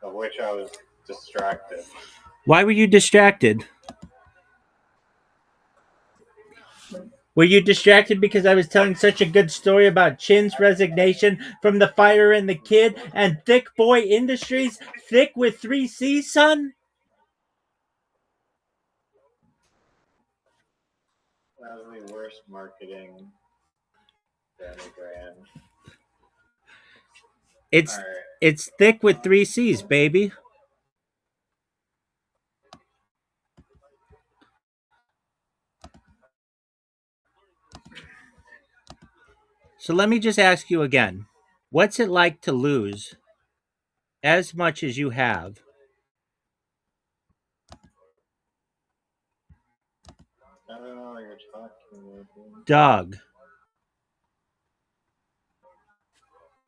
of which I was distracted. Why were you distracted? Were you distracted because I was telling such a good story about Chin's resignation from the fire and the kid and Thick Boy Industries? Thick with 3 C's, son? That was the worst marketing Danny brand. It's it's thick with 3 C's, baby. So let me just ask you again. What's it like to lose as much as you have? I don't know what you're talking about. Doug,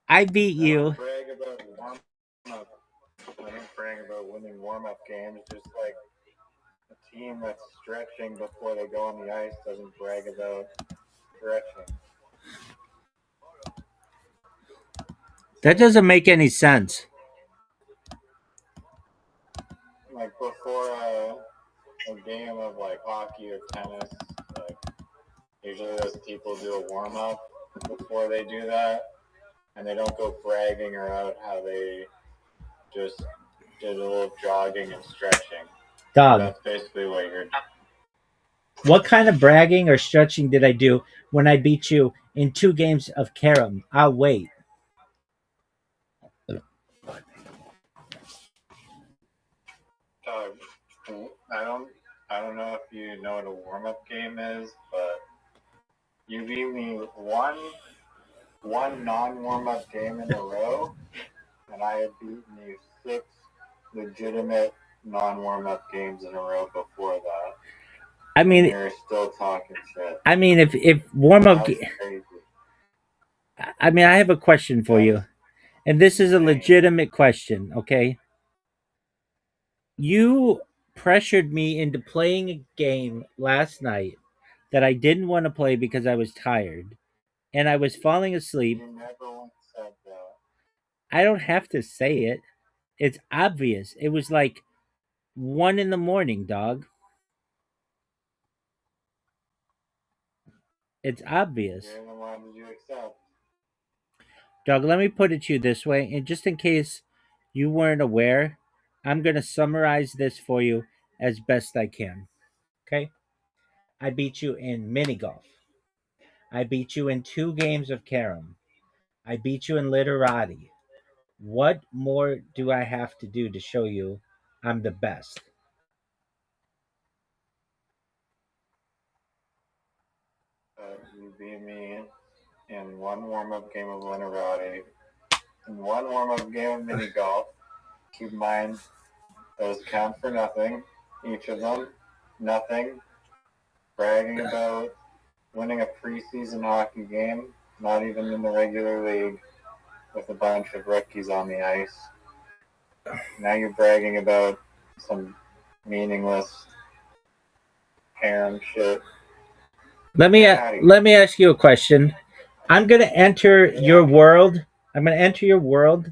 I beat I don't you. brag about warm-up. I don't brag about winning warm-up games. Just like a team that's stretching before they go on the ice doesn't brag about stretching. That doesn't make any sense. Like before a game of like hockey or tennis, like usually those people do a warm-up before they do that, and they don't go bragging about how they just did a little jogging and stretching. Doug, That's basically what you're. what kind of bragging or stretching did I do when I beat you in 2 games of carom? I'll wait. I don't know if you know what a warm-up game is, but you beat me one non-warm-up game in a row, and I had beaten you 6 legitimate non-warm-up games in a row before that. I mean, you're still talking shit. I mean, if warm up, That's crazy. I mean, I have a question for you, and this is a legitimate question. Okay, you pressured me into playing a game last night that I didn't want to play because I was tired and I was falling asleep. You never once said that. I don't have to say it. It's obvious. It was like 1 in the morning, dog. It's obvious. Okay, then why did you accept? Doug, let me put it to you this way, and just in case you weren't aware, I'm going to summarize this for you as best I can. Okay? I beat you in mini golf. I beat you in 2 games of carom. I beat you in literati. What more do I have to do to show you I'm the best? You beat me in one warm-up game of literati, in one warm-up game of mini golf. Keep in mind, those count for nothing. Each of them, nothing. Bragging about winning a preseason hockey game, not even in the regular league, with a bunch of rookies on the ice. Now you're bragging about some meaningless harem shit. Let me ask you a question. I'm going to enter your world. I'm going to enter your world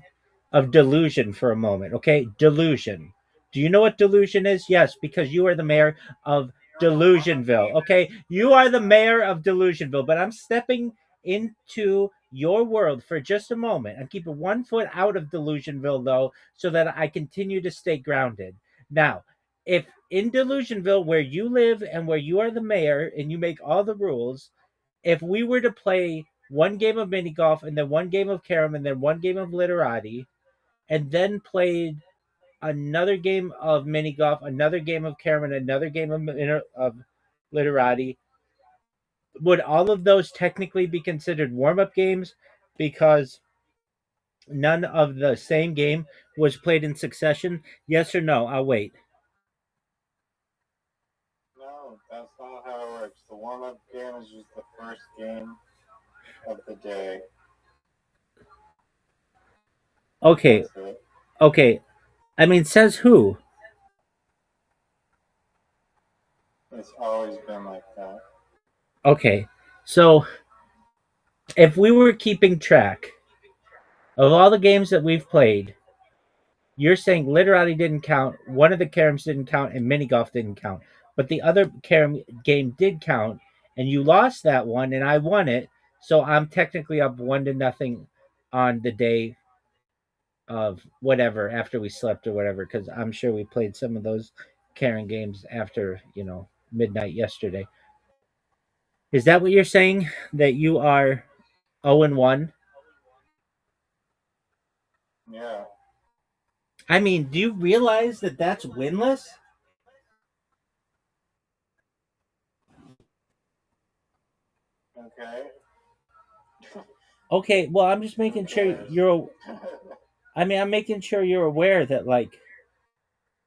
of delusion for a moment, okay? Delusion. Do you know what delusion is? Yes, because you are the mayor of Delusionville, okay? You are the mayor of Delusionville, but I'm stepping into your world for just a moment. I'm keeping 1 foot out of Delusionville, though, so that I continue to stay grounded. Now, if in Delusionville, where you live and where you are the mayor and you make all the rules, if we were to play 1 game of mini golf and then 1 game of carom and then 1 game of literati, and then played another game of mini golf, another game of carom, and another game of literati, would all of those technically be considered warm-up games because none of the same game was played in succession? Yes or no? I'll wait. No, that's not how it works. The warm-up game is just the first game of the day. Okay. Okay. I mean, says who? It's always been like that. Okay. So, if we were keeping track of all the games that we've played, You're saying literally didn't count, one of the caroms didn't count, and mini golf didn't count. But the other carom game did count, and you lost that one, and I won it. So I'm technically up 1-0 on the day of whatever after we slept or whatever, because I'm sure we played some of those Karen games after midnight yesterday. Is that what you're saying? That you are 0-1? Yeah. I mean, do you realize that that's winless? Okay. Okay, well, I'm just making sure you're. I mean, I'm making sure you're aware that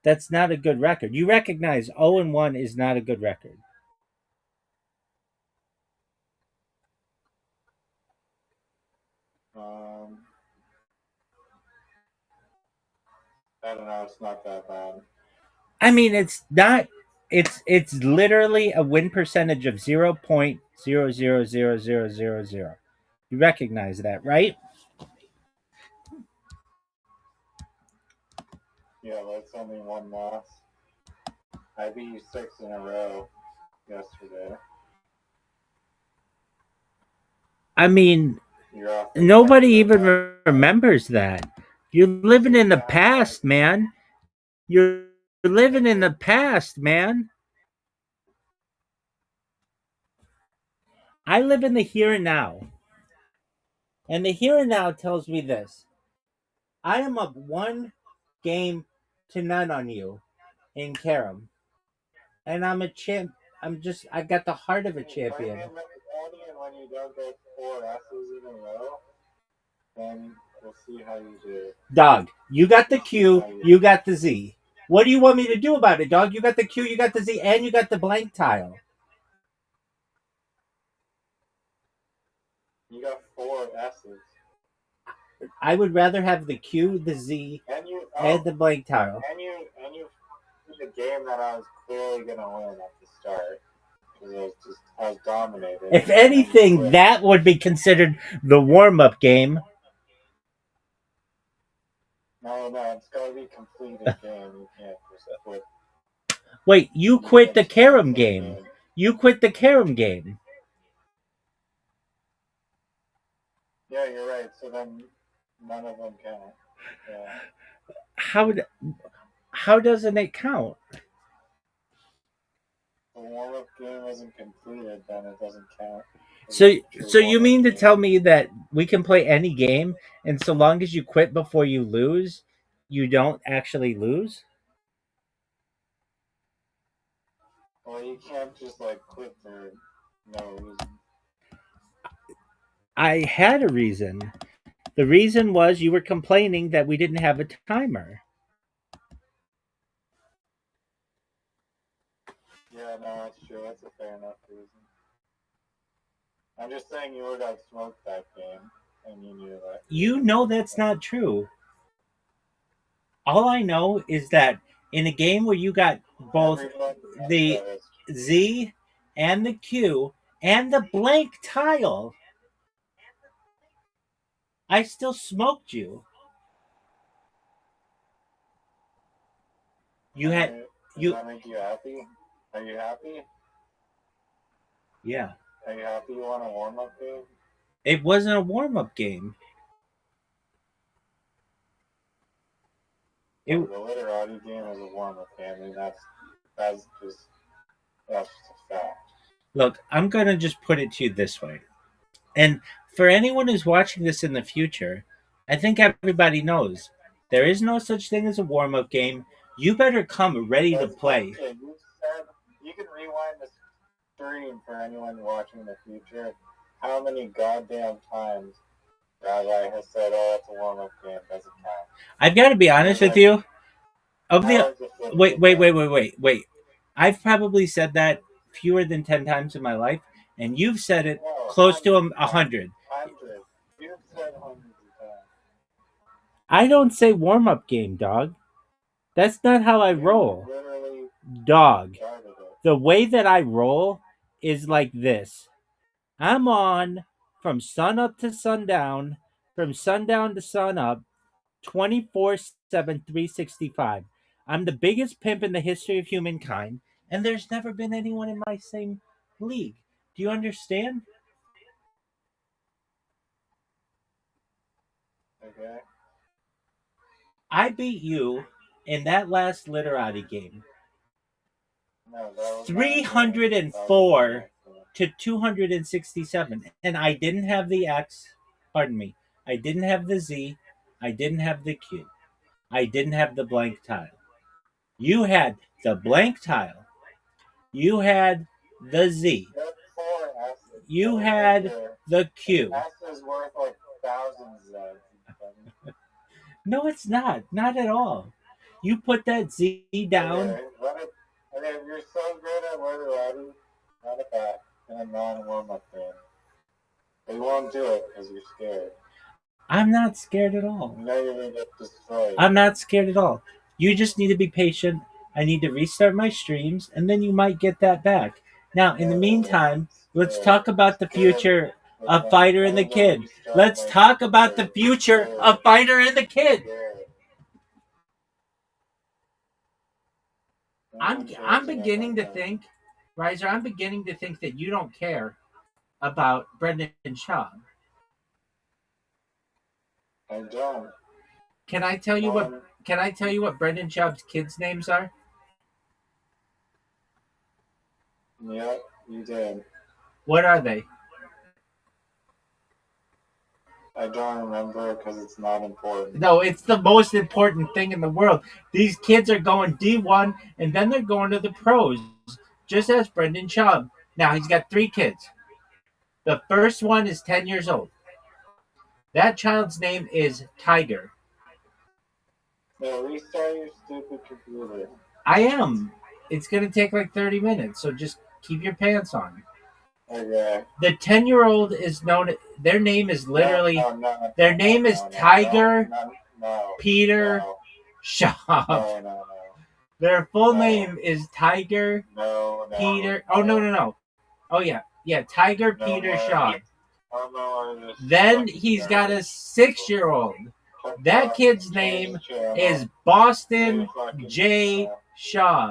that's not a good record. You recognize 0-1 is not a good record. um, I don't know. It's not that bad. I mean, it's not. It's literally a win percentage of 0.000000. You recognize that, right? Yeah, that's only one loss. I beat you 6 in a row yesterday. I mean, You're off the nobody even back. remembers that. You're living in the past, man. You're living in the past, man. I live in the here and now. And the here and now tells me this. I am up 1 game to none on you in Karam. And I'm a champ. I got the heart of a champion. When you don't get 4 S's in a row, then we'll see how you do. Dog, you got the Q, you got the Z. What do you want me to do about it, dog? You got the Q, you got the Z, and you got the blank tile. You got 4 S's. I would rather have the Q, the Z, and the blank tile. And you the game that I was clearly gonna win at the start. I was dominated. If anything, that would be considered the warm-up game. No, it's gotta be completed game. You can't just quit. Wait, you quit the Karam game. You quit the Karam game. Yeah, you're right. So then none of them count. Yeah. How doesn't it count? The warm-up game isn't completed, then it doesn't count. So you mean to tell me that we can play any game, and so long as you quit before you lose, you don't actually lose? Well, you can't just quit for no reason. I had a reason. The reason was you were complaining that we didn't have a timer. Yeah, no, that's true. That's a fair enough reason. I'm just saying you would have smoked that game, and you knew that. You know that's not true. All I know is that in a game where you got both the Z and the Q and the blank tile, I still smoked you. You had Does that make you happy? Are you happy? Yeah. Are you happy you won a warm-up game? It wasn't a warm-up game. The literati game is a warm-up game. I mean, that's just a fact. Look, I'm gonna just put it to you this way, and for anyone who's watching this in the future, I think everybody knows there is no such thing as a warm-up game. You better come ready to play. You can rewind the stream for anyone watching in the future. How many goddamn times Rabbi has said, "Oh, it's a warm-up game, doesn't count." I've got to be honest with you. Wait. I've probably said that fewer than 10 times in my life, and you've said it close to 100. You've said hundreds of times. I don't say warm-up game, dog. That's not how I roll. Dog. The way that I roll is like this. I'm on from sun up to sundown, from sundown to sun up, 24/7, 365. I'm the biggest pimp in the history of humankind, and there's never been anyone in my same league. Do you understand? Okay. I beat you in that last literati game. No, that was 304 to 267. And I didn't have the X. Pardon me. I didn't have the Z. I didn't have the Q. I didn't have the blank tile. You had the blank tile. You had the Z. You had the Q. S is worth like thousands of. No, it's not. Not at all. You put that Z down. Okay, if you're so good at literati, run it back in a non-warm-up game. But you won't do it because you're scared. I'm not scared at all. You know you're going to get destroyed. I'm not scared at all. You just need to be patient. I need to restart my streams, and then you might get that back. Now, in the meantime, let's talk about the future of Fighter and the Kid. Let's talk about the future of Fighter and the Kid. I'm beginning to think, Riser, I'm beginning to think that you don't care about Brendan Schaub. I don't. Can I tell you what Brendan Schaub's kids' names are? Yep, you did. What are they? I don't remember because it's not important. No, it's the most important thing in the world. These kids are going D1 and then they're going to the pros, just as Brendan Schaub. Now, he's got 3 kids. The first one is 10 years old. That child's name is Tiger. No, restart your stupid computer. I am. It's going to take like 30 minutes, so just keep your pants on. Okay. The 10-year-old is known, their name is literally, their name is Tiger Peter Schaub. No. Their full name is Tiger Peter. Oh, no. Oh, yeah. Yeah, Tiger Peter Schaub. Then he's got a 6-year-old. That kid's name is Boston J. Schaub.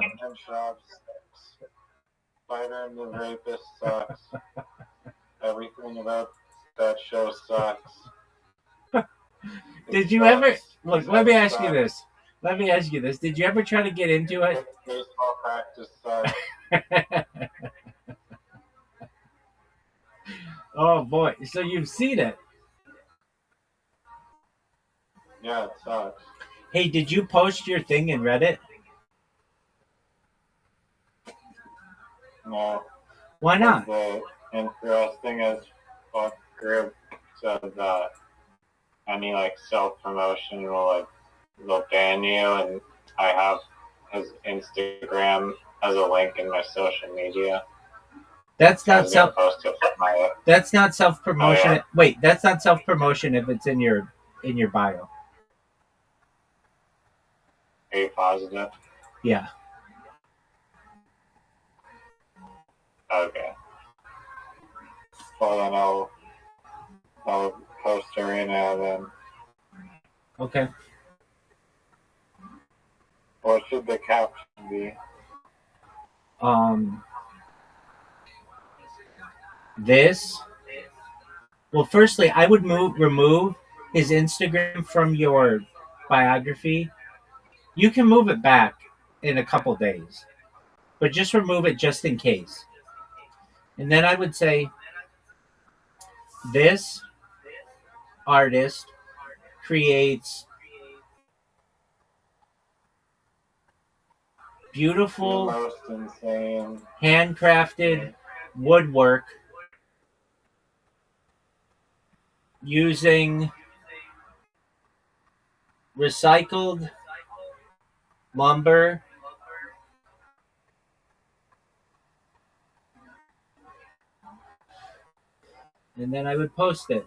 Fighter and the Rapist sucks. Everything about that show sucks. Did you ever look? Let me ask you this. Did you ever try to get into it? Baseball practice sucks. Oh boy! So you've seen it? Yeah, it sucks. Hey, did you post your thing in Reddit? No. Why not? The interesting as fuck group said that any like self-promotion will ban you, and I have his Instagram as a link in my social media. That's not self. That's not self-promotion. Oh, yeah. Wait, that's not self-promotion if it's in your bio. Are you positive? Yeah. Okay. Well, then I'll post her right now then. Okay. What should the caption be? This. Well, firstly, I would remove his Instagram from your biography. You can move it back in a couple days, but just remove it just in case. And then I would say, this artist creates beautiful, most insane, handcrafted woodwork using recycled lumber, and then I would post it.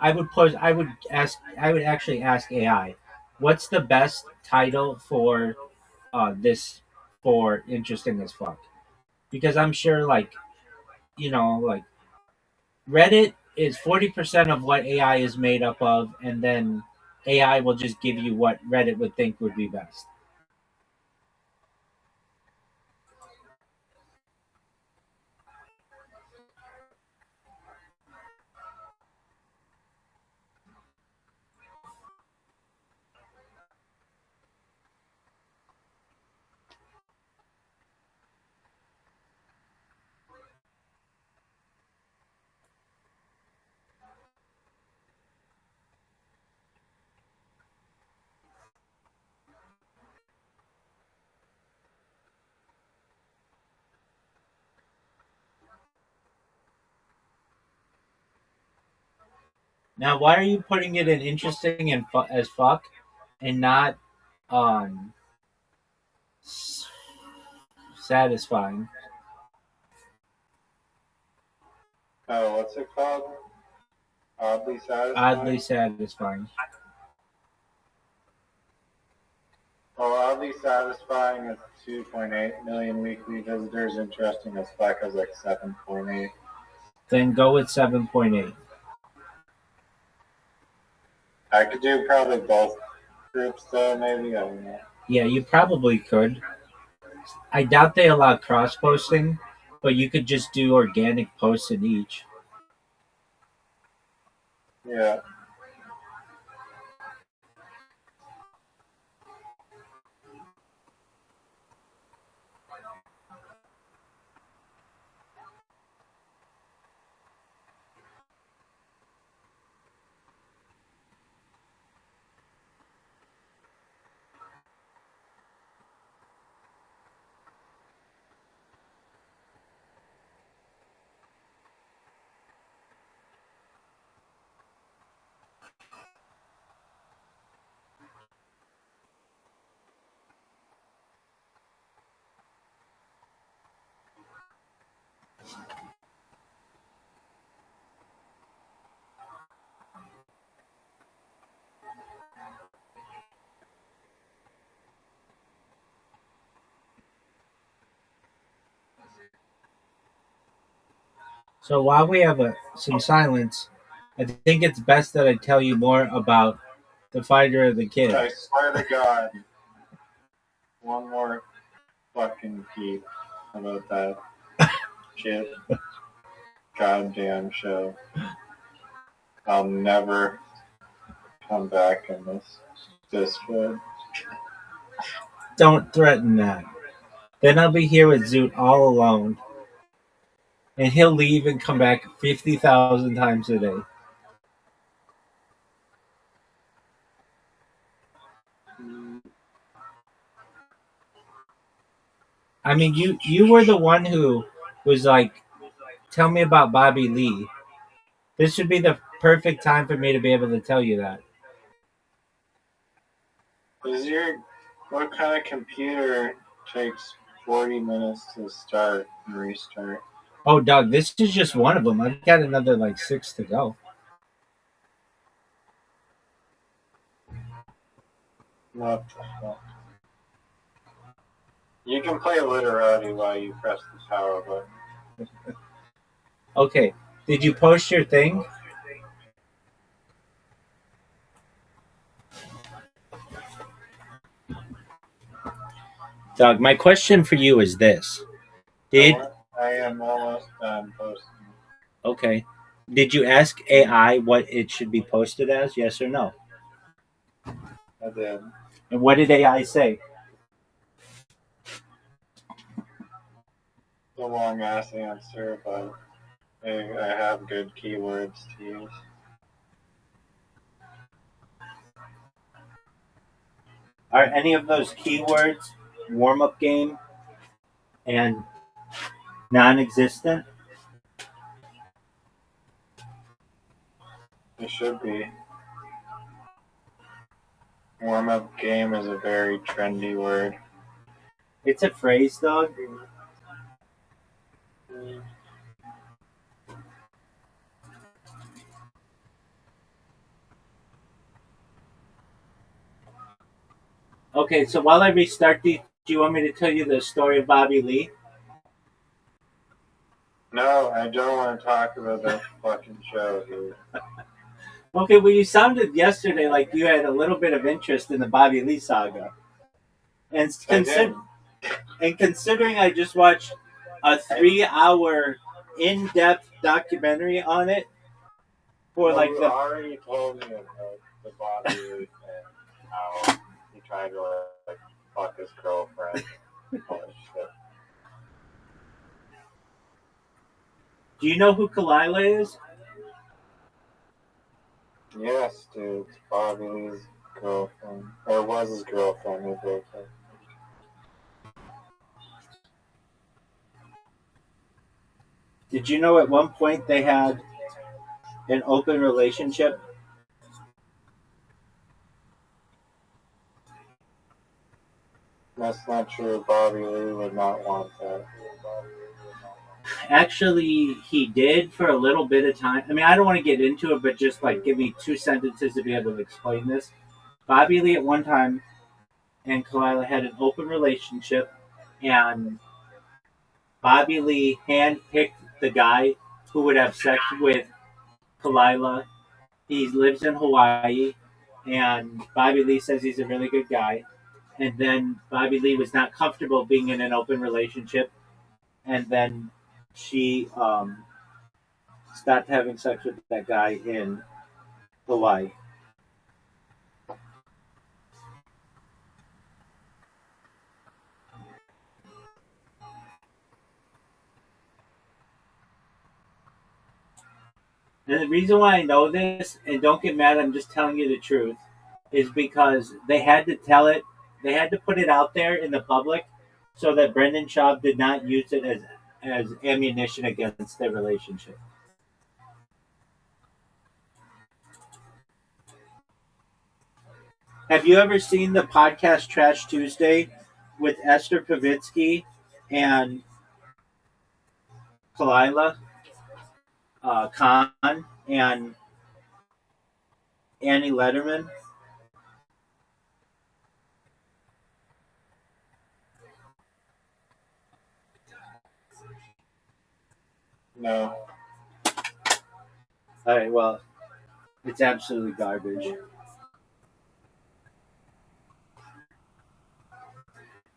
I would actually ask AI, what's the best title for this for Interesting as Fuck? because I'm sure, like, like Reddit is 40% of what AI is made up of, and then AI will just give you what Reddit would think would be best. Now, why are you putting it in interesting and as fuck, and not um satisfying? Oh, what's it called? Oddly satisfying? Oddly satisfying. Well, oddly satisfying is 2.8 million weekly visitors. Interesting as fuck is like 7.8. Then go with 7.8. I could do probably both groups though, maybe. I don't know. Yeah, you probably could. I doubt they allow cross posting, but you could just do organic posts in each. Yeah. So while we have some silence, I think it's best that I tell you more about the fighter of the kid. I swear to God, one more fucking peep about that shit goddamn show. I'll never come back in this way. Don't threaten that. Then I'll be here with Zoot all alone, and he'll leave and come back 50,000 times a day. I mean, you were the one who was like, "Tell me about Bobby Lee." This should be the perfect time for me to be able to tell you that. What kind of computer takes 40 minutes to start and restart? Oh, Doug, this is just one of them. I've got another like 6 to go. What the fuck? You can play literati while you press the power button. Okay, did you post your thing? Doug, my question for you is this. I am almost done posting. Okay. Did you ask AI what it should be posted as? Yes or no? I did. And what did AI say? It's a long ass answer, but I have good keywords to use. Are any of those keywords warm up game and non existent? It should be. Warm up game is a very trendy word. It's a phrase, Doug. Okay, so while I restart these, do you want me to tell you the story of Bobby Lee? No, I don't want to talk about that fucking show, dude. Okay, well, you sounded yesterday like you had a little bit of interest in the Bobby Lee saga, and considering I just watched a 3 hour in-depth documentary on it for like You the already told me about the Bobby Lee thing, how he tried to like fuck his girlfriend. All this shit. Do you know who Kalila is? Yes, dude, it's Bobby Lee's girlfriend, or was his girlfriend, his girlfriend. Did you know at one point they had an open relationship? That's not true. Bobby Lee would not want that. Actually, he did for a little bit of time. I mean, I don't want to get into it, but just like give me 2 sentences to be able to explain this. Bobby Lee at one time and Kalila had an open relationship, and Bobby Lee handpicked the guy who would have sex with Kalila. He lives in Hawaii, and Bobby Lee says he's a really good guy. And then Bobby Lee was not comfortable being in an open relationship, and then she stopped having sex with that guy in Hawaii. And the reason why I know this, and don't get mad, I'm just telling you the truth, is because they had to tell it, they had to put it out there in the public so that Brendan Schaub did not use it as ammunition against their relationship. Have you ever seen the podcast Trash Tuesday with Esther Pavitsky and Kalila Khan and Annie Letterman? No. All right, well, it's absolutely garbage.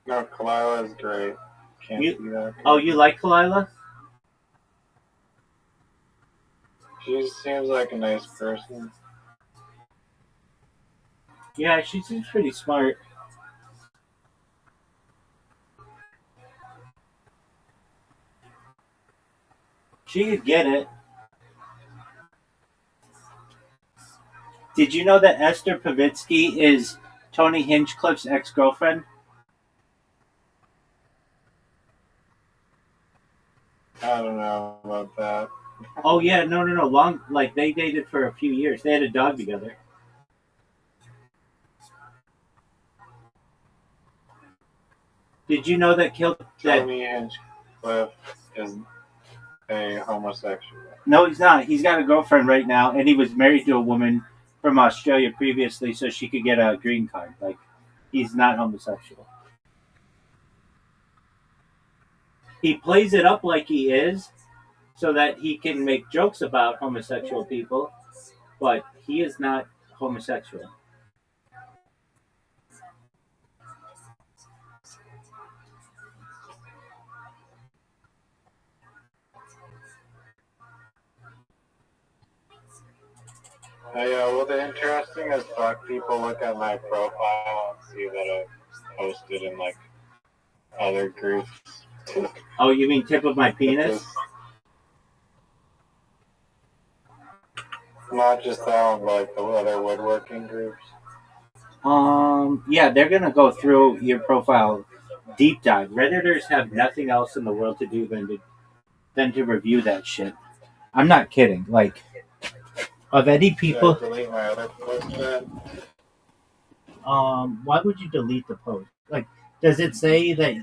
No, Kalila is great. Can't see that. Oh, you like Kalila? She seems like a nice person. Yeah, she seems pretty smart. She could get it. Did you know that Esther Pavitsky is Tony Hinchcliffe's ex-girlfriend? I don't know about that. Oh yeah, no. Long, like they dated for a few years. They had a dog together. Did you know that Tony Hinchcliffe is a homosexual. No, he's not. He's got a girlfriend right now, and he was married to a woman from Australia previously, so she could get a green card. Like, he's not homosexual. He plays it up like he is, so that he can make jokes about homosexual people, but he is not homosexual. Well, the interesting as fuck people look at my profile and see that I posted in like other groups. Oh, you mean tip of my penis? Not just that one, but like the other woodworking groups. Yeah, they're gonna go through your profile deep dive. Redditors have nothing else in the world to do than to review that shit. I'm not kidding. Like, of any people, Should I delete my other post then? why would you delete the post? Like, does it say that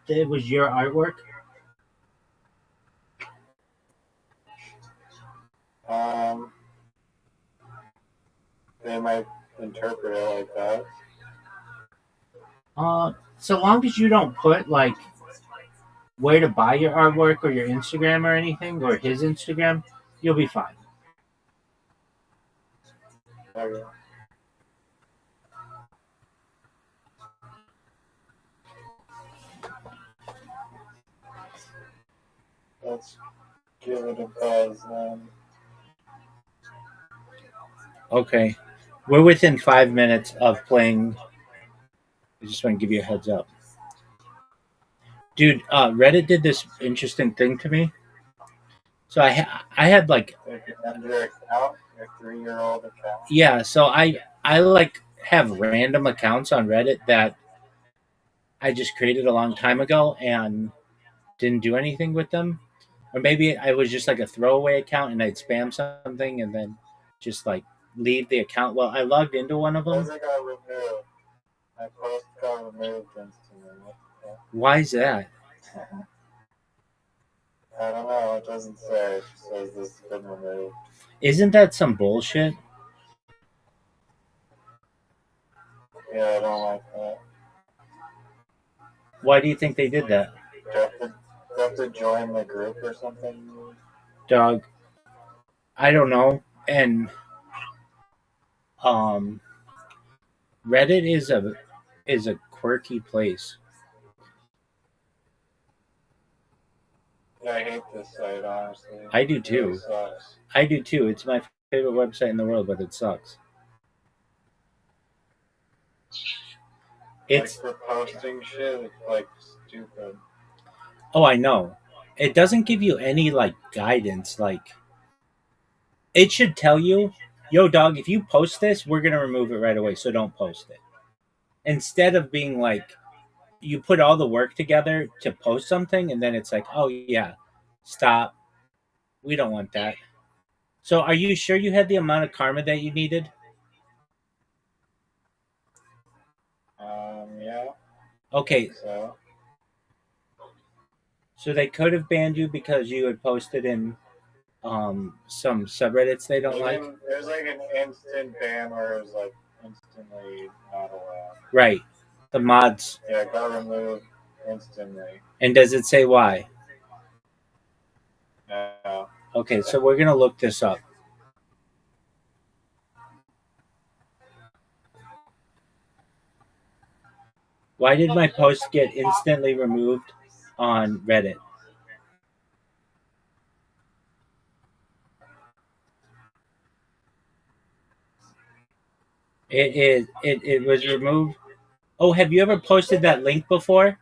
it was your artwork? They might interpret it like that. So long as you don't put like where to buy your artwork or your Instagram or anything or his Instagram, you'll be fine. Okay. Let's give it a buzz then. Okay. We're within 5 minutes of playing. I just want to give you a heads up. Dude, Reddit did this interesting thing to me. So I had like So if you end your account, your 3-year-old account. yeah, so I like have random accounts on Reddit that I just created a long time ago and didn't do anything with them. Or maybe I was just like a throwaway account and I'd spam something and then just like leave the account. Well, I logged into one of them. Those got removed. My post got removed instantly. Why is that? I don't know. It doesn't say. It just says this has been removed. Isn't that some bullshit? Yeah, I don't like that. Why do you think they did that? Do you have to join the group or something? Dog, I don't know. And um Reddit is a quirky place. Yeah, I hate this site, honestly. I do It really too. sucks. I do too. It's my favorite website in the world, but it sucks. It's like for posting shit, it's like stupid. oh, I know. It doesn't give you any like guidance. Like it should tell you, "Yo, dog, if you post this, we're gonna remove it right away. So don't post it." Instead of being like, you put all the work together to post something, and then it's like, "Oh yeah, stop. We don't want that." So, are you sure you had the amount of karma that you needed? Yeah. Okay, So so they could have banned you because you had posted in some subreddits they don't like. there's like an instant ban where it was like instantly not allowed. Right. The mods. Yeah, it got removed instantly. And does it say why? No. Okay, so we're gonna look this up. Why did my post get instantly removed on Reddit? It was removed. Oh, have you ever posted that link before?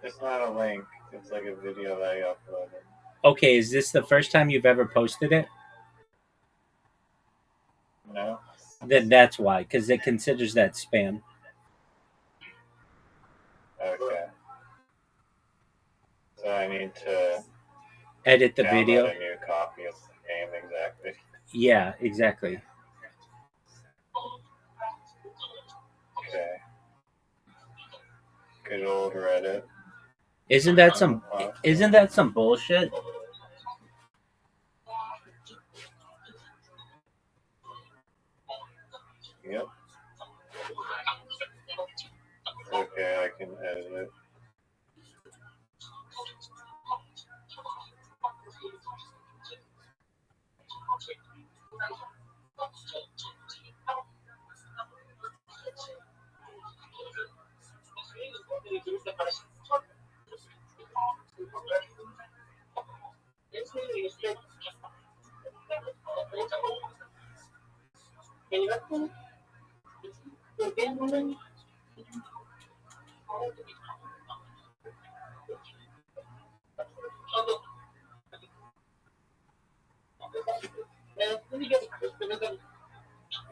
It's not a link. It's like a video that I uploaded. Okay, is this the first time you've ever posted it? No. Then that's why, because it considers that spam. Okay. So I need to Edit the download video. a new copy of the game exactly. Yeah, exactly. Okay. Good old Reddit. Isn't that some bullshit? Yep. Okay, I can edit it.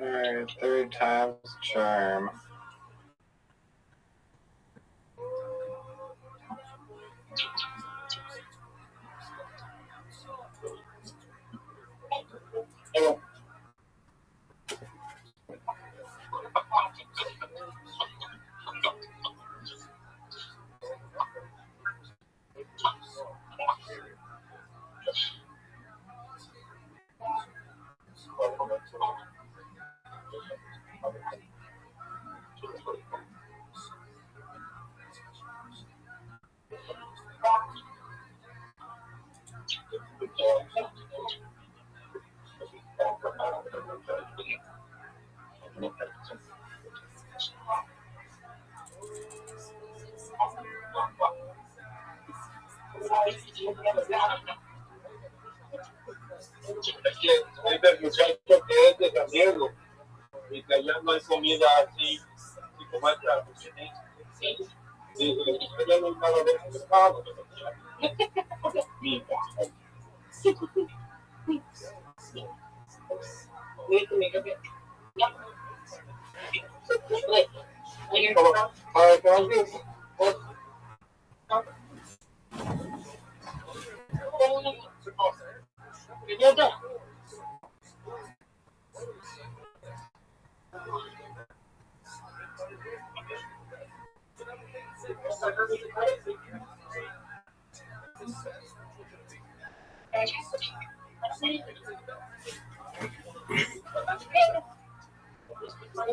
Alright, third time's charm.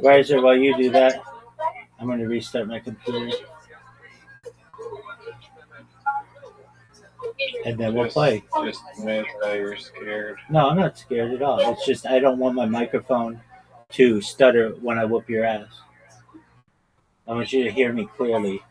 Riser, while you do that, I'm going to restart my computer. And then we'll play. Just admit that you're scared. No, I'm not scared at all. It's just I don't want my microphone to stutter when I whoop your ass. I want you to hear me clearly.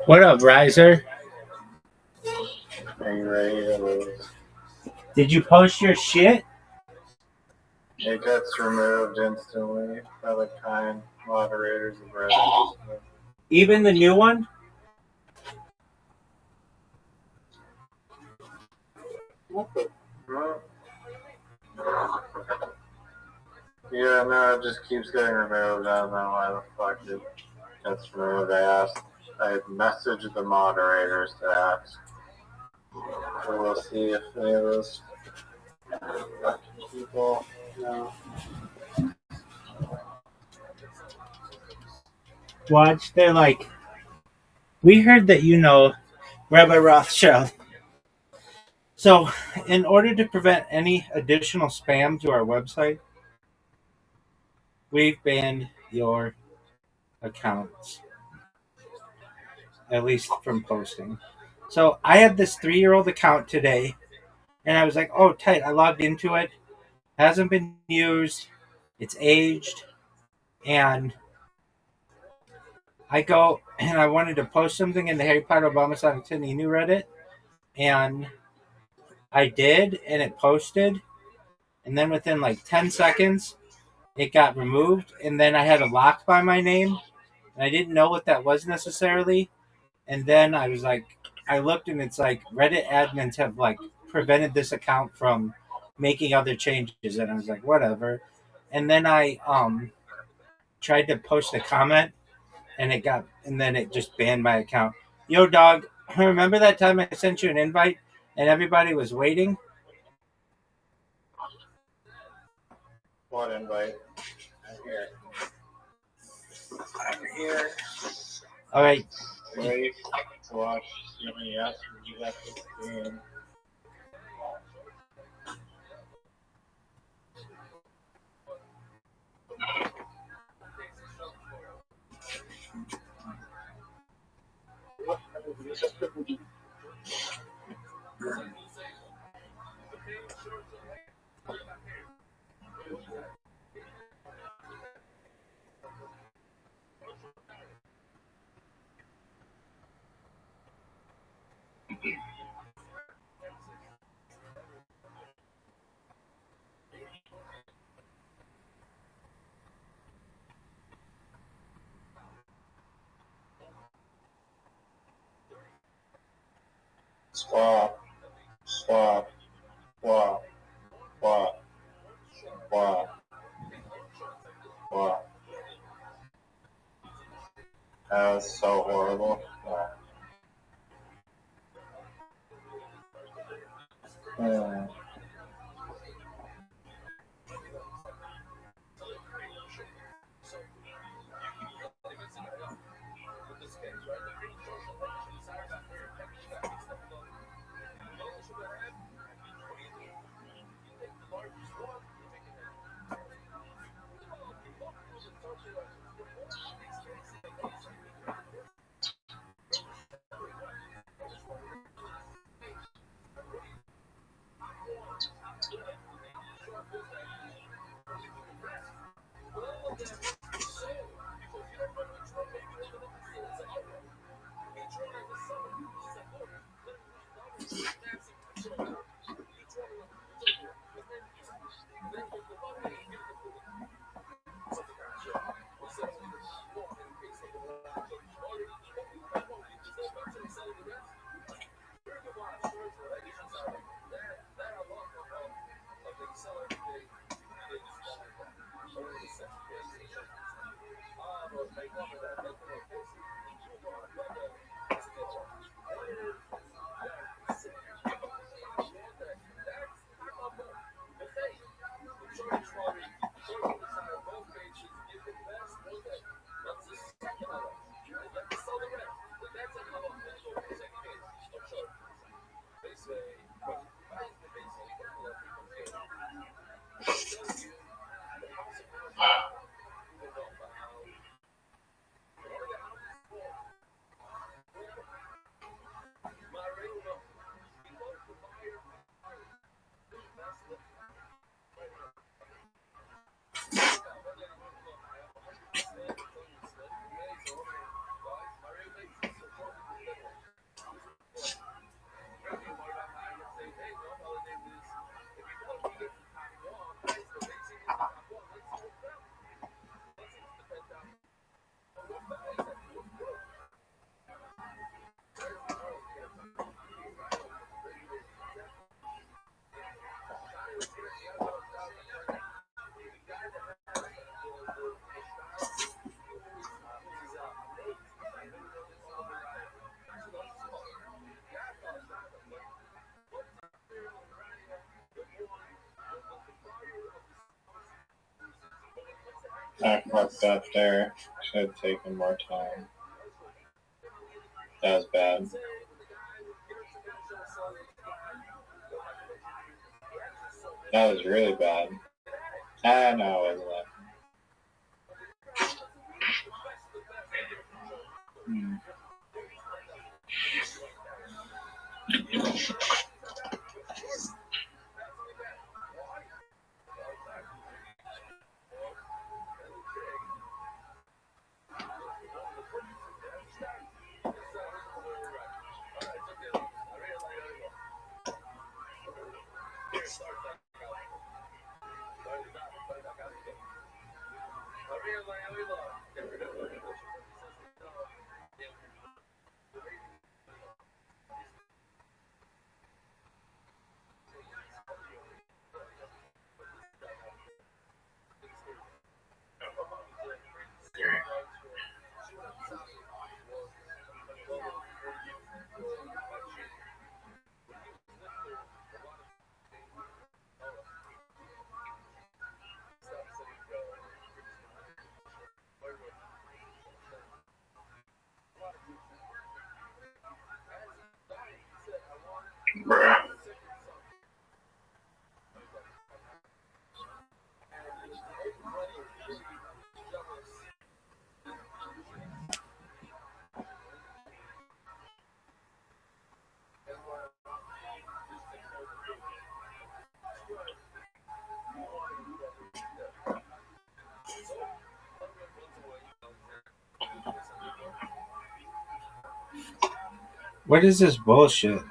What up, Riser? Are you ready to lose? Did you post your shit? It gets removed instantly by the kind moderators of Reddit. Even the new one? Yeah, no, it just keeps getting removed. I don't know why the fuck it gets removed. I messaged the moderators to ask. So we'll see if any of those people, Watch, they're like, we heard that you know Rabbi Rothschild. So, in order to prevent any additional spam to our website, we've banned your accounts, at least from posting. So, I had this 3-year-old account today, and I was like, oh, tight. I logged into it. Hasn't been used. It's aged. And I go and I wanted to post something in the Harry Potter Obama Sonic Tinny New Reddit, and I did, and it posted, and then within like 10 seconds, it got removed, and then I had a lock by my name, and I didn't know what that was necessarily. And then I was like, I looked, and it's like Reddit admins have like prevented this account from making other changes, and I was like, whatever. And then I tried to post a comment, and then it just banned my account. Yo, dog, remember that time I sent you an invite and everybody was waiting? What invite? I'm here. I'm here. All right. Wait to watch CMES and you have to game. Swap, swap, swap, swap, swap, swap. That was so horrible. Yeah. I fucked up there. Should have taken more time. That was bad. That was really bad. No, it wasn't that. What is this bullshit?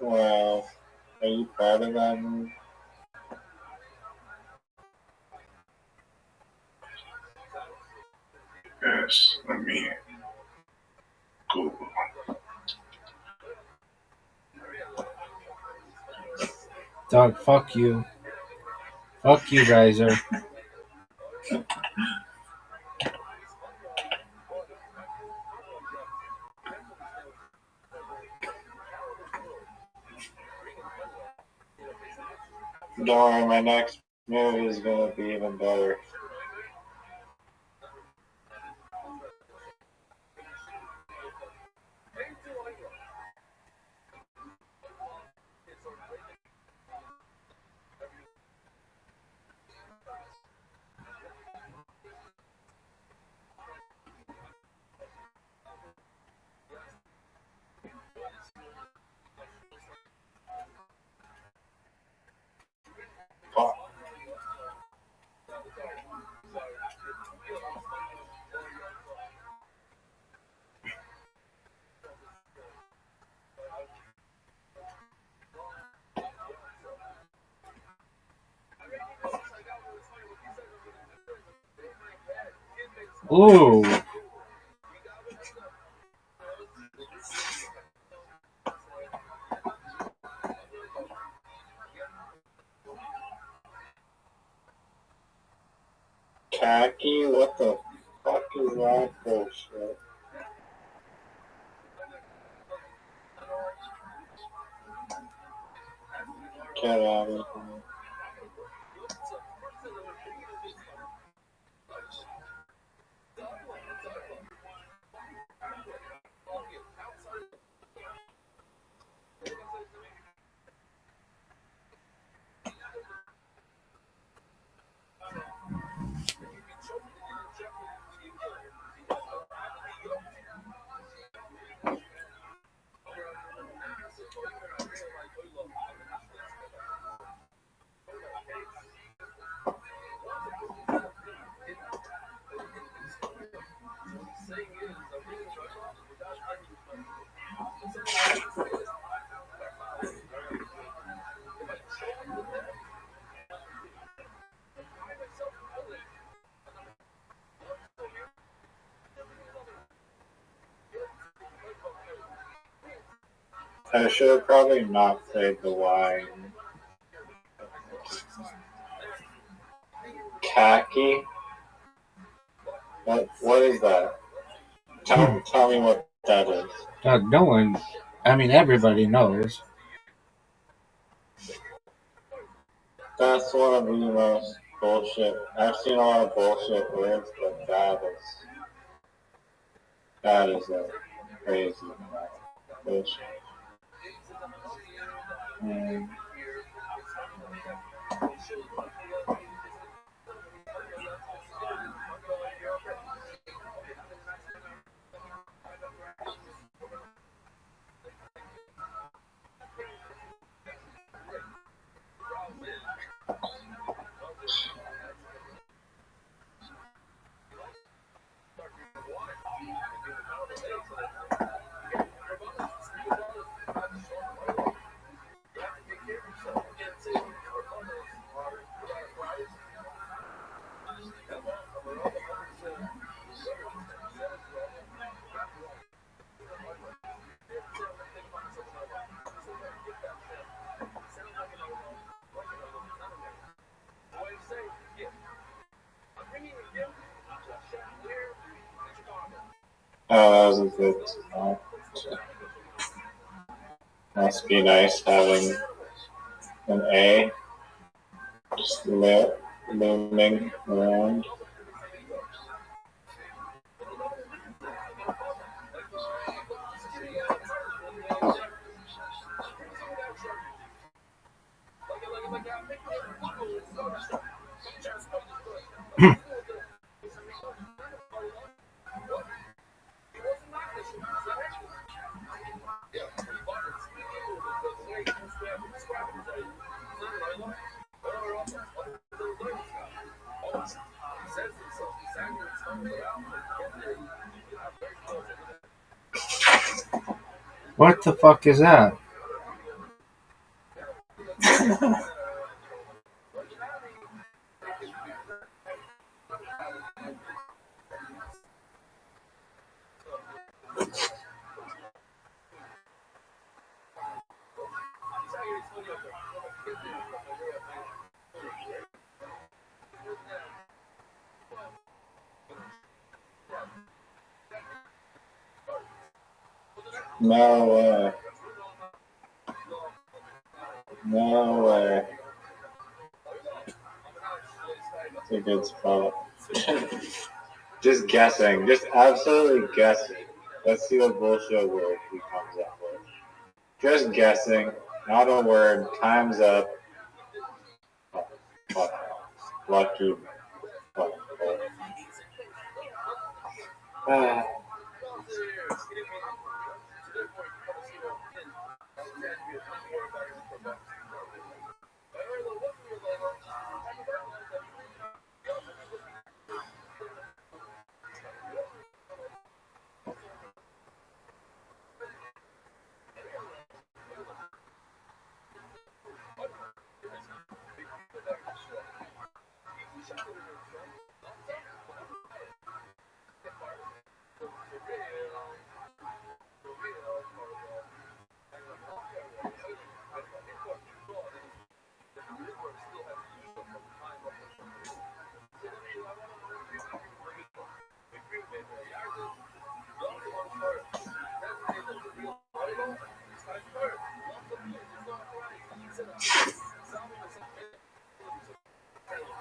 Well, are you proud of that move? Yes, let me Google. Dog, fuck you. Fuck you, Riser. Don't worry, my next move is gonna be even better. Fuck. Ooh. Khaki? What the fuck is that bullshit? Get out of here. I should have probably not played the wine. Khaki? What is that? Tell me what that is. Dog, no one. I mean, everybody knows. That's one of the most bullshit. I've seen a lot of bullshit words, but that is a crazy bullshit. Oh, that was a good song. Must be nice having an A just looming around. What the fuck is that? No way. No way. It's a good spot. Just guessing. Just absolutely guessing. Let's see what bullshit word he comes up with. Just guessing. Not a word. Time's up. Oh, fuck. Lucky. Fuck.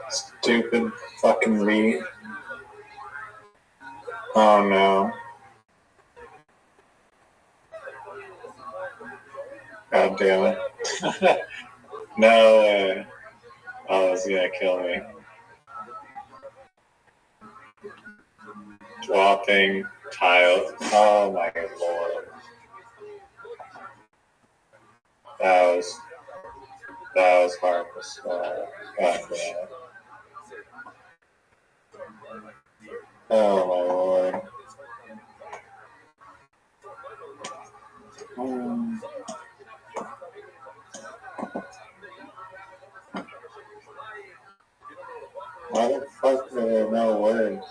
Stupid fucking me. Oh no. God damn it. No way. Oh, it's gonna kill me. Dropping tiles. Oh my lord. That was hard to swallow. God damn it. Oh my lord. Why the fuck are there no words?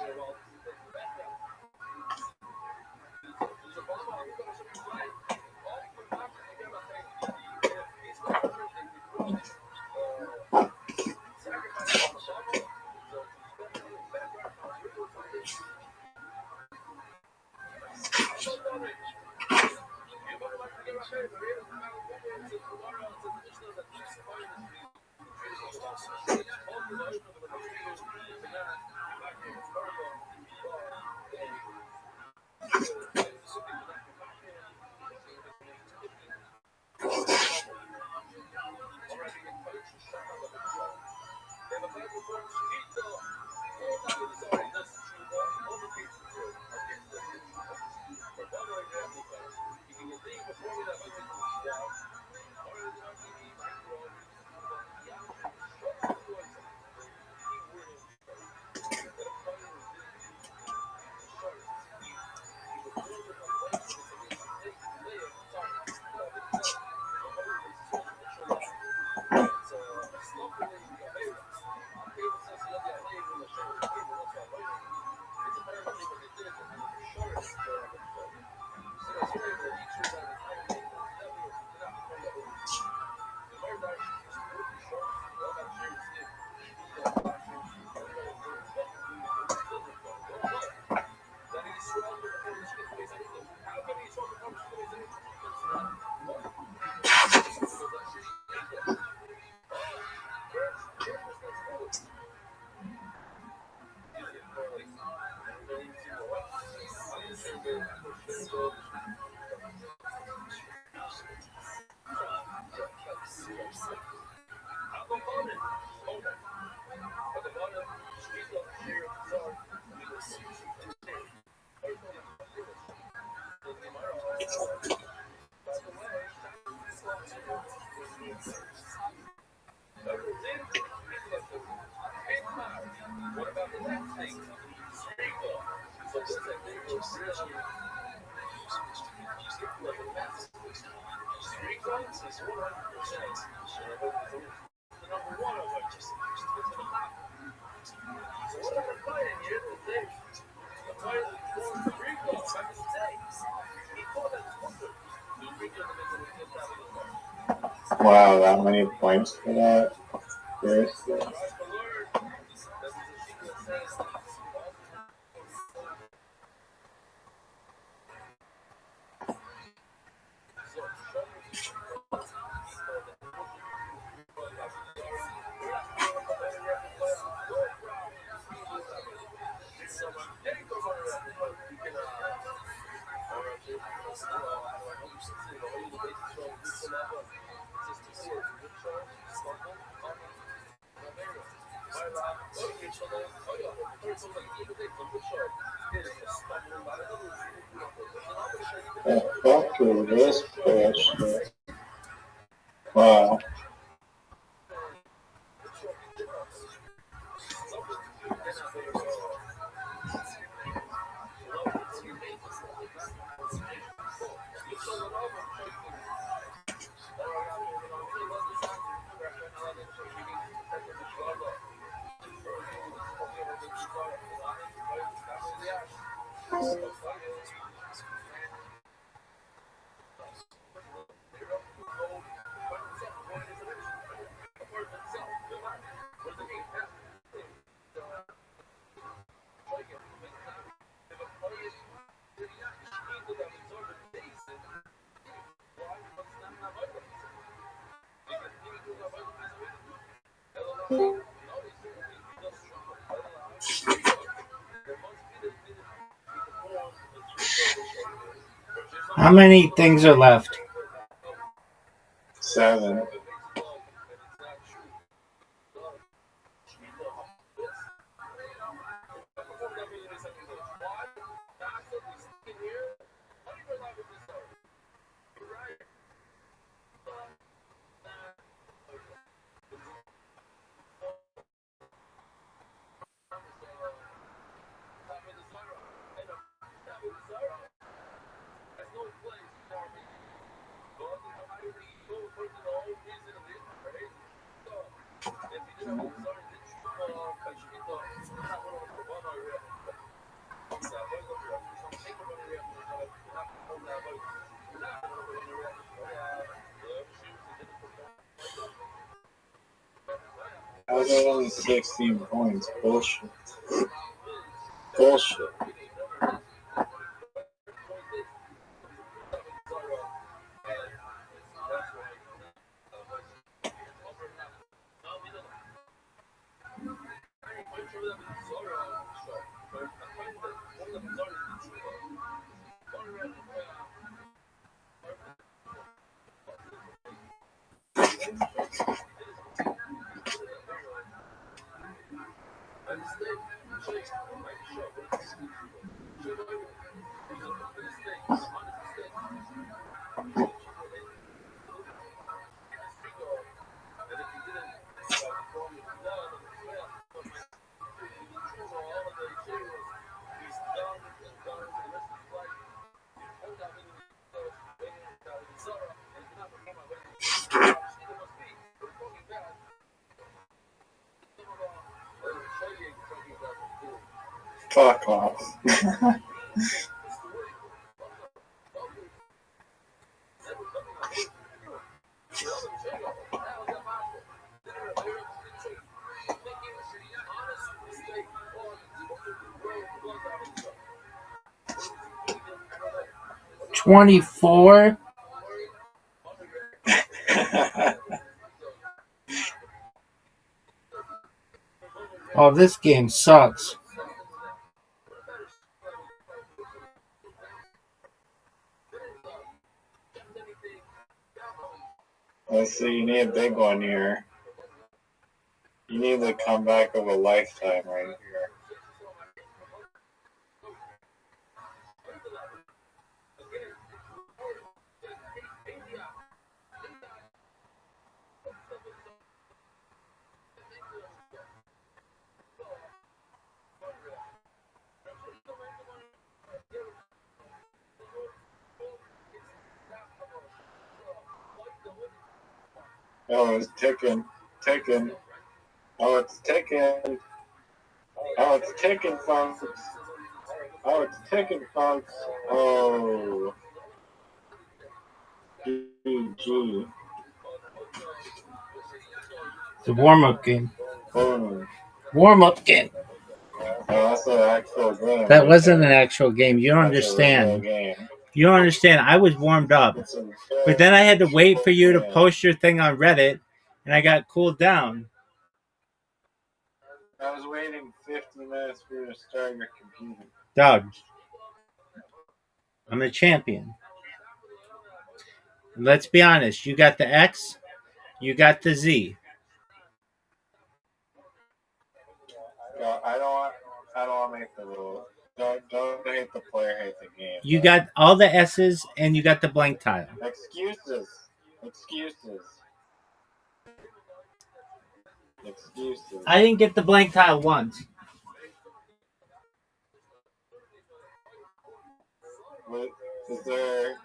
Wow, that many points for that? Seriously? The fuck is this bullshit? Wow. How many things are left? 7. How's that only 16 points? Bullshit. Bullshit. Fuck off. $24. Oh, this game sucks. Let's see, you need a big one here. You need the comeback of a lifetime right here. Oh, it's ticking. Ticking. Oh, it's ticking. Oh, it's ticking, folks. Oh, it's ticking, folks. Oh. GG. It's a warm-up game. Boom. Warm-up game. Oh, that's an actual game. That right wasn't there. an actual game. You don't That's a real understand. game. You don't understand. I was warmed up. It's a But then I had to wait for you to game. post your thing on Reddit, and I got cooled down. I was waiting 50 minutes for you to start your computer. Dog, I'm the champion. Let's be honest. You got the X, you got the Z. No, I don't want to make the rule. Don't hate the player, hate the game. You got all the S's, and you got the blank tile. Excuses. Excuses. Excuses. I didn't get the blank tile once. What, is there...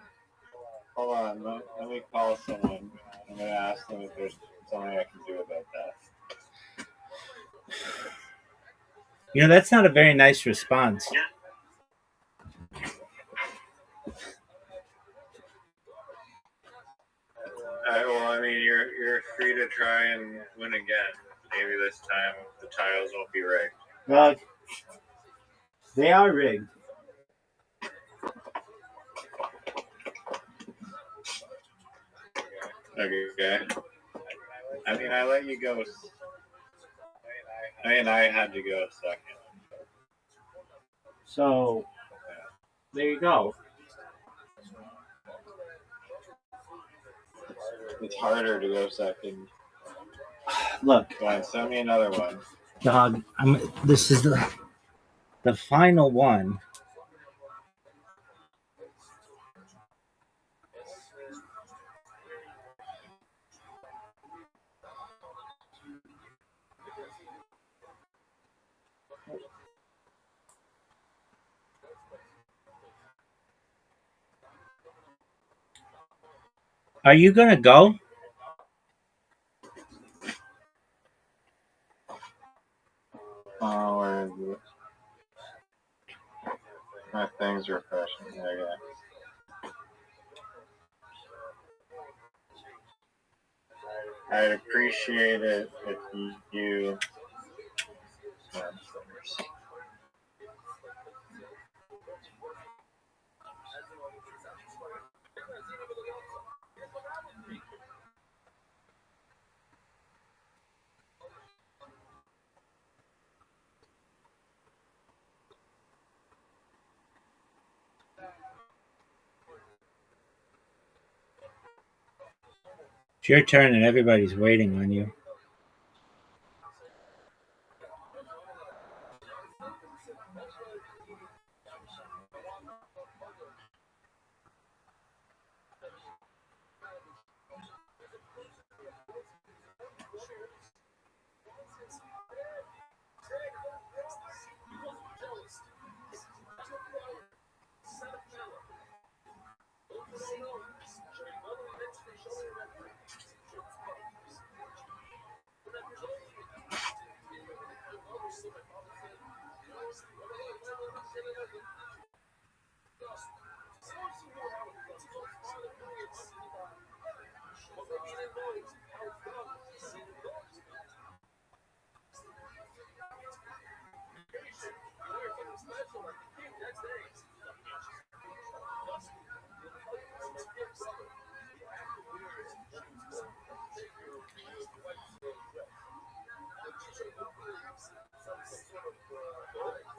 Hold on. Let me call someone. I'm going to ask them if there's something I can do about that. You know, that's not a very nice response. Well, I mean, you're free to try and win again. Maybe this time the tiles won't be rigged. They are rigged. Okay. I mean, I let you go. I mean, I had to go second. So, there you go. It's harder to go second. Look. Go on, send me another one. Dog, this is the final one. Are you gonna go? Oh, where is it? My thing's refreshing. There you go. I'd appreciate it if you. It's your turn, and everybody's waiting on you.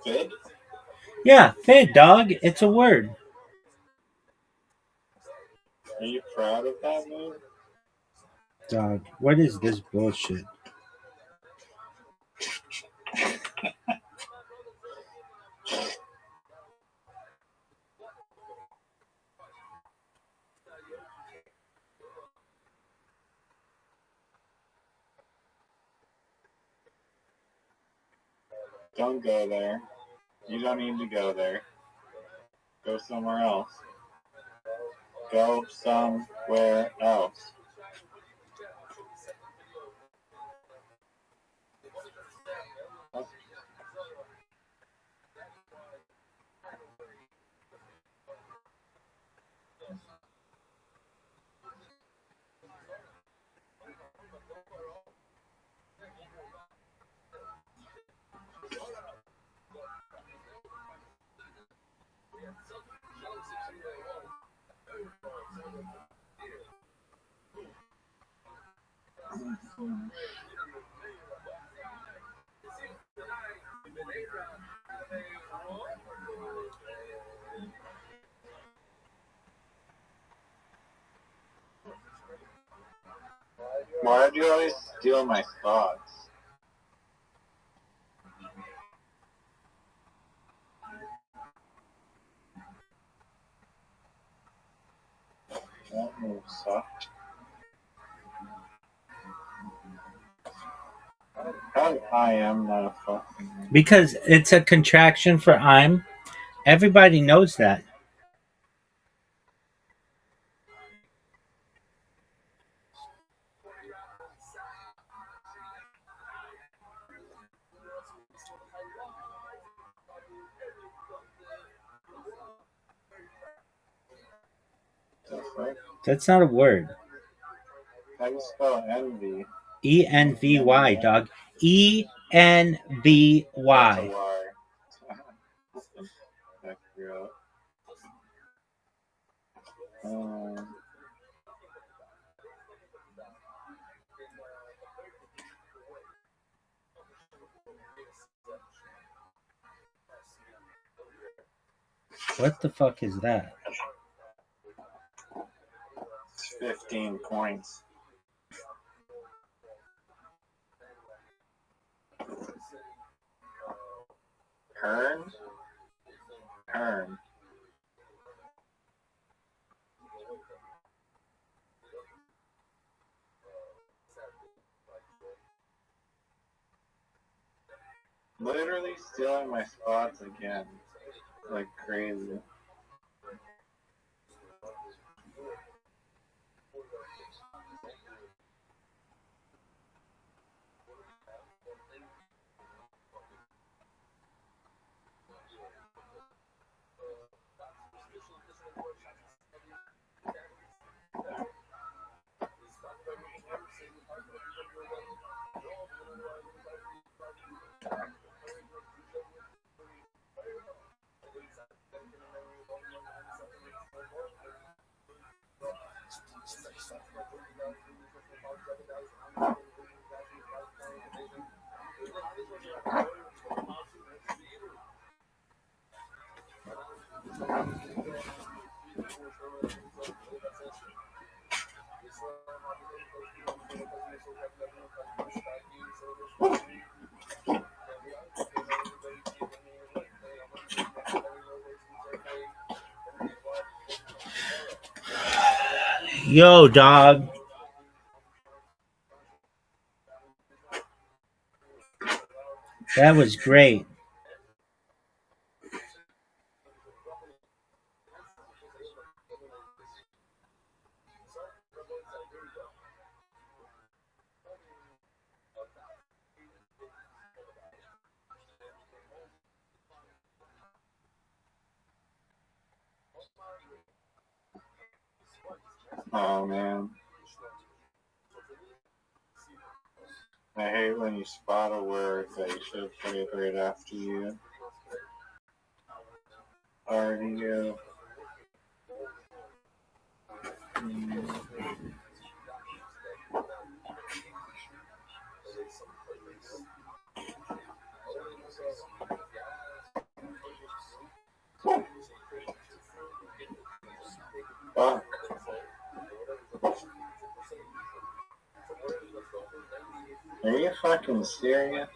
Fid? Yeah, fid, dog. It's a word. Are you proud of that move? Dog, what is this bullshit? Don't go there. You don't need to go there. Go somewhere else. Go somewhere else. Why do you always steal my spots? That move sucked. I am not a fucking. Because it's a contraction for I'm. Everybody knows that. That's not a word. How do you spell envy? ENVY, dog. ENVY. That's a Y. Heck yeah. What the fuck is that? 15 points. Kern? Kern. Literally stealing my spots again. Like crazy. Yo, dog. That was great. Oh man. I hate when you spot a word that you should have put it right after you. Already go. Fuck. Are you fucking serious?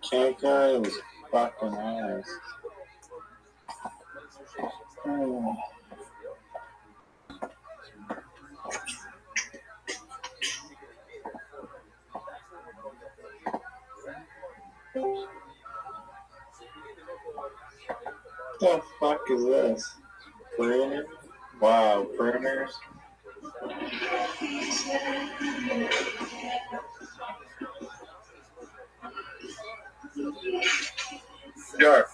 Kanka was fucking ass. Oh. What the fuck is this? Pruner? Wow, pruners? Jar.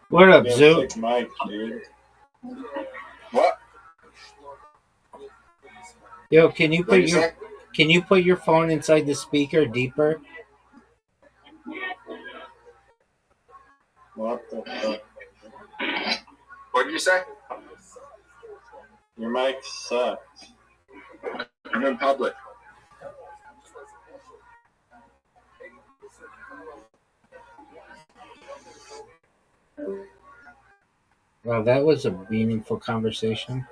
What up, You have Zoo? sick mic, dude. What? Yo, can you put your phone inside the speaker deeper? What the fuck? What did you say? Your mic sucks. I'm in public. Well, that was a meaningful conversation.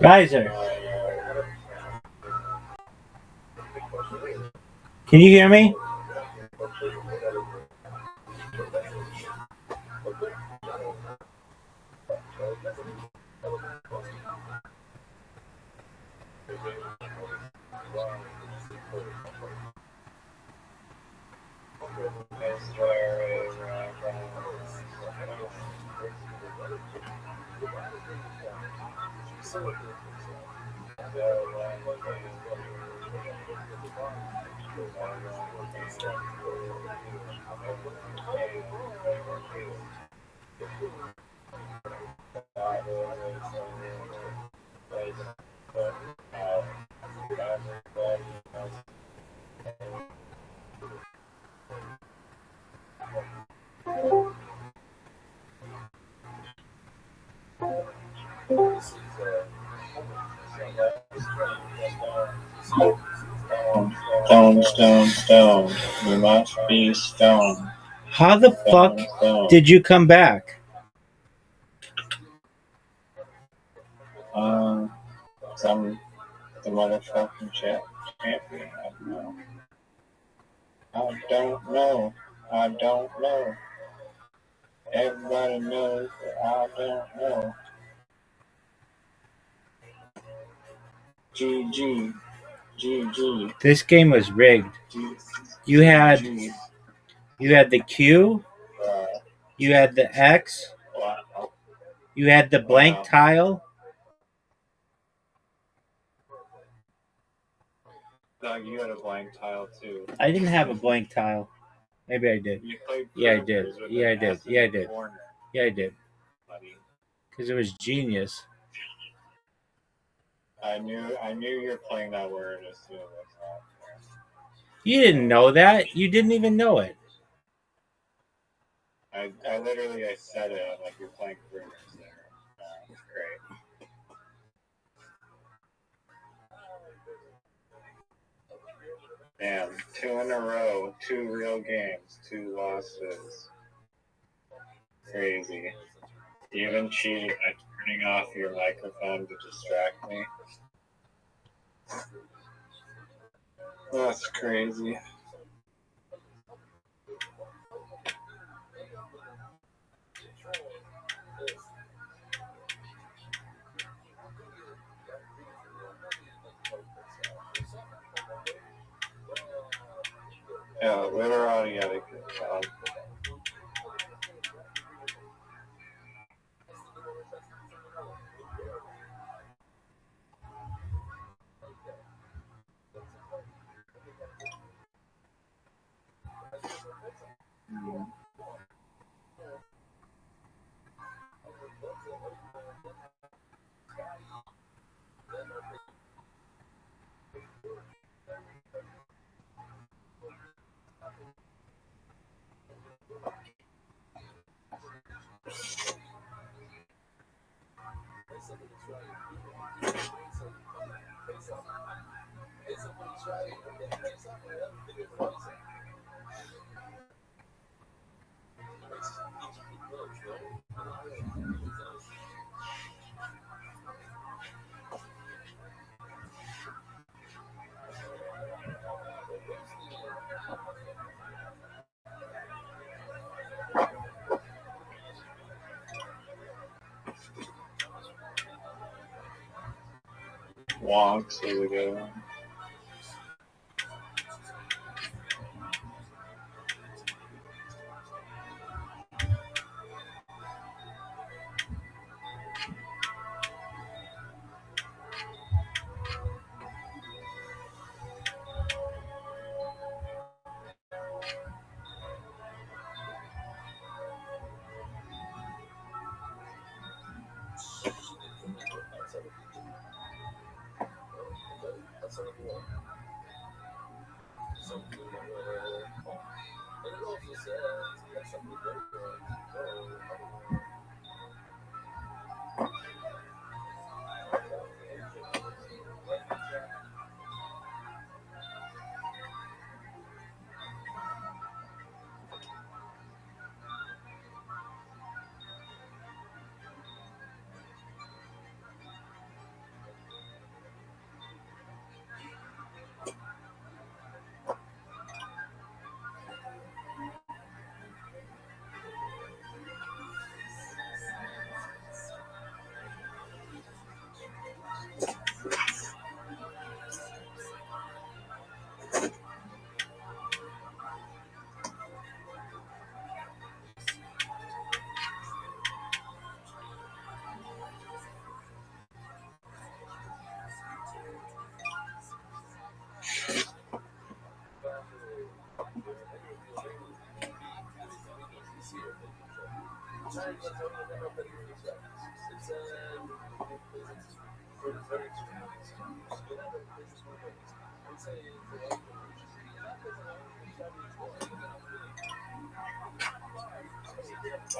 Riser, can you hear me? Stone, stone, stone. We must be stone. How the fuck Stone. did you come back? Some the motherfucking champion. I don't know. I don't know. I don't know. Everybody knows that I don't know. GG. GG. This game was rigged. You had the Q, you had the X, you had the blank tile. Doug, you had a blank tile too. I didn't have a blank tile. Maybe I did. You played Yeah, I did. with Yeah, I an did. S in Yeah, I the did. corner, Yeah, I did. buddy. Because it was genius. I knew you were playing that word as soon as I saw it. You didn't know that. You didn't even know it. I literally said it. I'm like, you're playing rumors there. It's great. Damn, 2 in a row, 2 real games, 2 losses. Crazy. You even cheated by turning off your microphone to distract me. That's crazy. Yeah, literally had a good job. Wonks is a good one.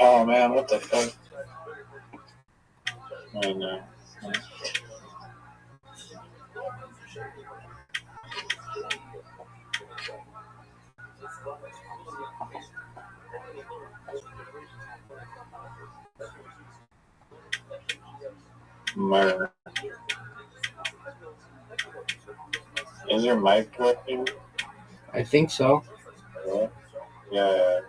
Oh man, what the fuck? I know. Murder. Is your mic working? I think so. Really? Yeah.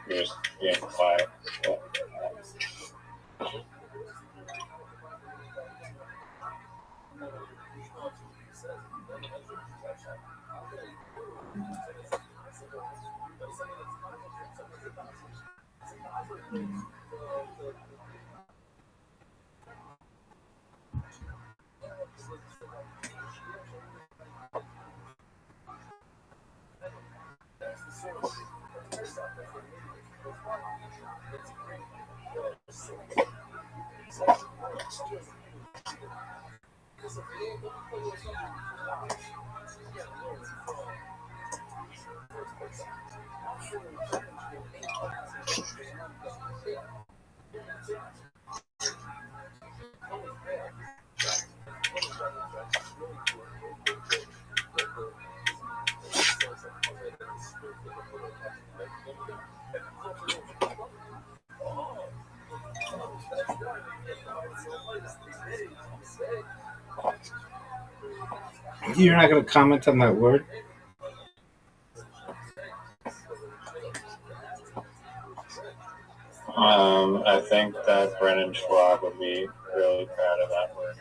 You're just being quiet. So. You're not going to comment on that word? I think that Brennan Schwab would be really proud of that word.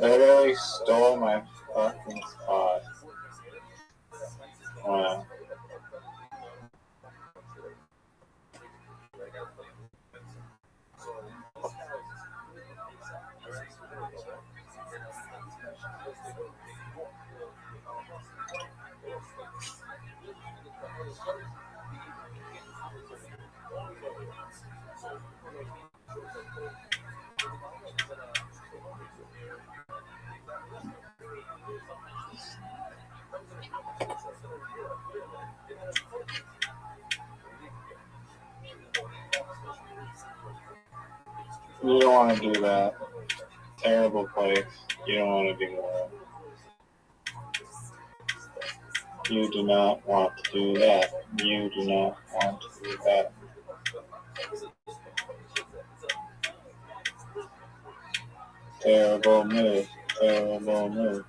They really stole my fucking spot. Wow. You don't want to do that. Terrible place. You don't want to do that. You do not want to do that. You do not want to do that. Terrible move. Terrible move.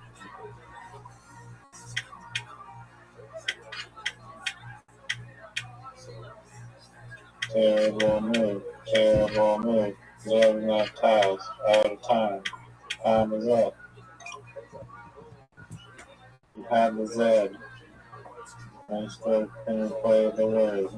Terrible move. Terrible move. Doesn't have tiles. Out of time. Time is up. You have the Z. I still couldn't play the word.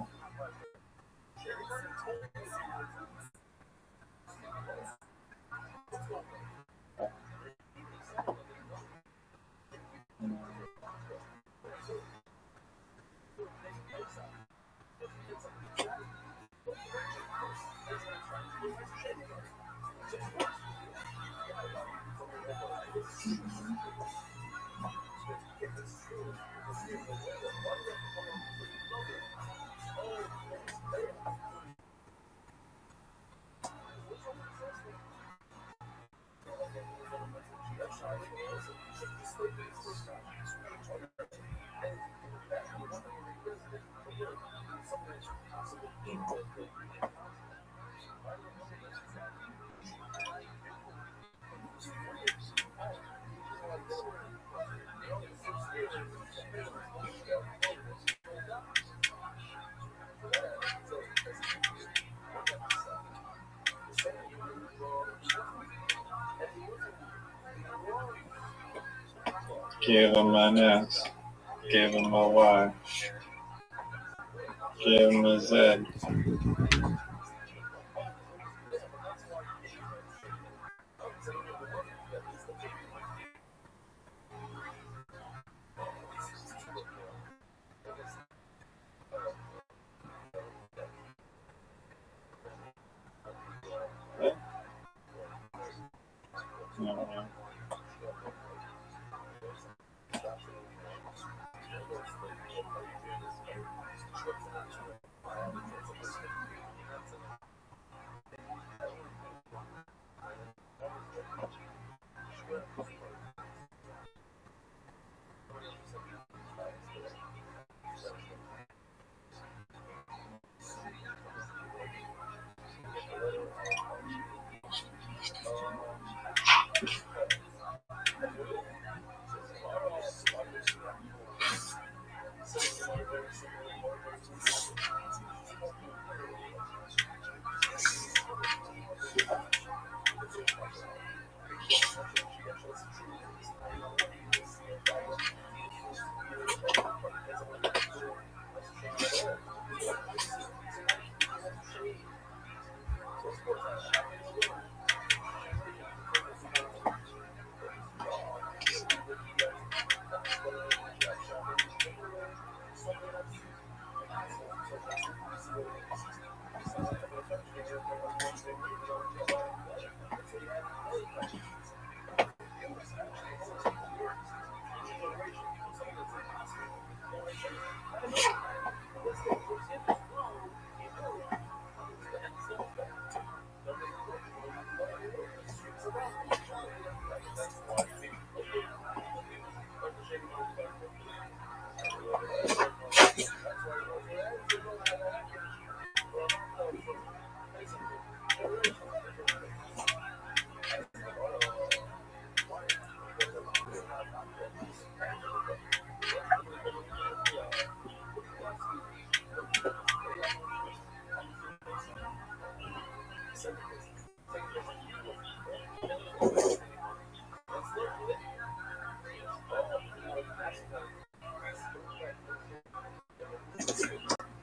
Gave him an X. Gave him a Y. Gave him a Z.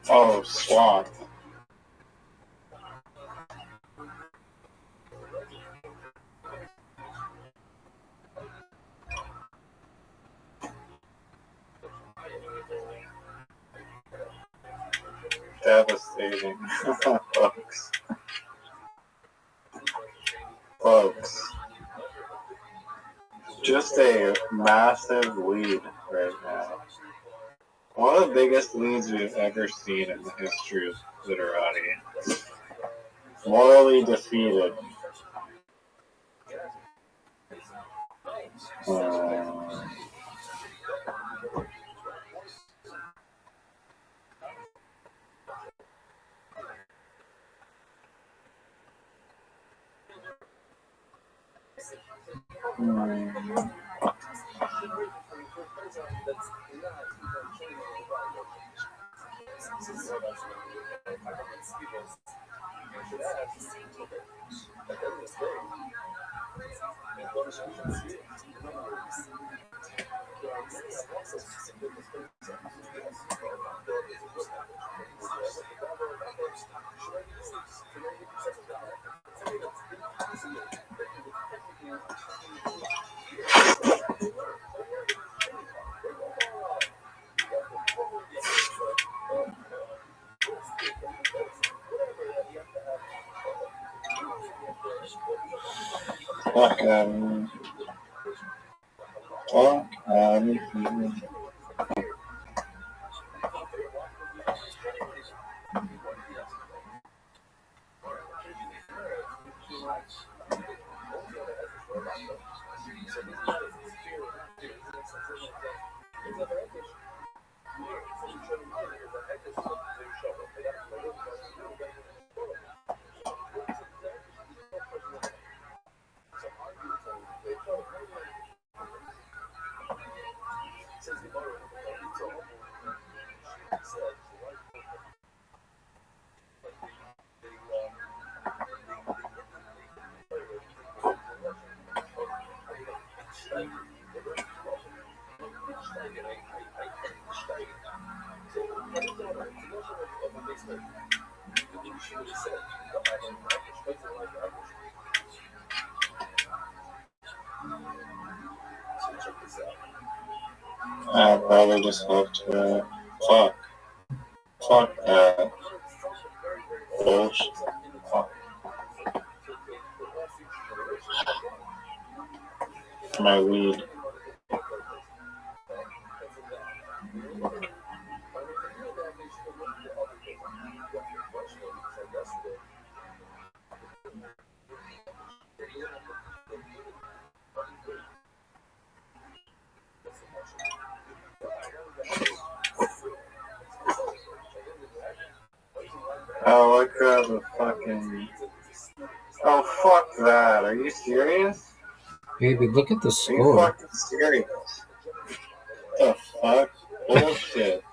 Oh, sloth. Devastating. Folks. Folks. Just a massive lead right now. One of the biggest leads we've ever seen in the history of literati. Morally defeated. I probably just have to fuck that bullshit. Fuck my weed. Oh, look at the fucking. Oh, fuck that. Are you serious? Baby, look at the Are you score. fucking serious? What the fuck? Bullshit.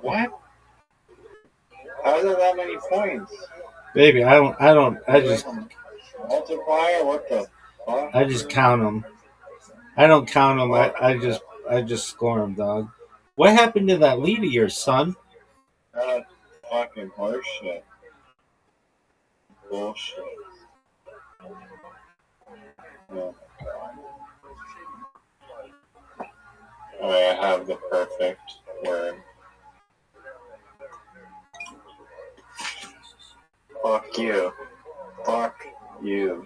What? How is there that many points? Baby, I just Multiplier? What the fuck? I just count them. I don't count them. What? I just score them, dog. What happened to that lead of yours, son? Fucking horseshit. Bullshit. Oh my god. I have the perfect word. Fuck you. Fuck you.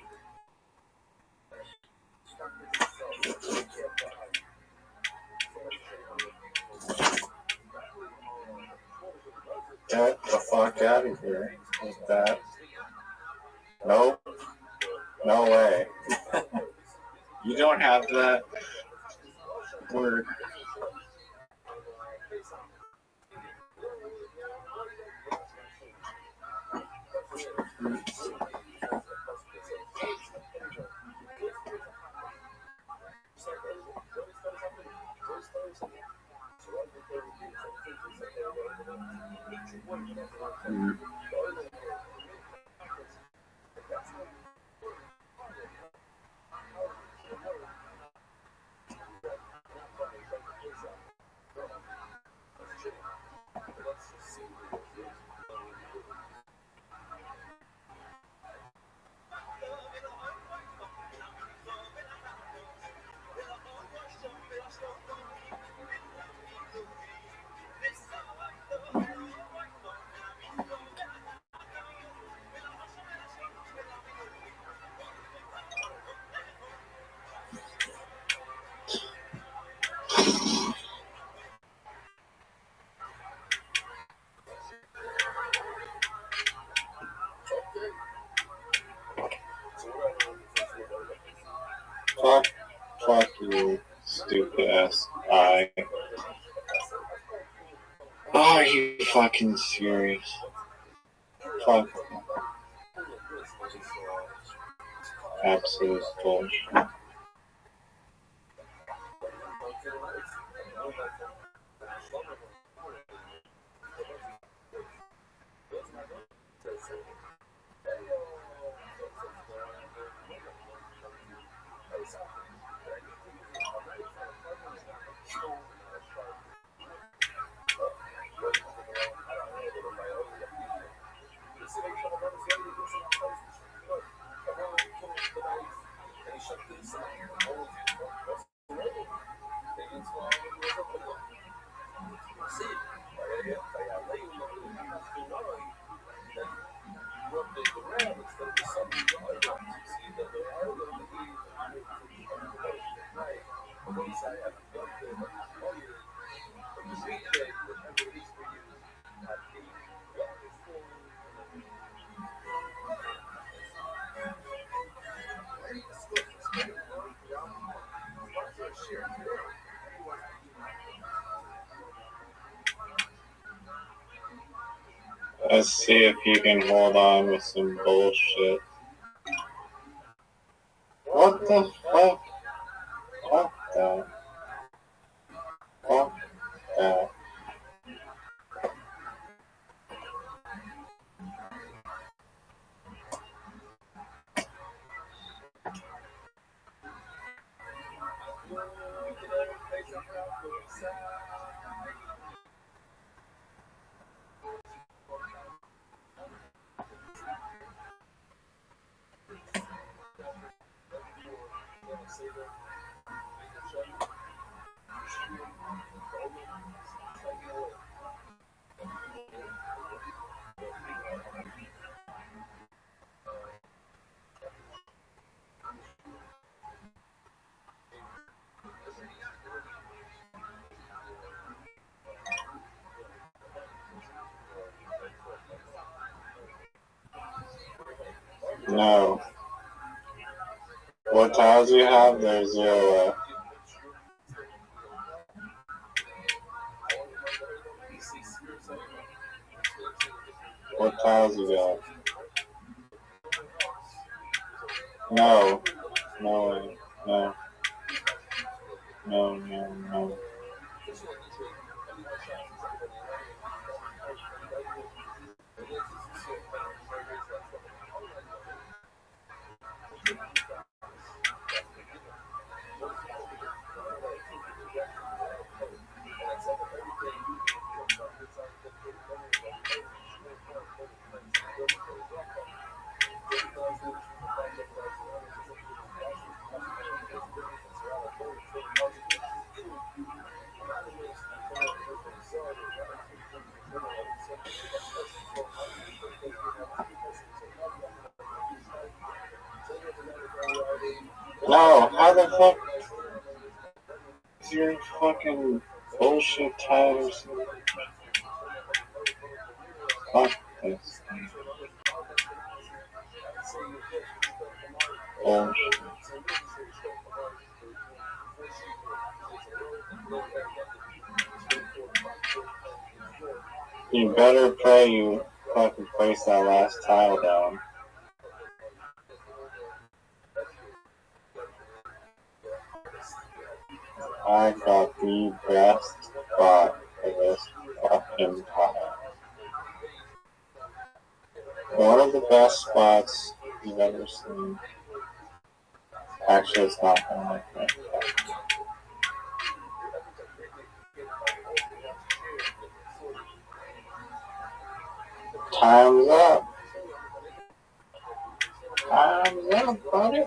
Get the fuck out of here with that. Nope. No way. You don't have that word. Fuck you, stupid ass eye. Oh, are you fucking serious? Fuck. Absolute bullshit. Let's see if you can hold on with some bullshit. What the fuck? Fuck that. Fuck that. No. What tiles do you have? There's 0 left. What tiles you got? No. No way. No. No, no, no. No, how the fuck is your fucking bullshit tires? Fuck this. Bullshit. You better pray you fucking place that last tile down. I got the best spot for this fucking tile. One of the best spots you've ever seen. Actually, it's not gonna like me. Time's up. Time's up, buddy.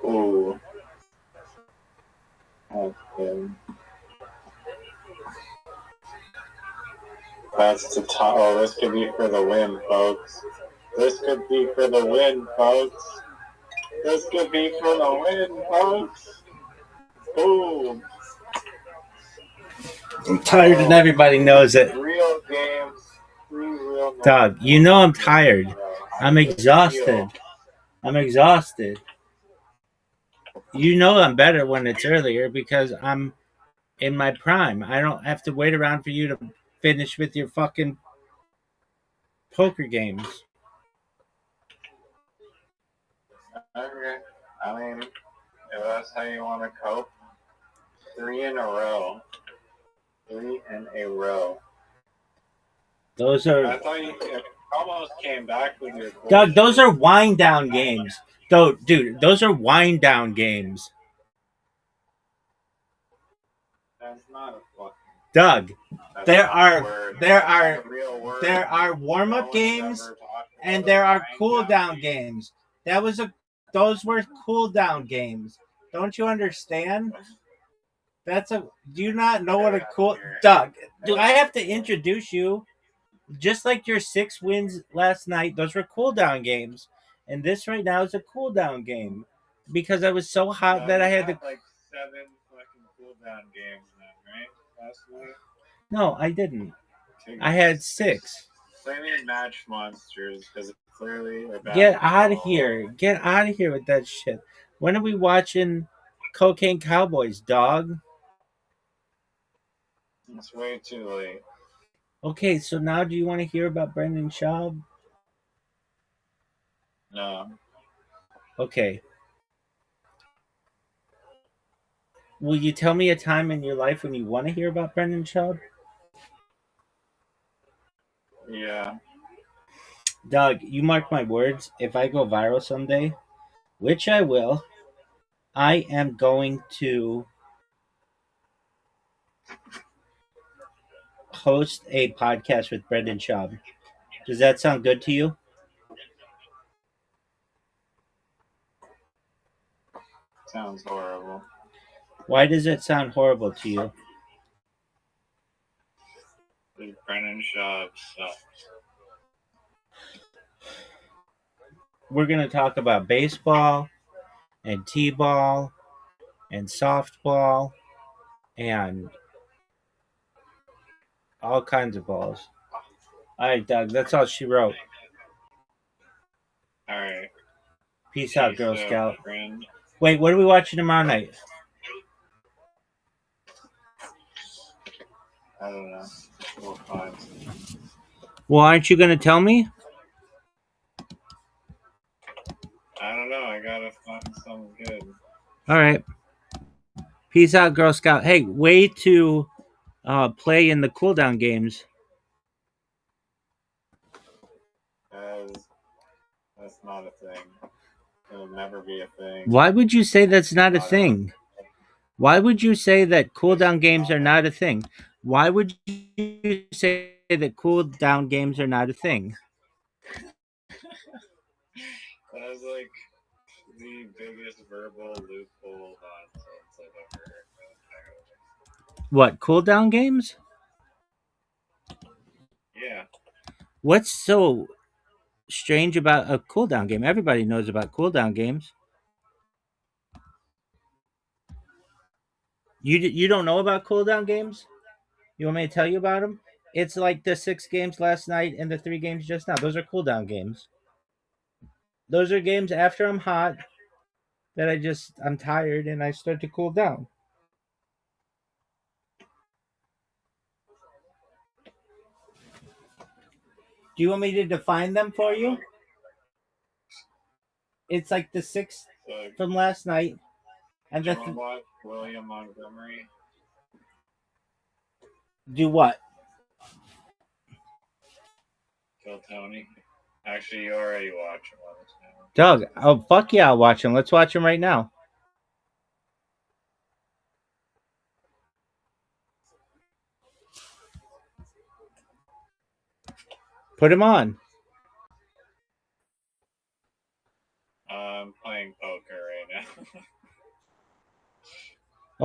Ooh. That's good. That's the top. Oh, this could be for the win, folks. This could be for the win, folks. This could be for the win, folks. Boom. I'm tired and everybody knows it. Real games. 3 real games. Dog, you know I'm tired. I'm exhausted. I'm exhausted. You know I'm better when it's earlier because I'm in my prime. I don't have to wait around for you to finish with your fucking poker games. Okay. I mean, if that's how you want to cope, 3 in a row. 3 in a row. Those are. I thought you almost came back with your. Doug, those are wind down games. Dude, those are wind down games. That's not a fucking. Doug, That's there not are a word. there That's are not a real word. there are warm No up one's games ever talked and about there a are wind cool down game. games. Those were cool down games. Don't you understand? Do you not know what a cool Doug? Do I have to introduce you? Just like your 6 wins last night, those were cool down games, and this right now is a cool down game because I was so hot that I had to. Like 7 fucking cool down games then, right? Last week. No, I didn't. I had 6. Say me match monsters because it's clearly about. Get out of here! Get out of here with that shit. When are we watching Cocaine Cowboys, dog? It's way too late. Okay, so now do you want to hear about Brendan Schaub? No. Okay. Will you tell me a time in your life when you want to hear about Brendan Schaub? Yeah. Doug, you mark my words. If I go viral someday, which I will, I am going to host a podcast with Brendan Schaub. Does that sound good to you? Sounds horrible. Why does it sound horrible to you? Brennan Schaub sucks. We're going to talk about baseball and t-ball and softball and all kinds of balls. All right, Doug, that's all she wrote. All right. Peace out, Girl Scout. Friend. Wait, what are we watching tomorrow night? I don't know. We'll find. Well, aren't you going to tell me? I don't know. I gotta find something good. All right. Peace out, Girl Scout. Hey, way to play in the cooldown games. That's not a thing. It'll never be a thing. Why would you say that's not a thing? Why would you say that cooldown games are not a thing? Why would you say that cooldown games are not a thing? That was like the biggest verbal loophole nonsense I've ever heard in my entire life. What, cooldown games? Yeah. What's so strange about a cooldown game? Everybody knows about cooldown games. You don't know about cooldown games? You want me to tell you about them? It's like the 6 games last night and the 3 games just now. Those are cooldown games. Those are games after I'm hot that I'm tired and I start to cool down. Do you want me to define them for you? It's like the 6 from last night and the William Montgomery. Do what? Kill Tony. Actually, you already watch him on this now. Doug, oh fuck yeah, I'll watch him. Let's watch him right now. Put him on. I'm playing poker right now.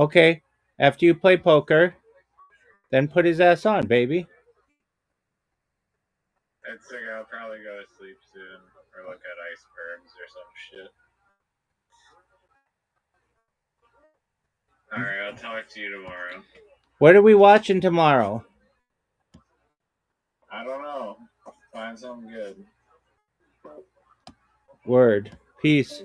Okay. After you play poker, then put his ass on, baby. I'll probably go to sleep soon or look at icebergs or some shit. Alright, I'll talk to you tomorrow. What are we watching tomorrow? I don't know. Find something good. Word. Peace.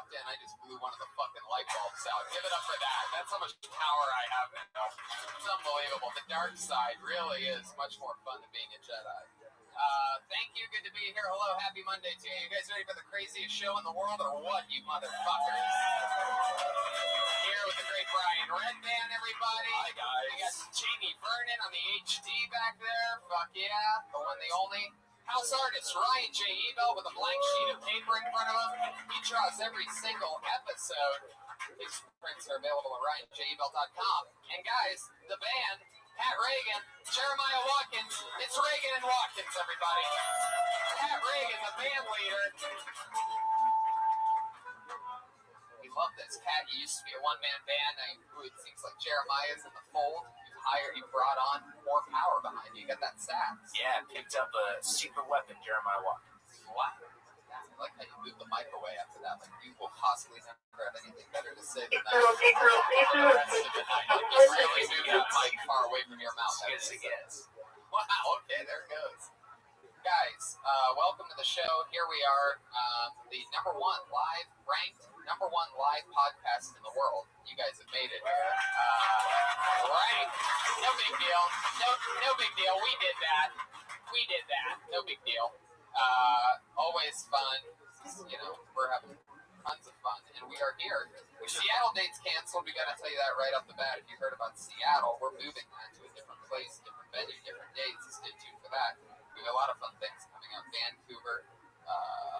walked in, I just blew one of the fucking light bulbs out. Give it up for that. That's how much power I have now. It's unbelievable. The dark side really is much more fun than being a Jedi. Thank you. Good to be here. Hello. Happy Monday to you. You guys ready for the craziest show in the world or what, you motherfuckers? Here with the great Brian Redman, everybody. Hi, guys. We got Jamie Vernon on the HD back there. Fuck yeah. The one, the only. House artist Ryan J. Ebel with a blank sheet of paper in front of him. He draws every single episode. His prints are available at ryanjebel.com. And guys, the band, Pat Reagan, Jeremiah Watkins. It's Reagan and Watkins, everybody. Pat Reagan, the band leader. We love this. Pat, you used to be a one-man band. It seems like Jeremiah's in the fold. You brought on more power behind you. You got that sax. Yeah, picked up a secret weapon, Jeremiah Watkins. Wow. I like how you moved the mic away after that. Like, you will possibly never have anything better to say than that. For the rest of the night. Like, you really moved that mic far away from your mouth. Yes, it gets. Wow, okay, there it goes. Guys, welcome to the show. Here we are, the number one live podcast in the world. You guys have made it here. Right. No big deal. No big deal. We did that. No big deal. Always fun. You know, we're having tons of fun. And we are here. Seattle date's canceled. We got to tell you that right off the bat. If you heard about Seattle, we're moving that to a different place, different venue, different dates. Stay tuned for that. We have a lot of fun things coming up. Vancouver.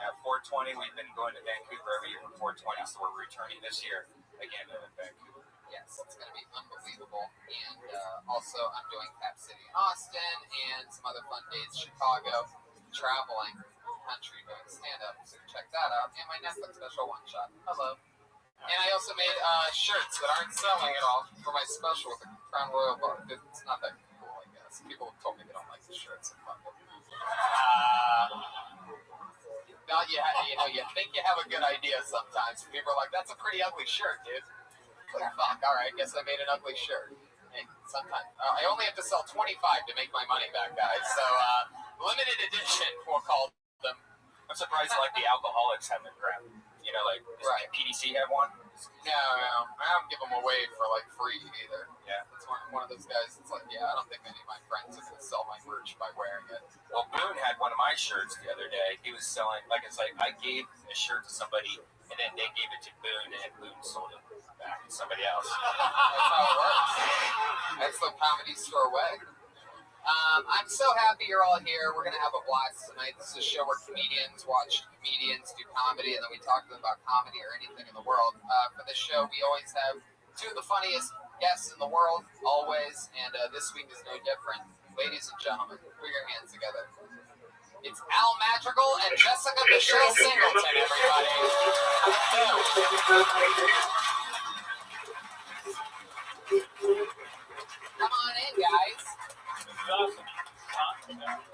At 420, we've been going to Vancouver every year for 420, so we're returning this year again to Vancouver. Yes, it's going to be unbelievable. And also, I'm doing Cap City in Austin and some other fun dates. Chicago, traveling the country doing stand-up. So check that out. And my Netflix special, One Shot. Hello. And I also made shirts that aren't selling at all for my special with the Crown Royal bar. It's not that cool, I guess. People have told me they don't like the shirts. You think you have a good idea sometimes. People are like, that's a pretty ugly shirt, dude. Like, fuck, all right, guess I made an ugly shirt. And sometimes, I only have to sell 25 to make my money back, guys. So, limited edition, we'll call them. I'm surprised like the alcoholics haven't grabbed. You know, like, does Right. PDC have one? No, I don't give them away for, like, free either. Yeah. It's one of those guys that's like, yeah, I don't think any of my friends are going to sell my merch by wearing it. Well, Boone had one of my shirts the other day. He was selling, like, it's like I gave a shirt to somebody, and then they gave it to Boone, and Boone sold it back to somebody else. That's how it works. That's the comedy store way. I'm so happy you're all here. We're going to have a blast tonight. This is a show where comedians watch comedians do comedy, and then we talk to them about comedy or anything in the world. For this show, we always have two of the funniest guests in the world, always, and this week is no different. Ladies and gentlemen, put your hands together. It's Al Madrigal and Jessica Michelle Singleton, everybody. Come on in, guys. Hi.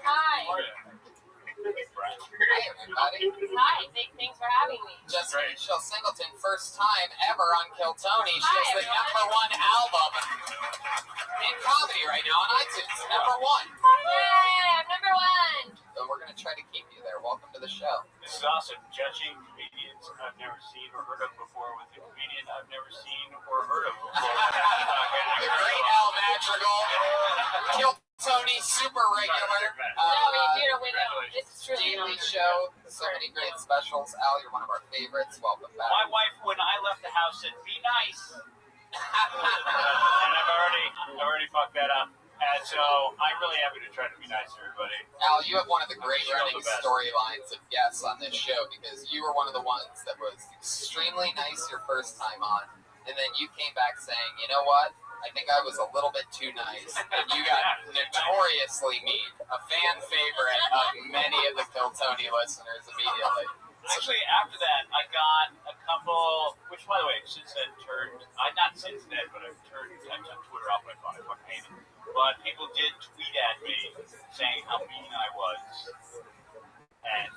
Hi, everybody. Hi. Thanks for having me. Jessica Michelle Singleton, first time ever on Kill Tony. She has the #1 album in comedy right now on iTunes. #1. Yay, I'm #1. So we're going to try to keep you there. Welcome to the show. This is awesome. Judging comedians I've never seen or heard of before with a comedian I've never seen or heard of before. The great Al Madrigal. Kill Tony, super regular. No, you're a winner. It's truly an Daily honor. show. So many great specials. Al, you're one of our favorites. Welcome back. My wife, when I left the house, said, "Be nice," and I've already fucked that up. And so I'm really happy to try to be nice to everybody. Al, you have one of the great You're running the best. storylines of guests on this show because you were one of the ones that was extremely nice your first time on, and then you came back saying, "You know what? I think I was a little bit too nice," and you got notoriously mean. A fan favorite of many of the Kill Tony listeners immediately. Actually, after that, I got a couple, which, by the way, since then not since then, but I took Twitter off my phone. I fucking hate it. But people did tweet at me saying how mean I was. And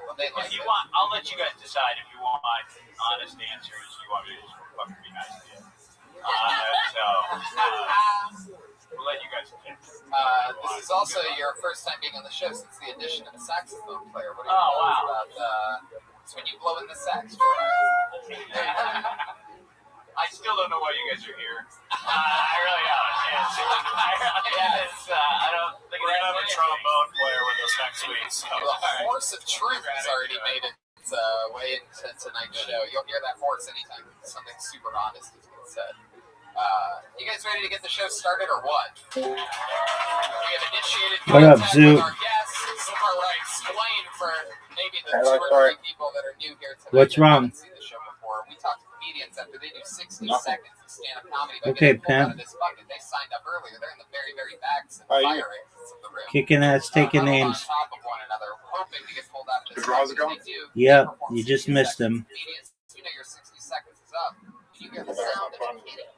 Well, they like if you it. want, I'll let you guys decide if you want honest answers. You want me to just fucking be nice to you. We'll let you guys pick. This is also your first time being on the show since the addition of a saxophone player. What are your Oh, thoughts wow. about It's when you blow in the sax. I still don't know why you guys are here. I really don't. I don't think we're gonna have a trombone player with us next week. So. The horse of truth has already made its way into tonight's show. You'll hear that horse anytime something super honest is being said. You guys ready to get the show started or what? We have initiated What up, contact Zoo? with our guests. All right, explain for maybe the 2 or 3 people that are new here tonight. What's wrong? Haven't seen the show before. We talk to comedians after they do 60 seconds of stand-up comedy. Okay, Pam. Pam. They signed up earlier. They're in the very, very backs and fire exits of the room. Kicking ass, taking names. On top of one another, hoping to get pulled out of this. Yep, you just missed them. You know your 60 seconds is up. You hear the sound of it hitting.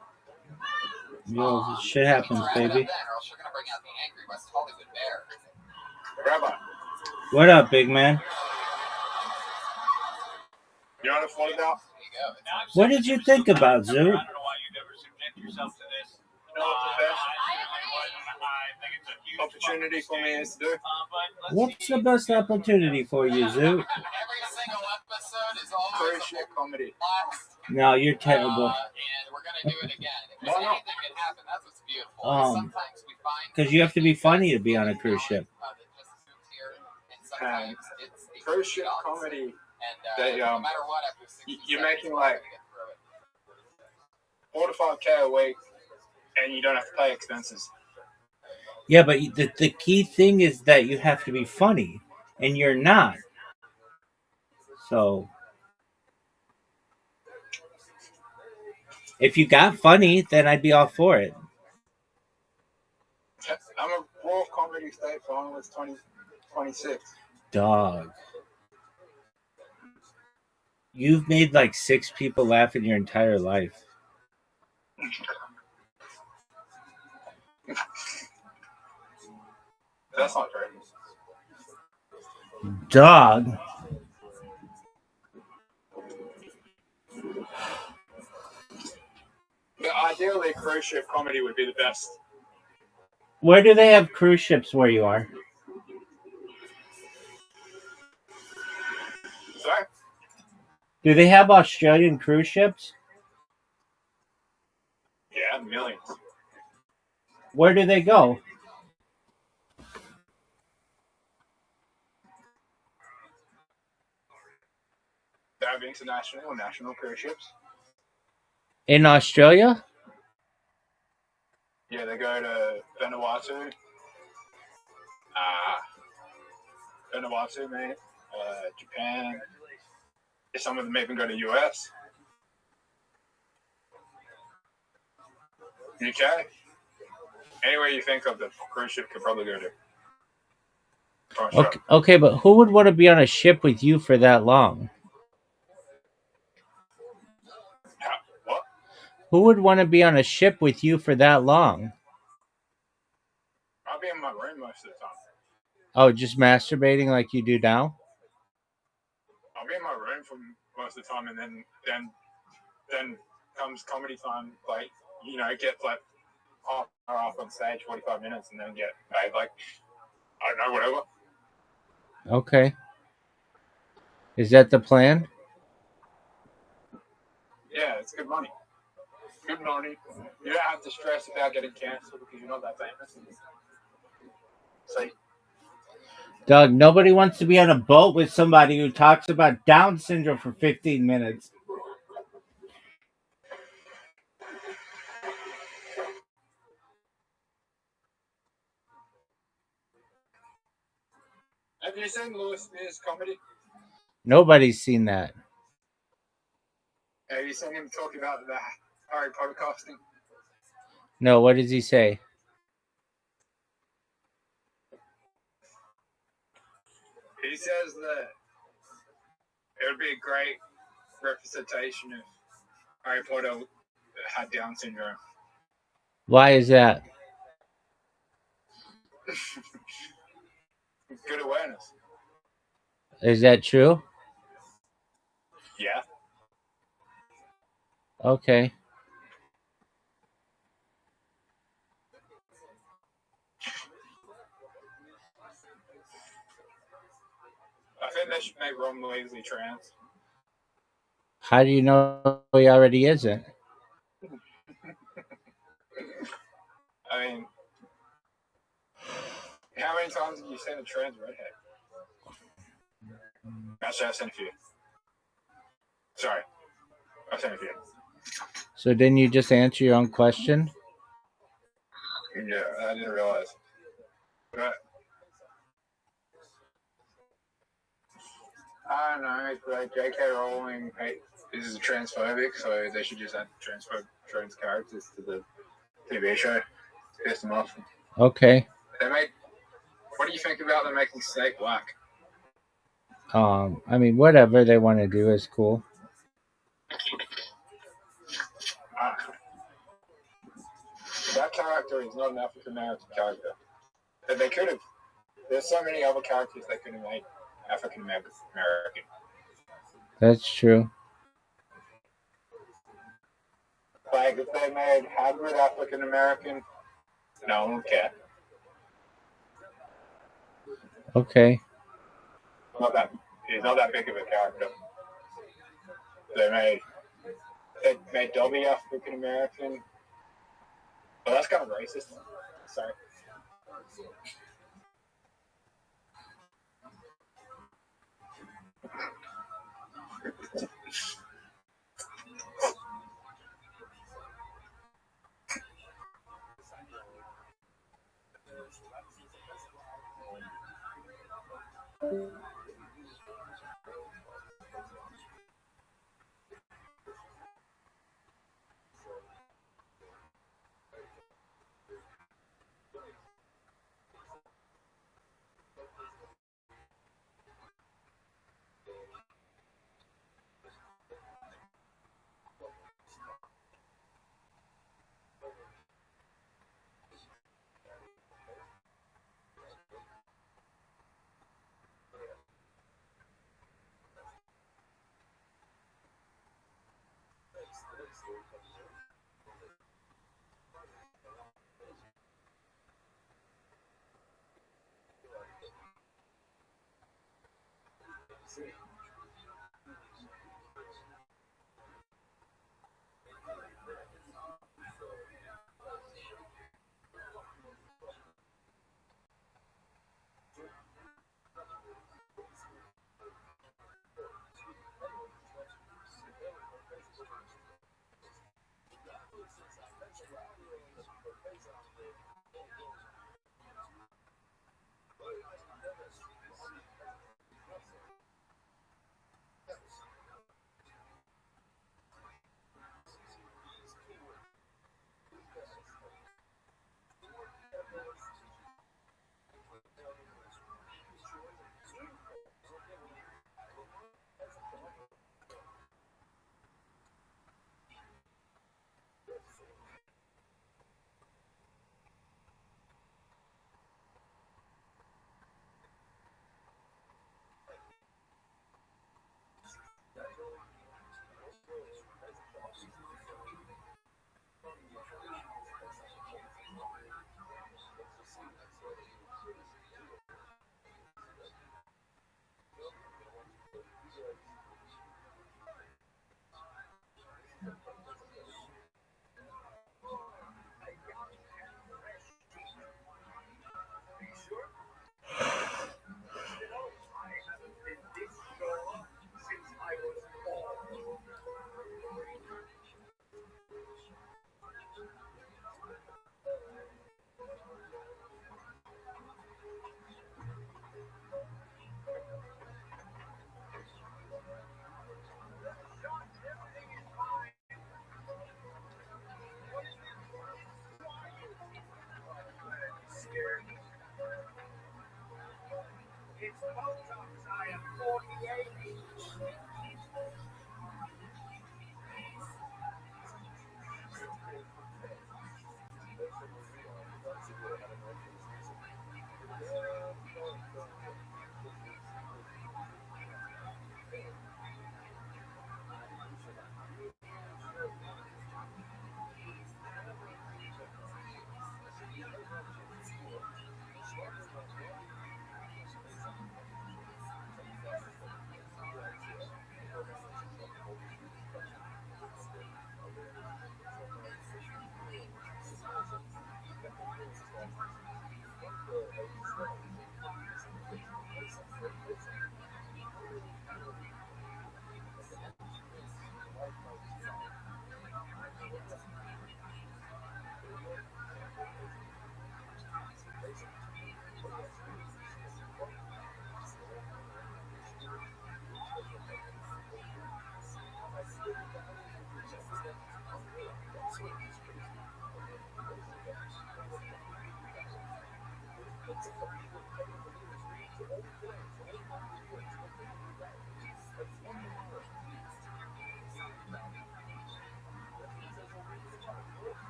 Yo, shit happens, baby. Rabbi, What up, big man? you know what I thought about? What did you think about, Zoo? I don't know why you never subject yourself to this. You know what the best I think it's a huge opportunity for me is to do? What's the best opportunity for you, Zoo? Every single episode is always Cruise ship comedy. No, you're terrible. and we're gonna do it again. If there's anything can happen, that's what's beautiful. Sometimes we find Because you have to be funny to be on a cruise ship. And cruise ship comedy, they, no matter what, after 60 you're seconds, making we're like gonna get through it. 4 to 5K a week, and you don't have to pay expenses. Yeah, but the key thing is that you have to be funny, and you're not. So, if you got funny, then I'd be all for it. I'm a Raw Comedy State finalist 2026. Dog. You've made like 6 people laugh in your entire life. That's not true. Dog. But ideally, cruise ship comedy would be the best. Where do they have cruise ships where you are? Sorry? Do they have Australian cruise ships? Yeah, millions. Where do they go? They have international or national cruise ships. In Australia? Yeah, they go to Vanuatu. Vanuatu, mate. Japan. Some of them even go to US. UK. Anywhere you think of, the cruise ship could probably go to. Okay, but who would want to be on a ship with you for that long? What? Who would want to be on a ship with you for that long? I'll be in my room most of the time. Oh, just masturbating like you do now? I'll be in my room for most of the time, and then comes comedy time. Like, you know, get like half an hour off on stage, 45 minutes, and then get paid like, I don't know, whatever. Okay. Is that the plan? Yeah, it's good money. Good money. You don't have to stress about getting canceled because you're not that famous. So, Doug, nobody wants to be on a boat with somebody who talks about Down syndrome for 15 minutes. have you seen Louis Spears' comedy? Nobody's seen that. Have you seen him talk about the Harry Potter casting? No, what does he say? He says that it would be a great representation if Harry Potter had Down syndrome. Why is that? Good awareness. Is that true? Yeah. Okay. I think they should make Ron Weasley trans. How do you know he already isn't? I mean, how many times have you seen a trans redhead? Actually, I've seen a few. Sorry. I've seen a few. So didn't you just answer your own question? Yeah, I didn't realize. But I don't know. Like J.K. Rowling is transphobic, so they should just add trans characters to the TV show. Piss them off. Okay. What do you think about them making Snake black? I mean, whatever they want to do is cool. That character is not an African American character. But they could have. There's so many other characters they could have made African American. That's true. Like if they made Hagrid African American, no one would care. Okay. He's not that big of a character. They made Dobby African American. Well, that's kind of racist. Sorry.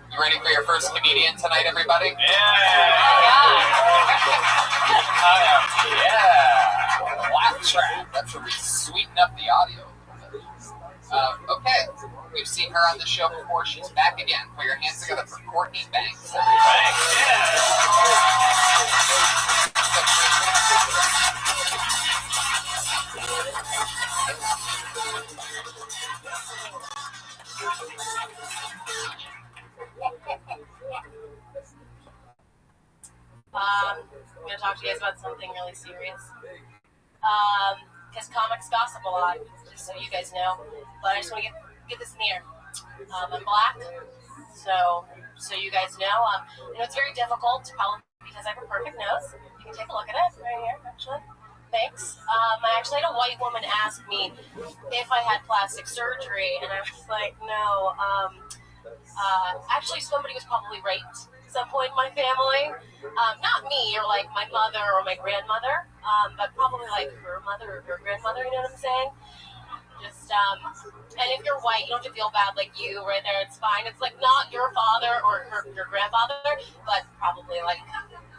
You ready for your first comedian tonight, everybody? Yeah. Yeah. Laugh track. That's where we sweeten up the audio. Okay. We've seen her on the show before. She's back again. Put your hands together for Courtney Banks. I'm going to talk to you guys about something really serious. Because comics gossip a lot, just so you guys know. But I just want to get this in the air. I'm black, so you guys know. It's very difficult, probably because I have a perfect nose. You can take a look at it right here, actually. Thanks. I actually had a white woman ask me if I had plastic surgery, and I was like, no. Actually, somebody was probably raped at some point in my family. Not me, or like my mother or my grandmother, but probably like her mother or her grandmother, you know what I'm saying? Just, and if you're white, you don't have to feel bad, like you right there, it's fine. It's like not your father or your grandfather, but probably like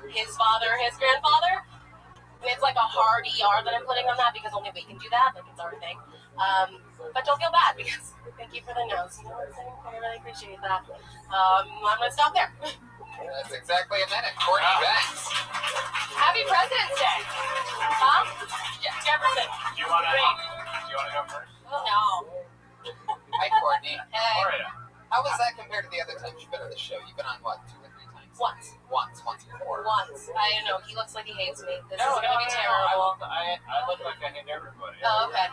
his father, his grandfather. It's like a hard ER that I'm putting on that because only we can do that, like it's our thing. But don't feel bad because thank you for the nose. You know what I'm saying? I really appreciate that. I'm gonna stop there. That's exactly a minute. Courtney Banks. Happy President's Day. Huh? Yeah, Jefferson. Do you want to go first? No. Hi, Courtney. Hey. All right. How was that compared to the other times you've been on the show? You've been on, what, 2 or 3 times? Once before. Once. I don't know. He looks like he hates me. This is No, gonna be terrible. I look like I hate everybody. Oh, okay.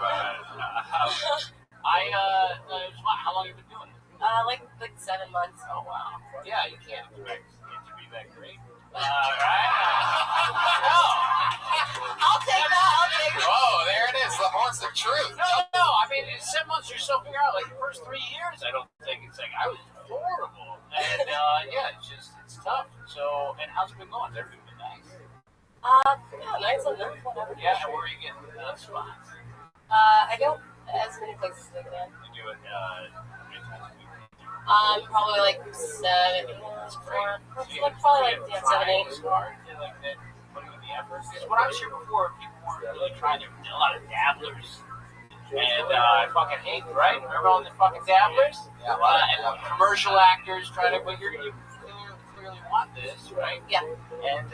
How long have you been doing it? Like 7 months. Oh, wow. Yeah, you can't expect it to be that great. Right? I'll take that. Whoa, there it is. The horns of truth. No. I mean, in 7 months, you're still figuring out. Like, the first 3 years, I don't think it's like, I was horrible. And, yeah, it's tough. So, and how's it been going? Has everything been nice? Yeah, nice enough, whatever. Yeah, and where are you getting spots? I don't as many places as I can. You do it, Probably like 7, 4, like probably like 7, 8. Putting in the effort. Because when I was here before, people weren't really trying to. A lot of dabblers. And I fucking hate, right? Remember all the fucking dabblers? Yeah. And commercial actors trying to. But you clearly want this, right? Yeah. And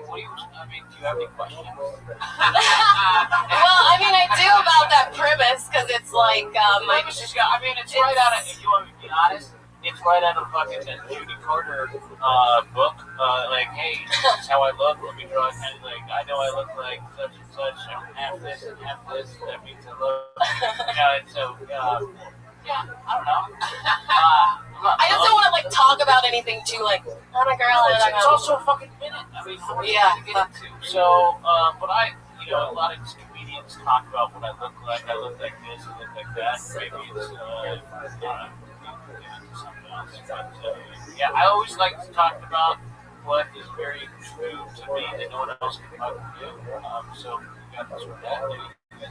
what do you? I mean, do you have any questions? Well, I mean, I do about that premise because it's like It's right out of. If you want me to be honest, it's right out of fucking Judy Carter book. Like, hey, this is how I look. Let me draw kind of like I know I look like such and such. I'm half this and half this. That means I look. And so yeah, I don't know. I just don't want to like talk about anything too like I'm a girl. It's also a fucking minute. I mean, how much Yeah. to get into? So, but a lot of these comedians talk about what I look like. I look like this. I look like that. Maybe it's something else. But yeah, I always like to talk about what is very true to me that no one else can fucking do. So we got this with that.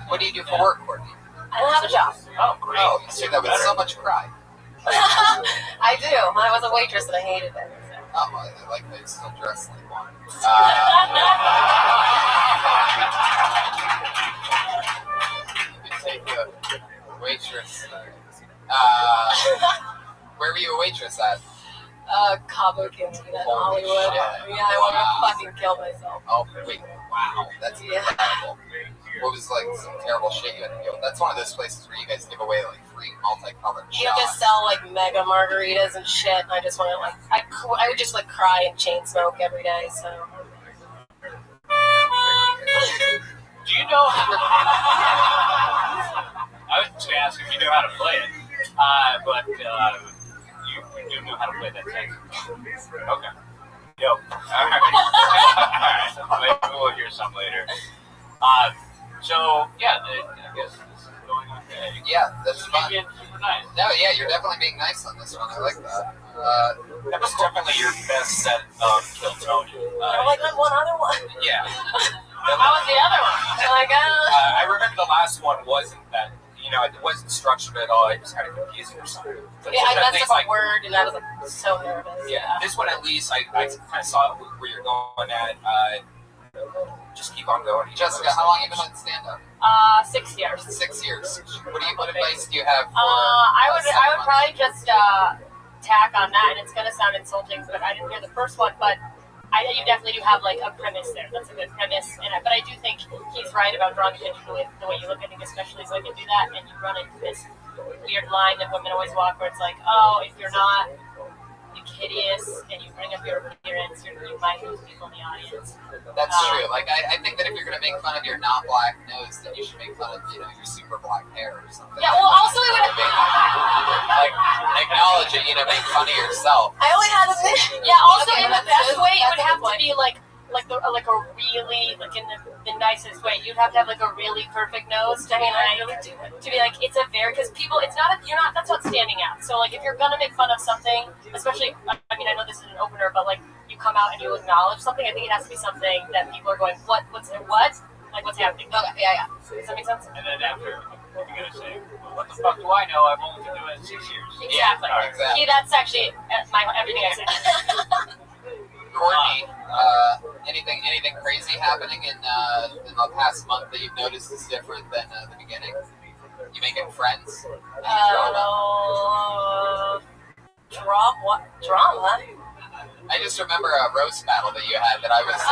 What do you do for work, Courtney? I don't have a job. Oh, great. Oh, you say that with so much pride. I do. I was a waitress and I hated it. Oh, I like that you still dress like one. You could take a waitress. Where were you a waitress at? Cabo Cantina in Hollywood. Shit. Yeah, I want to fucking kill myself. Oh, wait. Wow. That's incredible. What was like some terrible shit you had to deal with? That's one of those places where you guys give away like free multicolored shots. You just sell like mega margaritas and shit, and I just want to like, I would just like cry and chain smoke every day, so. Do you know how to I was just going to ask if you knew how to play it, but you do know how to play that saxophone. Okay. Yo. All right. Maybe we'll hear some later. So, yeah, I guess this is going okay. Yeah, that's fun. Being super nice. No, yeah, you're definitely being nice on this one. I like that. That was definitely your best set of Kill Tony. Like on one other one. Yeah. How was the other one? Like, I remember the last one wasn't that, it wasn't structured at all. It was kind of confusing or something. But yeah, I this one, at messed least, up a word and I was like so nervous. Yeah, this one at least, I kind of saw where you're going at. Just keep on going. Jessica, how long have you been on stand-up? 6 years. 6 years. What advice do you have for I would probably just tack on that, and it's gonna sound insulting, but I didn't hear the first one, but you definitely do have like a premise there. That's a good premise, but I do think he's right about drawing attention to the way you look. I think especially women do that, and you run into this weird line that women always walk, where it's like, oh, if you're not hideous and you bring up your appearance, you might lose people in the audience. That's true. Like, I think that if you're going to make fun of your not black nose, then you should make fun of, your super black hair or something. Yeah, well, also it would like, acknowledge it, make fun of yourself. I only had a vision. Yeah, also in the best way, it would have to be like a really, like in the nicest way. You'd have to have like a really perfect nose to be like, to be like, it's a very, because people, it's not, that's not standing out. So like if you're gonna make fun of something, especially, I mean, I know this is an opener, but like you come out and you acknowledge something, I think it has to be something that people are going, what? Like what's happening? Okay, yeah. Does that make sense? And then after, you're gonna say, well, what the fuck do I know? I've only been doing it 6 years. Exactly. Yeah, exactly. See, that's actually everything I said. Courtney, anything crazy happening in the past month that you've noticed is different than the beginning? You making friends? Drama? I just remember a roast battle that you had that I was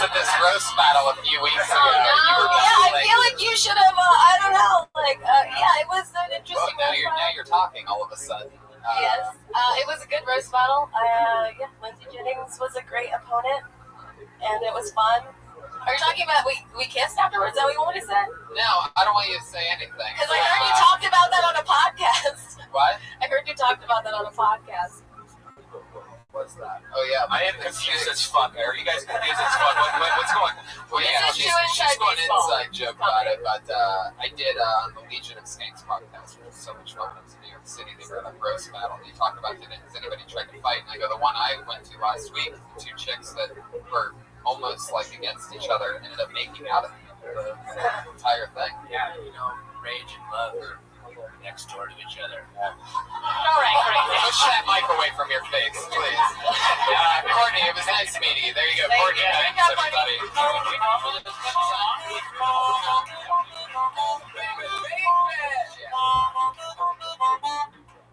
at this roast battle a few weeks ago. I feel like you should have, I don't know, it was an interesting Well, now you're talking all of a sudden. Yes, it was a good roast battle. Yeah, Lindsay Jennings was a great opponent, and it was fun. Are you talking about we kissed afterwards? Is that what you want me to say? No, I don't want you to say anything. Because I heard you talked about that on a podcast. What? I heard you talked about that on a podcast. What's that? Oh yeah, I am confused as fuck. Are you guys confused as fuck? What's going on? Well, yeah, This is she's too going inside inside joke about it, but I did on the Legion of Skanks podcast, which was so much fun. When I was in New York City. They were in a roast battle. And you talked about has anybody tried to fight? And I go, the one I went to last week, the two chicks that were almost like against each other ended up making out at the entire thing. Yeah, rage and love are next door to each other. All right, great. Push that mic away from your face, please. Courtney, it was nice meeting you. There you go, Courtney. Thanks, everybody.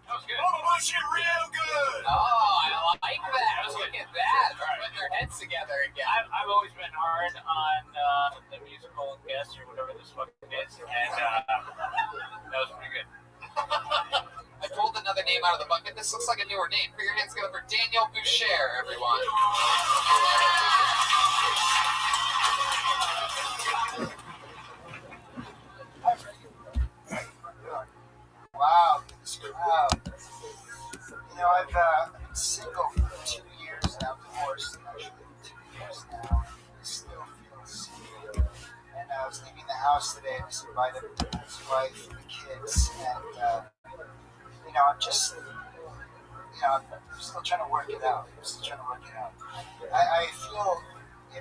That was good. Oh, shit, real good. Oh, I like that. Look at that. They're putting their heads together again. I've always been hard on the musical guest or whatever this fucking is, and that was pretty good. I pulled another name out of the bucket. This looks like a newer name. Put your hands together for Daniel Boucher, everyone. Wow, this crowd. I've been single for 2 years now, divorced actually 2 years now. I still feel single. And I was leaving the house today and just invited his wife and the kids. And, I'm just, I'm still trying to work it out. I feel,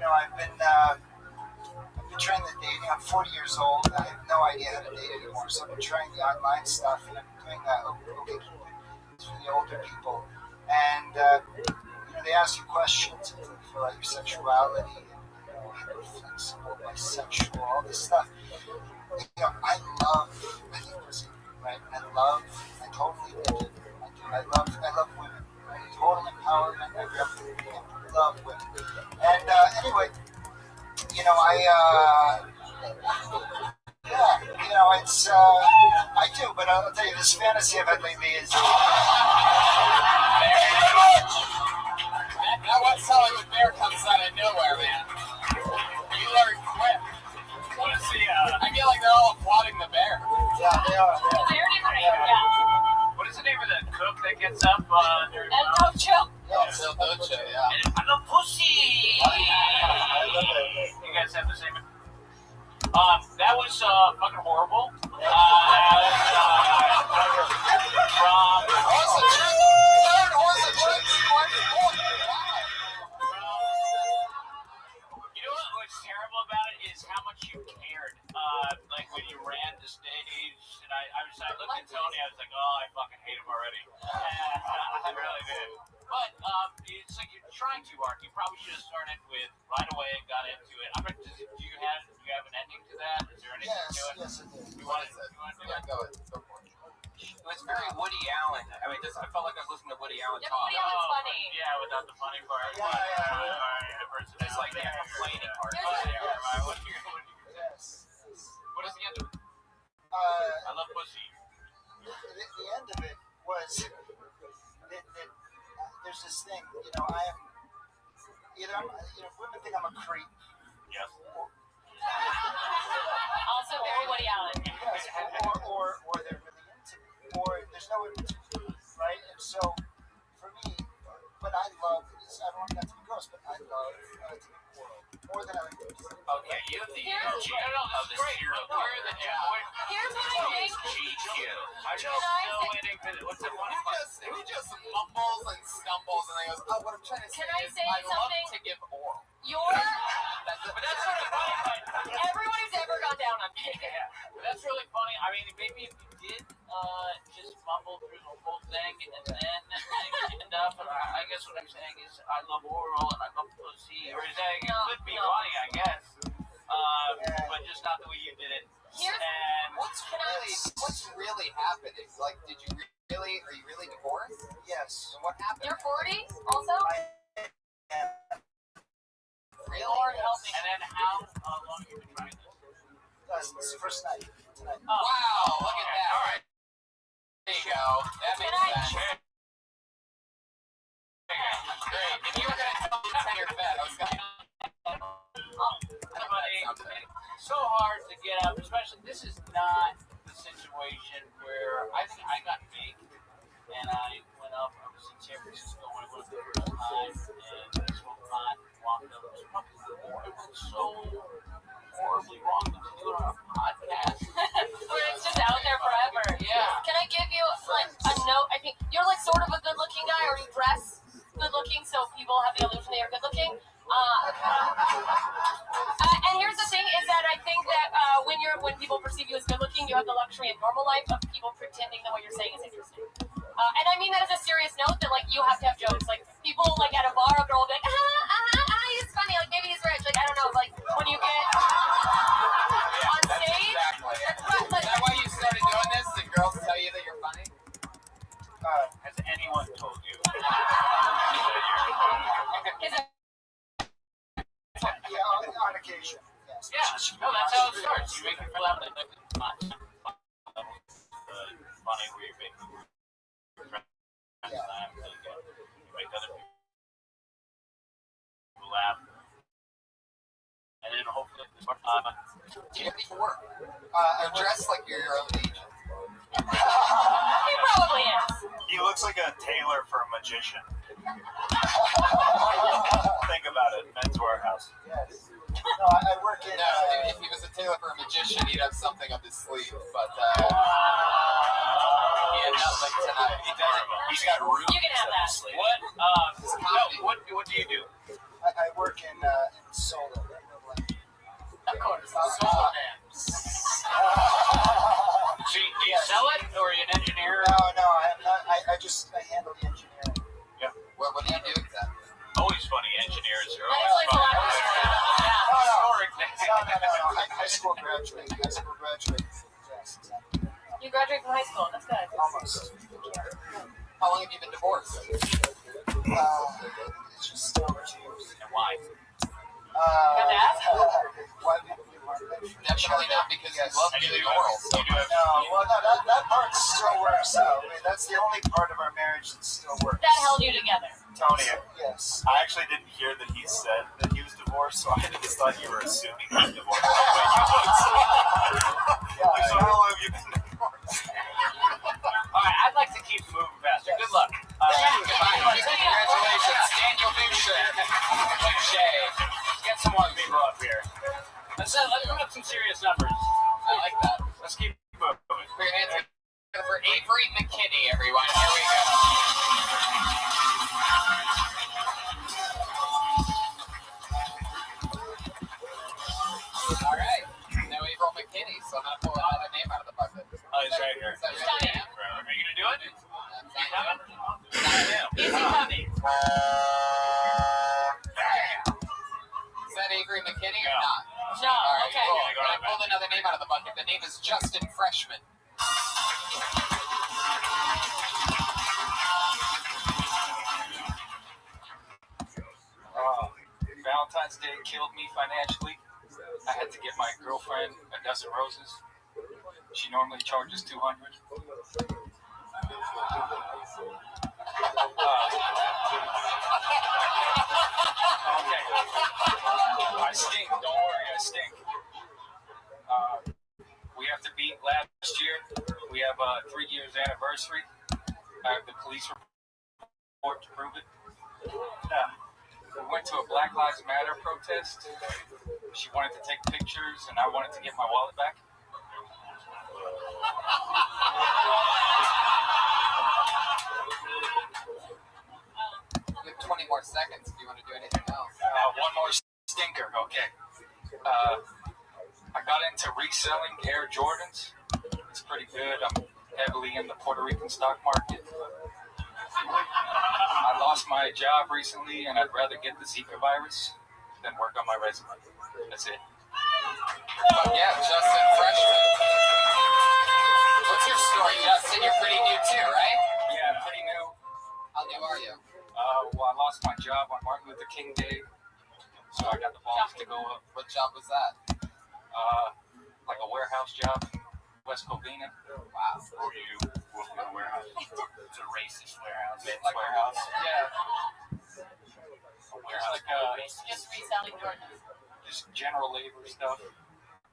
I've been trying the dating. I'm 40 years old. I have no idea how to date anymore. So I've been trying the online stuff, and I'm doing OkCupid for the older people. And they ask you questions and fill out your sexuality, and flexible, bisexual, all this stuff. I think pussy, right? I totally dig it. I love women. Right? Total empowerment. I love women. And anyway. It's, I do, but I'll tell you, this fantasy I've had lately is... That West Hollywood bear comes out of nowhere, man. You learn quick. What is the, I feel like they're all applauding the bear. Yeah, they are. what is the name of the cook that gets up during And no joke. El Docho, yeah. I'm a pussy! You guys have the same... that was fucking horrible. You know what was terrible about it is how much you cared. Like when you ran the stage, and I looked at Tony, I was like, oh, I fucking hate him already. I really did. But it's like you're trying too hard. You probably should have started with right away and got into it. Do you have an ending to that? Is there anything to it? Yes, I do. You want to do it? Go ahead. Go for it. It was very Woody Allen. I mean, I felt like I was listening to Woody Allen Yeah, talk. Woody Allen's funny. Yeah, without the funny part. It's like the complaining part. Yes. What is the end of it? I love pussy. The end of it was that there's this thing, I am women think I'm a creep. Yes. Also very Woody Allen. Yes, or they're really into me, or there's no in between, right? And so, for me, what I love is, I don't want that to be gross, but I love to be more than I like to be. Okay, you have the Here's- energy of the serial killer. Here's what I think. GQ. I'm Can I still say- waiting for what's the one? He just mumbles and stumbles and then goes, oh, what I'm trying to say Can I is say I love something? to give oral. But that's sort of funny. Everybody's ever gone down on me. Yeah, but that's really funny. I mean, maybe if you did just mumble through the whole thing and then end up, I guess what I'm saying is I love oral and I love pussy. Or is that it could be funny, I guess. But just not the way you did it. What's really happening? Like, are you really divorced? Yes. And what happened? You're 40 also? Really? Lord help me. And then how long have you been trying this? This is the first night tonight. Wow, look at that. All right. There you go. That Can makes I- sense. so hard to get up, especially this is not the situation where I think I got baked and I went up. I was in San Francisco when I went up the first time and I smoked pot and walked up. It was probably so horribly wrong to do it on a podcast. Where it's just out there forever. Yeah. Can I give you like a note? I think you're like sort of a good-looking guy, or you dress good-looking, so people have the illusion that you're good-looking. And here's the thing: is that I think that when people perceive you as good-looking, you have the luxury in normal life of people pretending that what you're saying is interesting. And I mean that as a serious note. That like you have to have jokes. Like people like at a bar, a girl will be like, he's funny. Like maybe he's rich. Like I don't know. Like when you get on stage. Exactly. Is that why you started doing this? Did girls tell you that you're funny? Has anyone told you? Is it? Yeah, on occasion. Yes. Yeah, no, that's how it starts. You make me feel out like funny where you're making friends laugh, you make other people laugh, and then hopefully Do you have any work? You're dressed like you're your own agent. He probably is. He looks like a tailor for a magician. Think about it, Men's Warehouse. Yes. No, I work in. No, if he was a tailor for a magician, he'd have something up his sleeve. But he had nothing tonight. He doesn't. he's got room. You can have that. What do you do? I work in solar. Of course. Solar amps. So do you sell it, or are you an engineer? No, I'm not. I handle the engineering. Yeah. What do you do exactly? Always funny. Engineers are That always explains a lot. funny. No. High school graduate. Yes, exactly. You graduated from high school. That's good. Almost. How long have you been divorced? It's just over 2 years. And why? Got to ask? Why did you want to mention? Definitely not because you love getting oral so much. That part still works out. I mean, that's the only part of our marriage that still works. That held you together. Tony, Yes. I actually didn't hear that he said that he was divorced, so I just thought you were assuming he was divorced. Like, so how long have you been divorced? All right, I'd like to keep moving faster. Good luck. Congratulations, Daniel Boucher. Get some more people up here. Let's put up some serious numbers. I like that. Let's keep moving. Put your hands together for Avery McKinney, everyone. Here we go. All right. Now Avery McKinney, so I'm going to pull another name out of the bucket. Oh, he's right here. Is that your name? Are you going to do it? Easy money. Is that Avery McKinney or not? No, All right, okay. cool. I pulled another name out of the bucket. The name is Justin Freshman. Valentine's Day killed me financially. I had to get my girlfriend a dozen roses. She normally charges $200. Okay. I stink. Don't worry, I stink. We have to beat last year. We have a 3 years anniversary. I have the police report to prove it. We went to a Black Lives Matter protest. She wanted to take pictures, and I wanted to get my wallet back. You have 20 more seconds if you want to do anything else. One more stinker, okay. I got into reselling Air Jordans. It's pretty good. I'm heavily in the Puerto Rican stock market. I lost my job recently, and I'd rather get the Zika virus than work on my resume. That's it. Yeah, Justin Freshman. What's your story, Justin? You're pretty new too, right? Yeah, pretty new. How new are you? Well, I lost my job on Martin Luther King Day, so I got the balls to go up. What job was that? Like a warehouse job in West Covina. Wow. Or you work in a warehouse. It's a racist warehouse. Men's Like warehouse. Yeah. A warehouse. Like Just reselling Jordans. just general labor stuff.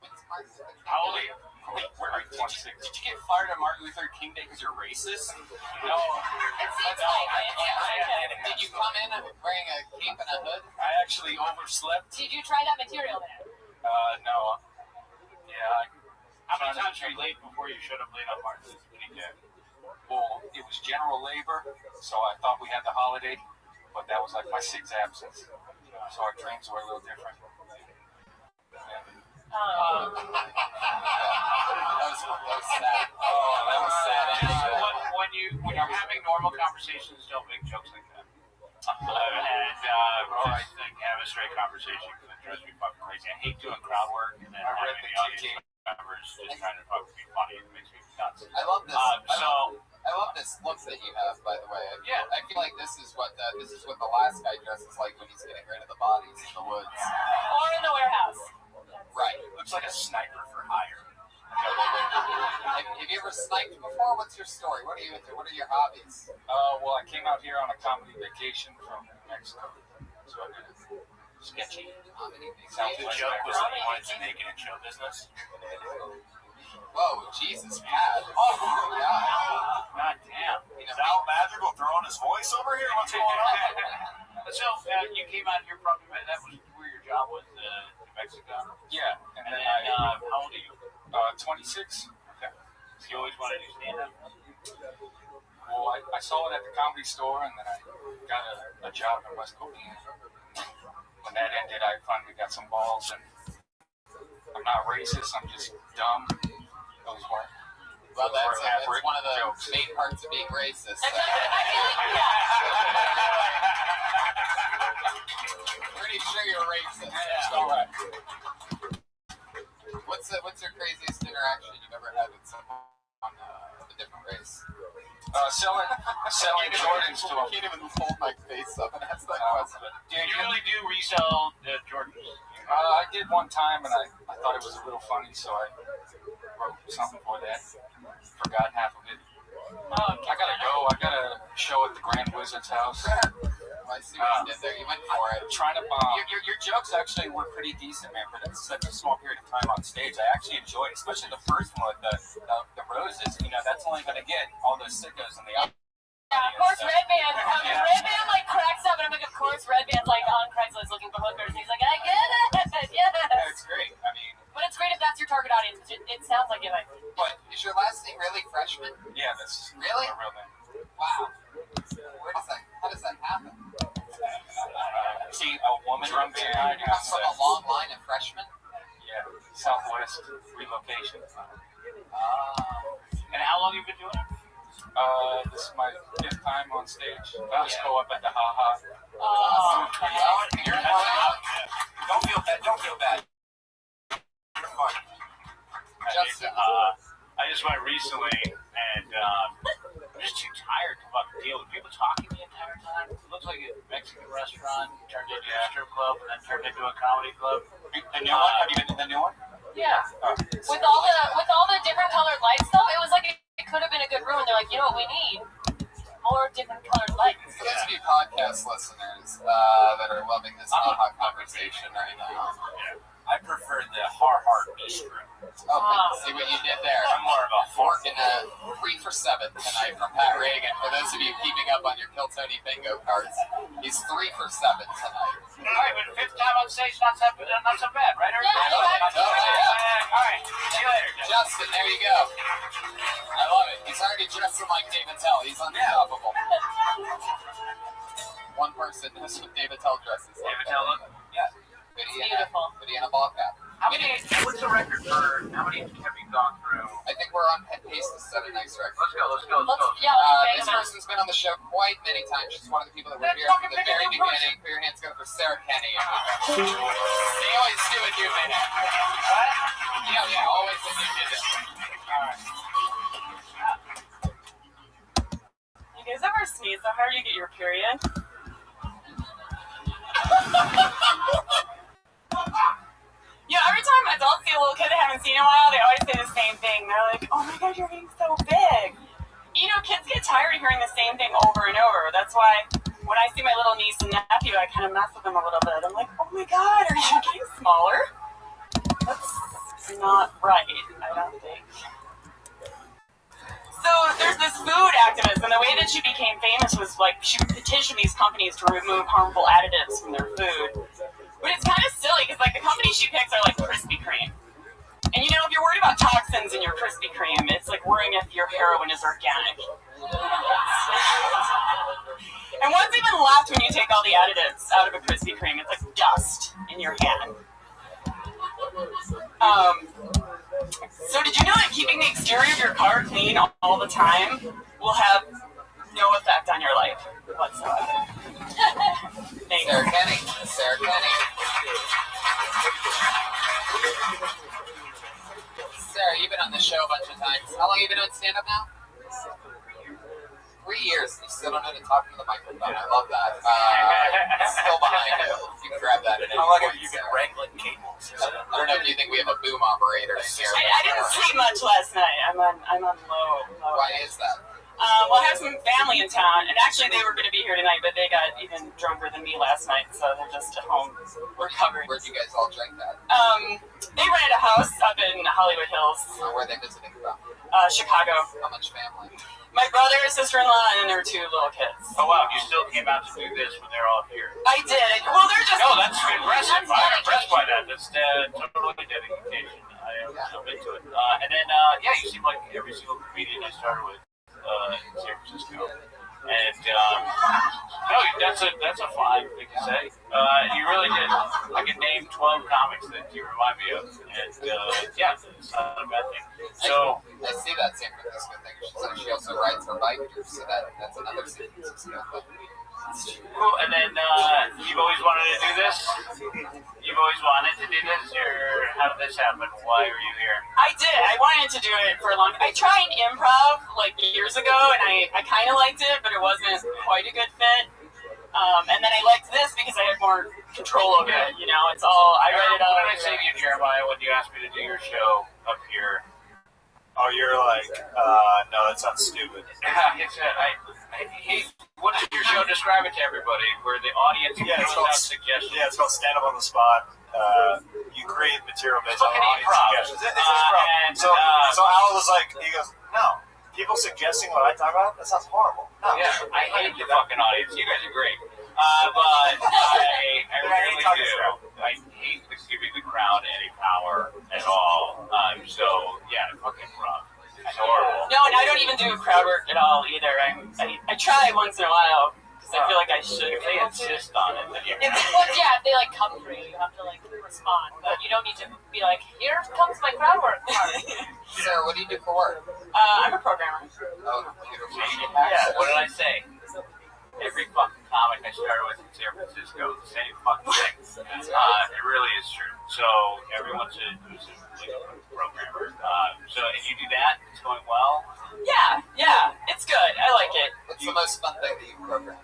With Martin Luther King How old are Day. you? Wait, We're like 26. did you get fired on Martin Luther King Day because you're racist? No. It seems No, like I- it. I- Did you come in wearing a cape and a hood? I actually overslept. Did you try that material there? No. Yeah. How many Trying to- times were you late before you showed up late on Martin Luther King Day? Well, it was general labor, so I thought we had the holiday, but that was like my 6th absence. So our trains were a little different. That was sad. Oh, that was sad. When you're having normal conversations, don't make jokes like that. Just have a straight conversation because it drives me fucking crazy. I hate doing crowd work and then I read having the the audience TT. members just trying to fucking be funny. It makes me nuts. I love this. So I love this look that you have, by the way. Yeah. I feel like this is what the last guy dresses like when he's getting rid of the bodies in the woods. Or in the warehouse. Right. looks like a sniper for hire. Have you ever sniped before? What's your story? What are you into? What are your hobbies? Well, I came out here on a comedy vacation from Mexico. So I did a sketchy comedy vacation. The joke was that you wanted to make it in show business. Whoa, Jesus, Pat. Oh, yeah. God damn. Is Al Madrigal throwing his voice over here? What's going on? So you came out here from that was where your job was, New Mexico. Yeah. And And then then how old are you? 26. Okay. So you always wanted to do stand-up? Well, I saw it at the Comedy Store, and then I got a job in West Covina. When that ended, I finally got some balls, and I'm not racist. I'm just dumb. Those weren't. Well, that's one of the main parts of being racist. I feel like, Pretty sure you're racist. Yeah. All right. What's your craziest interaction you've ever had with someone of a different race? Selling Jordans to them. I can't even hold my face up and ask that question. You really do resell the Jordans? I did one time, and I thought it was a little funny, so I wrote something for that. Forgot half of it. I gotta go. I got a show at the Grand Wizard's house. I see what you did there. You went for it. Trying to bomb. Your jokes actually were pretty decent, man, for such a small period of time on stage. I actually enjoyed it, especially the first one with the roses. You know, that's only going to get all those sickos in the audience. yeah, of course, Redband. Redband like cracks up, and I'm like, of course, Redband's like on Craigslist looking for hookers. And he's like, I get it. Yes. Yeah, it's great. I mean, But it's great if that's your target audience. It sounds like it might be. but is your last name really Freshman? Yeah, that's Really? my real name. Wow. How does that happen? See, a woman from behind you from a long line of freshmen? Yeah, Southwest relocation. And how long have you been doing it? This is my 5th time on stage. I just go up at the Ha-Ha. Don't feel bad. Don't feel bad. You're fine. Justin. I just went recently, and I'm just too tired to fucking deal with people talking the entire time. It looks like a Mexican restaurant turned into a strip club, and then turned into a comedy club. The new one? Have you been to the new one? Yeah. With all the different colored lights, though, it was like it could have been a good room. And they're like, you know what we need? More different colored lights. For those of you podcast listeners that are loving this Ha-Ha conversation right now, I prefer the Har Bistro. See what you did there. I'm more of a fork and a 3 for 7 tonight from Pat Reagan. For those of you keeping up on your Kill Tony bingo cards, he's 3 for 7 tonight. All right, but 5th time on stage, not so bad, right? Yeah, All right, see you later. Justin, there you go. I love it. He's already dressing like David Tell. He's unstoppable. One person knows what David Tell dresses like. David Tell, look. Yeah. Beautiful. Hoodie and a ball cap. What's the record for, how many have you gone through? I think we're on pace to set a nice record. Let's go. This person's been on the show quite many times. She's one of the people that were here from the very beginning. Put your hands together for Sarah Kenny. They always do a new minute. Yeah, always a new minute. You guys ever sneeze so hard you get your period? Yeah, every time adults see a little kid they haven't seen in a while, they always say the same thing. They're like, oh my god, you're getting so big. You know, kids get tired of hearing the same thing over and over. That's why when I see my little niece and nephew, I kind of mess with them a little bit. I'm like, oh my god, are you getting smaller? That's not right, I don't think. So there's this food activist, and the way that she became famous was like she would petition these companies to remove harmful additives from their food. But it's kind of silly because like the companies she picks are like Krispy Kreme. And you know, if you're worried about toxins in your Krispy Kreme, it's like worrying if your heroin is organic. And what's even left when you take all the additives out of a Krispy Kreme? It's like dust in your hand. So did you know that keeping the exterior of your car clean all the time will have no effect on your life whatsoever? Sarah Kenny. Sarah, you've been on the show a bunch of times. How long have you been doing stand-up now? 3 years. You still don't know to talk into the microphone. I love that. Still behind you. You can grab that at any How long point. have you been wrangling cables? I don't know if you think we have a boom operator in here. I didn't sleep much last night. I'm on low. Why is that? Well, I have some family in town, and actually they were going to be here tonight, but they got even drunker than me last night, so they're just at home recovering. Where'd you guys all drink that? They rented a house up in Hollywood Hills. Where are they visiting from? Chicago. How much family? My brother, sister-in-law, and their 2 little kids. Oh wow, you still came out to do this when they're all here. I did. Well, they're just... No, that's impressive. I'm impressed by that. That's totally dedication. I'm into it. And then, yeah, you seem like every single comedian I started with in San Francisco. And, no, that's a fine thing to say. You really did. I can name 12 comics that you remind me of. And, yeah, it's not a bad thing. So... I see that San Francisco thing. She also rides her bike here, so that's another San Francisco thing. Cool. And then, you've always wanted to do this? You've always wanted to do this, or how did this happen? Why are you here? I did. I wanted to do it for a long time. I tried improv, like, years ago, and I kind of liked it, but it wasn't quite a good fit. And then I liked this because I had more control over it, you know? It's all, I read it all. What did I say to you, Jeremiah, when you asked me to do your show up here? Oh, you're like, no, that sounds stupid. I hate. What does your show describe it to everybody? Where the audience it's out suggestions. Yeah, it's called Stand Up on the Spot. You create material based on audience suggestions. It's improv. So Al was like, he goes, no, people suggesting what I talk about, that sounds horrible. No. Yeah, I hate the fucking audience. You guys are great. But I really do. I hate giving the crowd any power at all. So, yeah, fucking rough. It's horrible. No, and I don't even do crowd work at all either. I try once in a while because I feel like I should. If they insist on it, then you Well, yeah, if they like come for you, you have to like respond. But you don't need to be like, here comes my crowd work part. Sarah, what do you do for work? I'm a programmer. Oh, computer. Yeah, what did I say? Every fucking comic I started with in San Francisco, the same fucking thing. It really is true. So everyone's who's a programmer. And you do that. It's going well. Yeah, it's good. I like it. What's the most fun thing that you program?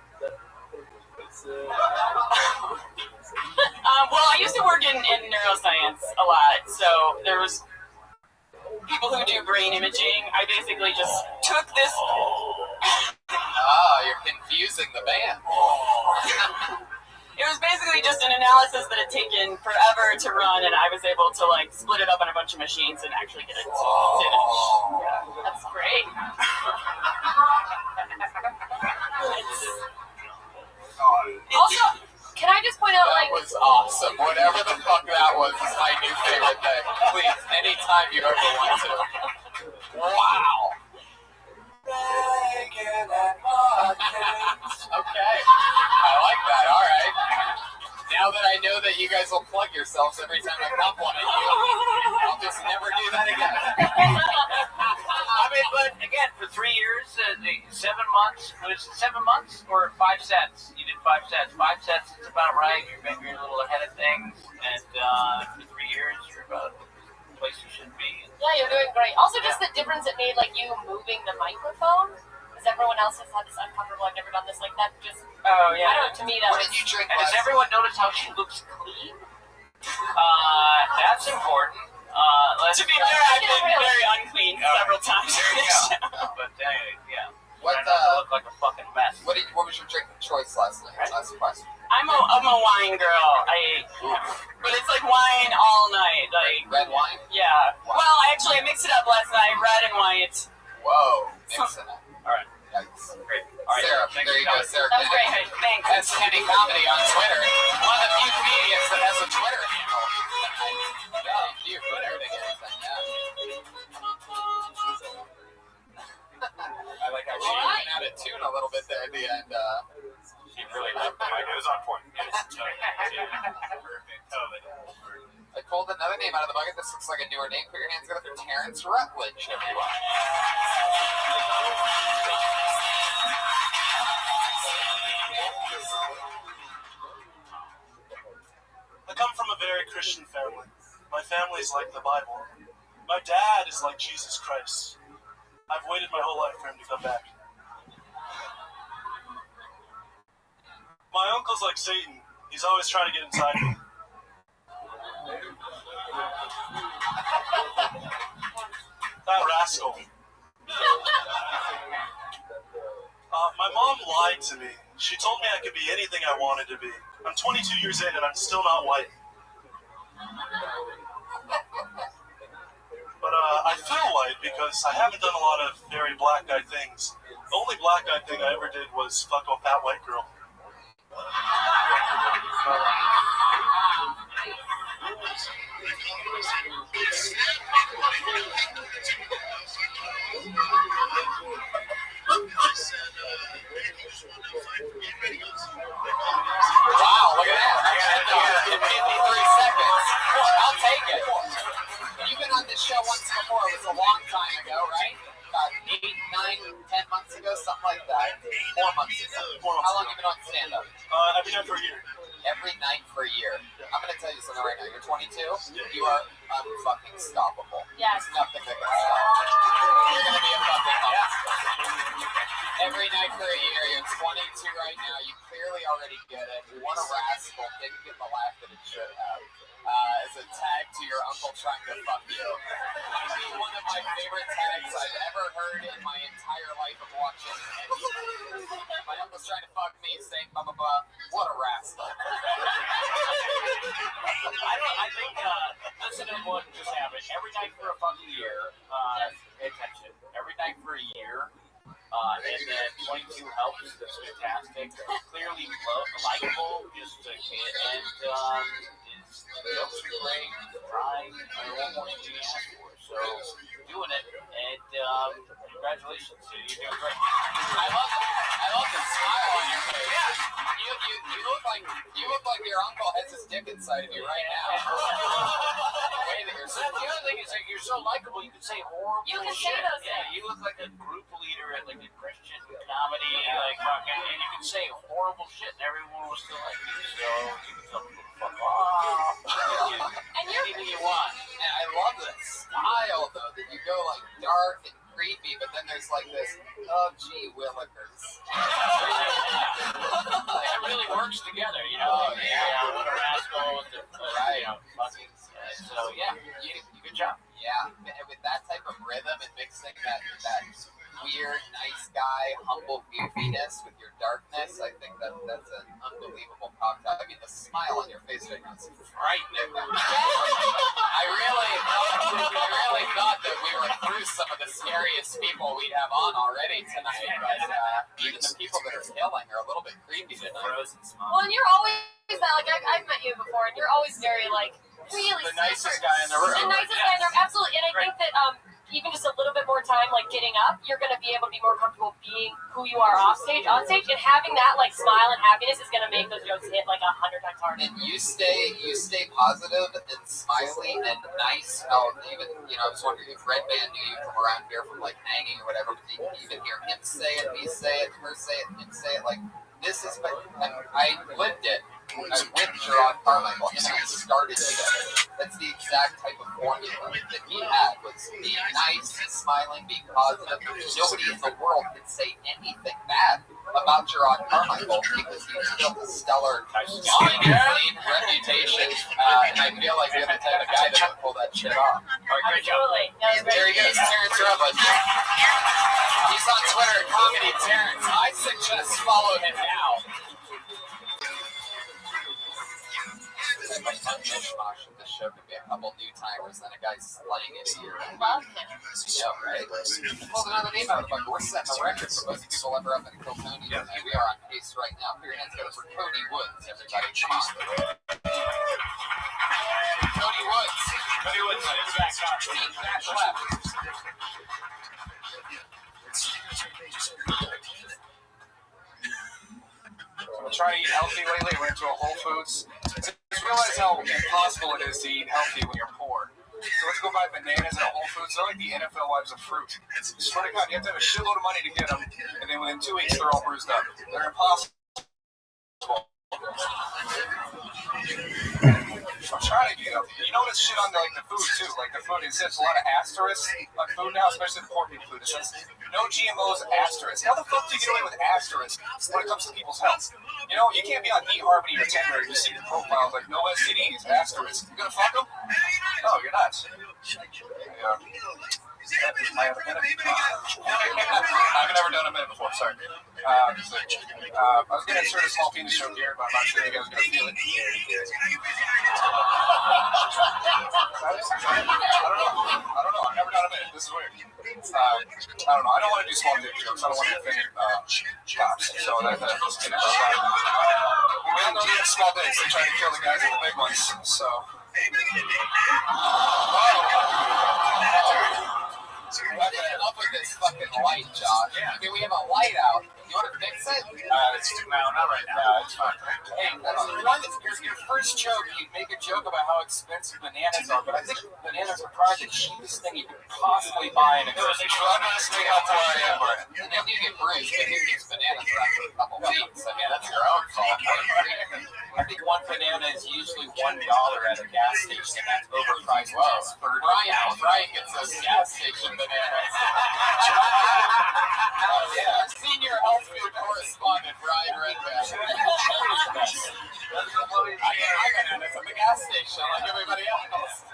Well, I used to work in neuroscience a lot, so there was people who do brain imaging. I basically just took this. You're confusing the band. It was basically just an analysis that had taken forever to run, and I was able to like split it up on a bunch of machines and actually get it finished. Yeah, That's great. Also, can I just point out, That like, was awesome. Whatever the fuck that was is my new favorite thing. Please, anytime you ever want to. Wow. Okay. I like that. All right. Now that I know that you guys will plug yourselves every time I compliment you, I'll just never do that again. I mean, but again, for 3 years, 7 months, was it 7 months or 5 sets? You did 5 sets. 5 sets is about right. You're maybe a little ahead of things. And for 3 years, you're about the place you should be. yeah, you're doing great. Also, just the difference it made, like, you moving the microphone, because everyone else has had this uncomfortable, I've never done this, like, that just, Oh I yeah. don't know, to me, that What was, did you drink And does last everyone notice how she looks clean? That's important. To be fair, I've been very unclean several times. There you go. But yeah. What, Try not to look like a fucking mess. What was your drink of choice last night? Last question. I'm a wine girl. But it's like wine all night. Like red wine? Yeah. Wow. Well, actually, I mixed it up last night, red and white. Whoa, mixing it. All right. Yikes. Great. All right. Sarah, there you go, Sarah. That was great. Thanks. That's Kenny Comedy on Twitter. One of the few comedians that has a Twitter handle. Yeah, you Twitter to get anything, I like how she went out of tune a little bit there at the end. She really loved it. It was on point. I pulled another name out of the bucket. This looks like a newer name. Put your hands together for Terrence Rutledge, everyone. I come from a very Christian family. My family's like the Bible. My dad is like Jesus Christ. I've waited my whole life for him to come back. My uncle's like Satan. He's always trying to get inside me. That rascal. My mom lied to me. She told me I could be anything I wanted to be. I'm 22 years in and I'm still not white. But I feel white because I haven't done a lot of very black guy things. The only black guy thing I ever did was fuck a fat white girl. Wow, look at that. In 53 seconds. I'll take it. You've been on this show once before. It was a long time ago, right? About 8, 9, 10 months ago, something like that. 4 months ago. How long have you been on stand-up? I've been here for a year. Every night for a year. I'm going to tell you something right now. You're 22. You are unfucking stoppable. Yes. There's nothing that can stop you. You're going to be a fucking monster. Every night for a year. You're 22 right now. You clearly already get it. What a rascal. Didn't get the laugh that it should have. As a tag to your uncle trying to fuck you. One of my favorite tags I've ever heard in my entire life of watching. My uncle's trying to fuck me, saying blah blah blah. What a rascal. I think listen to what just happened. Every night for a fucking year, pay attention. Every night for a year, and then 22 helps. That's fantastic. Clearly likable, just a kid, and jokes are great. Trying, what more can you ask for? So doing it, and congratulations, dude. You're doing great. I love the smile on your face. You look like your uncle has his dick inside of you right now. The way that you're so The other thing is like you're so likable. You can say horrible You can shit. say those Yeah, things. you look like a group leader at like a Christian comedy, like fucking, and you can say horrible shit, and everyone will still like you. So you can tell people fuck off. And you're Anything you want. And I love the style though that you go like dark and creepy, but then there's like this, oh gee willikers. It really works together, you know. Oh, yeah. What a rascal with the you know, fucking. So yeah, good job. Yeah, and with that type of rhythm and mixing that weird, nice guy, humble goofiness with your darkness, I think that's an unbelievable cocktail. I mean, the smile on your face right now is frightening. I really thought that we were through some of the scariest people we'd have on already tonight, but even the people that are killing are a little bit creepy tonight. well, and you're always that. Like I've met you before, and you're always very like really The nicest guy in the room. The nicest guy in the room, absolutely. And I think that even just a little bit more time, like getting up, you're going to be able to be more comfortable being who you are on stage, and having that like smile and happiness is going to make those jokes hit like 100 times harder. And you stay positive and smiley and nice. Even I was wondering if Red Band knew you from around here from like hanging or whatever. But you even hear him say it, me say it, her say it, him say it. Like this is, I lived it. I with Gerard Carmichael, and we started together. That's the exact type of formula that he had, was being nice, smiling, being positive. Nobody in the world could say anything bad. about Gerard Carmichael because he's built a stellar reputation, and I feel like you're the type of guy that would pull that shit off. All right, great job. There he goes, Terrence Rubbin. He's on Twitter at Comedy Terrence. I suggest follow him now. This show could be a couple new timers, then a guy slaying it here. Yeah, right? Well, another name out of the We're setting a record for most people ever up in Kiltony. Yeah. We are on pace right now. Put your hands together for Cody Woods, everybody. Come on. Cody Woods. Cody Woods is back on. Back left. I'm trying to eat healthy lately. Went to a Whole Foods. Just realize how impossible it is to eat healthy when you're poor. So let's go buy bananas at Whole Foods. They're like the NFL wives of fruit. Swear to God, you have to have a shitload of money to get them, and then within 2 weeks they're all bruised up. They're impossible. I'm trying to get healthy. You notice shit on like the food too. Like the food, it says a lot of asterisks on food now, especially the pork food. It says no GMOs asterisk. How the fuck do you get away with asterisk when it comes to people's health? You know, you can't be on eHarmony or Tinder and just see the profiles like no STDs, asterisk. You gonna fuck them? No, you're not. Yeah. That is my other minute. I've never done a minute before, sorry. I was going to insert a small penis joke here, but I'm not sure you guys are going to feel it. I don't know. I've never done a minute. This is weird. I don't know. I don't want to do small dick jokes. I don't want to offend cops. So that's just kidding about that. We all know they have small dicks. They try to kill the guys with the big ones. So. Enough with this fucking light, Josh. I mean, we have a light out. You want to fix it? No, not right now. It's fine. Hey, your first joke, you make a joke about how expensive bananas are, but I think bananas are probably the cheapest thing you could possibly buy in a grocery store. Honestly, how poor I am. And then you get bruised if you use bananas around for a couple weeks. I mean, that's your own fault. I think one banana is usually $1 at a gas station. That's overpriced. Well, Brian gets those gas station bananas. Yeah, senior health food correspondent Brian Redback. I got bananas at the gas station like everybody else.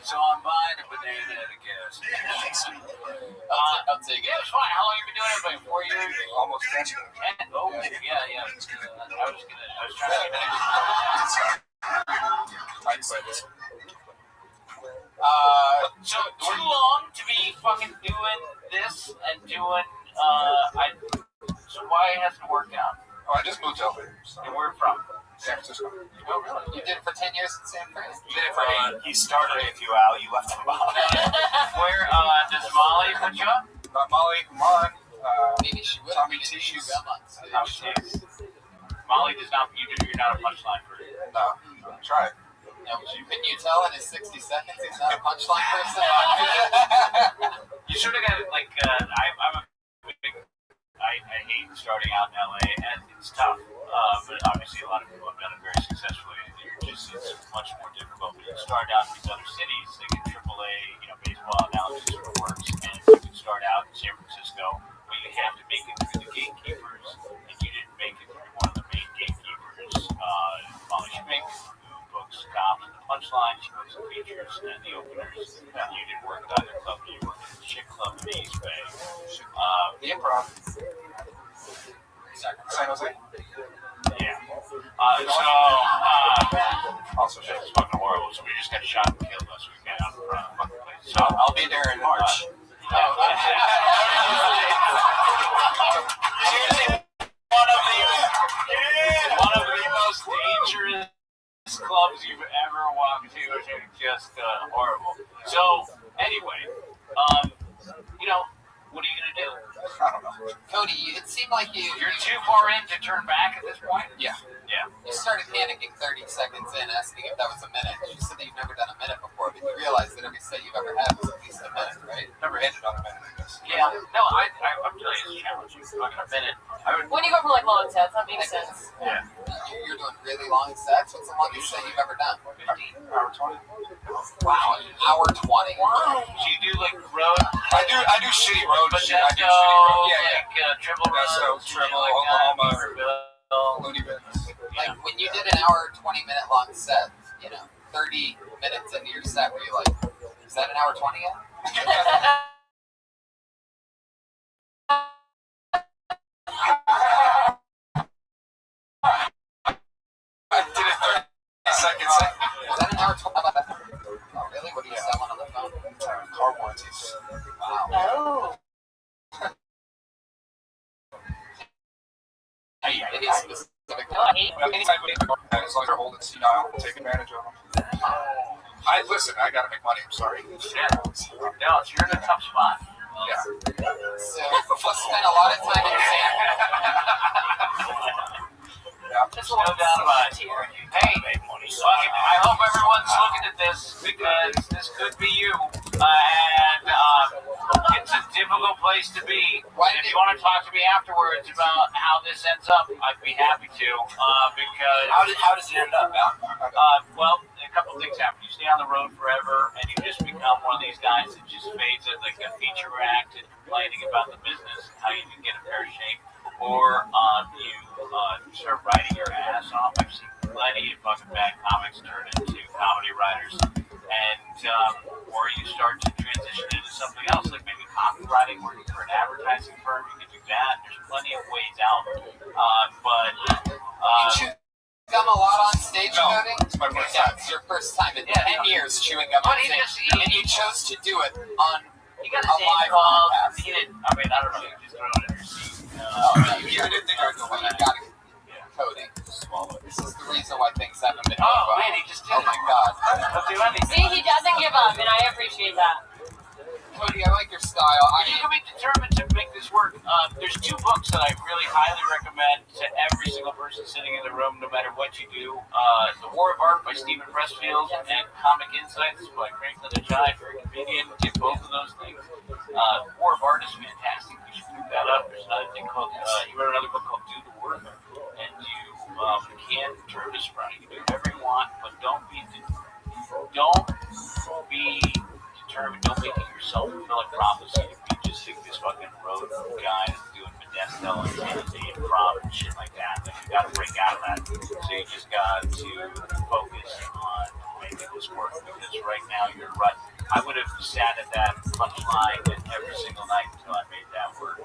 So I'm buying a banana at a gas station. I'll take it. Yeah, it's fine. How long have you been doing it? Like 4 years? Almost 10. 10? Oh, yeah. I was trying to get I'd say this. So too long to be fucking doing this and doing so why hasn't it worked out? Oh, I just moved over. And where from? San Francisco. Oh, really? You did it for 10 years in San Francisco? You did it for 8. He started a few out, you left him behind. Where does Molly put you up? Molly, Mon, Maybe she would. Tommy Maybe T. she got months. Molly does not. You're not a punchline for it. No, try it. No, couldn't you tell in his 60 seconds he's not a punchline person? You should have got like I'm a big. I hate starting out in LA, and it's tough. But obviously, a lot of people have done it very successfully. It's much more difficult. But you start out in these other cities, like in AAA, baseball analysis sort of works, and you can start out in San Francisco, but you have to make it through the gatekeepers, and you didn't make it through one of the main gatekeepers, Molly Schmink, who books cops and the punchline. She books the features and the openers. You did work at either club. You worked at the Chick Club in the East Bay. The Improv. San Jose. Yeah. Also, it's fucking horrible. So we just got shot and killed last weekend out in front of the fucking place. So I'll be there in March. Seriously, one of the most dangerous clubs you've ever walked to. It's just horrible. So anyway, what are you gonna do? I don't know. Cody, it seemed like You're too far in to turn back at this point? Yeah. you started panicking 30 seconds in, asking if that was a minute. You said that you've never done a minute before, but you realized that every set you've ever had was at least a minute, right? Never ended on a minute, I guess. Yeah. No, I'm telling you, it's challenging. Fucking a minute. When you go for like long sets, that makes sense. Yeah. You're doing really long sets? What's the longest set you've ever done? 15. Hour 20. Wow, an hour 20. Why? So you do like road. I do shitty road shit. I do Modesto, shitty road. Yeah, like triple Modesto, runs, Triple, like Oklahoma, Looney Bins. Yeah. Like when you did an hour 20-minute long set, 30 minutes into your set, were you like, is that an hour 20 yet? I did it 30 seconds. Is that an hour 20? Oh, really? What do you sell on the phone? Car warranties. Wow. Oh. It is specific. Anytime we need to go, as long as they're holding senile, we'll take advantage of them. Listen, I gotta make money. I'm sorry. Yeah. No, you're in a tough spot. Yeah. So you spent a lot of time in sand. There's no doubt about it. Hey, I hope everyone's looking at this because this could be you. And it's a difficult place to be. If you want to talk to me afterwards about how this ends up, I'd be happy to. Because How does it end up, Al? well, a couple of things happen. You stay on the road forever, and you just become one of these guys that just fades as like a feature act and complaining about the business and how you can get a fair shake. Or you start writing your ass off. I've seen plenty of fucking bad comics turn into comedy writers. And or you start to transition into something else, like maybe copywriting, working for an advertising firm. You can do that. There's plenty of ways out. You chew gum a lot on stage, Cody? It's my first Yeah, time. it's your first time in 10 years chewing gum on stage. And you chose to do it on You got a a name live called podcast. Needed. I mean, I don't know. You just throw it in your seat. You didn't think I was going to got it. Cody. This is the reason why things haven't been Oh, going well. man, he just did Oh it. my god. Don't do anything. See, he doesn't give up, and I appreciate that. Cody, I like your style. You can be determined to make this work. There's 2 books that I really highly recommend to every single person sitting in the room, no matter what you do. The War of Art by Stephen Pressfield and Comic Insights by Franklin Ajay. Very convenient. Get both of those things. War of Art is fantastic. You should pick that up. There's another thing called, he wrote another book called Do the Work. And you can turn this around. You can do whatever you want, but don't be determined. Don't make it your self-fulfilling prophecy. If you just think this fucking road guy is doing Modesto and Tennessee and improv and shit like that, then you gotta break out of that. So you just got to focus on making this work, because right now you're right. I would have sat at that punchline every single night until I made that work.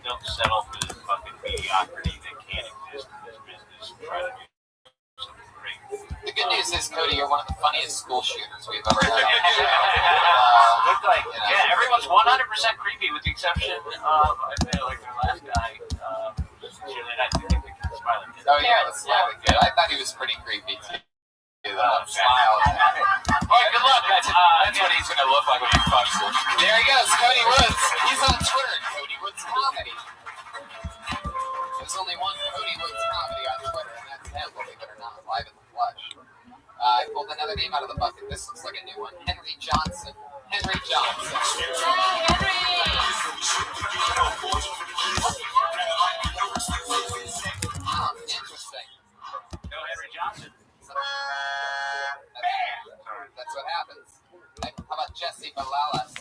Don't settle for this fucking mediocrity that can't exist in this business. Try to do something great. The good news is, Cody, you're one of the funniest school shooters we've ever had. Looked like, yeah, everyone's 100% creepy with the exception of, I feel like the last guy, I think the smiling kid. Oh yeah, the smiling kid. I thought he was pretty creepy too. Smile. Alright, good luck. That's what he's gonna look like when he fucks her. There he goes, Cody Woods. He's on Twitter, Cody Woods Comedy. There's only one Cody Woods Comedy on Twitter, and that's him, believe it or not, live in the flesh. I pulled another name out of the bucket. This looks like a new one. Henry Johnson. Henry Johnson. Hi, Henry! Interesting. No Henry Johnson. That's what happens. How about Jesse Balalas?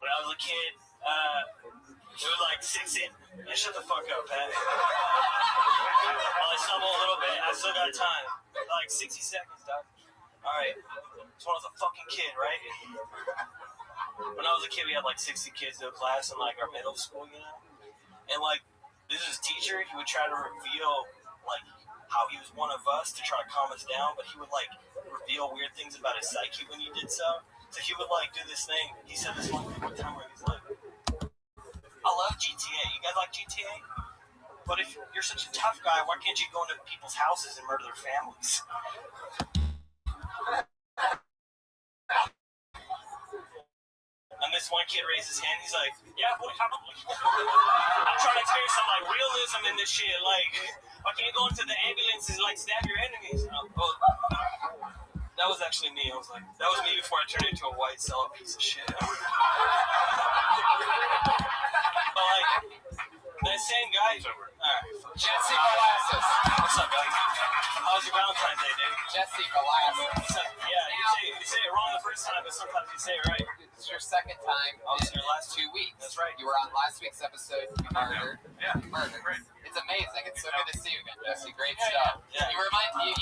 When I was a kid, it was like 6 in. Man, shut the fuck up, Pat. Well, I stumble a little bit. I still got time. Like 60 seconds, dog. Alright. So when I was a fucking kid, right? When I was a kid, we had like 60 kids in a class in like our middle school, you know? And like, this is his teacher. He would try to reveal like how he was one of us to try to calm us down, but he would like reveal weird things about his psyche when he did so. So he would like do this thing. He said this one time where he's like, I love GTA. You guys like GTA? But if you're such a tough guy, why can't you go into people's houses and murder their families? And this one kid raised his hand. He's like, yeah, boy, I'm trying to experience some like realism in this shit. Like, why can't you go into the ambulances and like stab your enemies? No, That was actually me. I was like, that was me before I turned into a white sellout piece of shit. But like, that same guy. Alright. Jesse Molasses. What's up, guy? How was your Valentine's Day, dude? Jesse Molasses. What's up? Yeah, you say it wrong the first time, but sometimes you say it right. This is your second time in your last 2 weeks. That's right. You were on last week's episode. You murdered. Yeah. You murdered. Great. It's amazing. It's so good to see you again, Jesse. Great stuff. Yeah. You remind me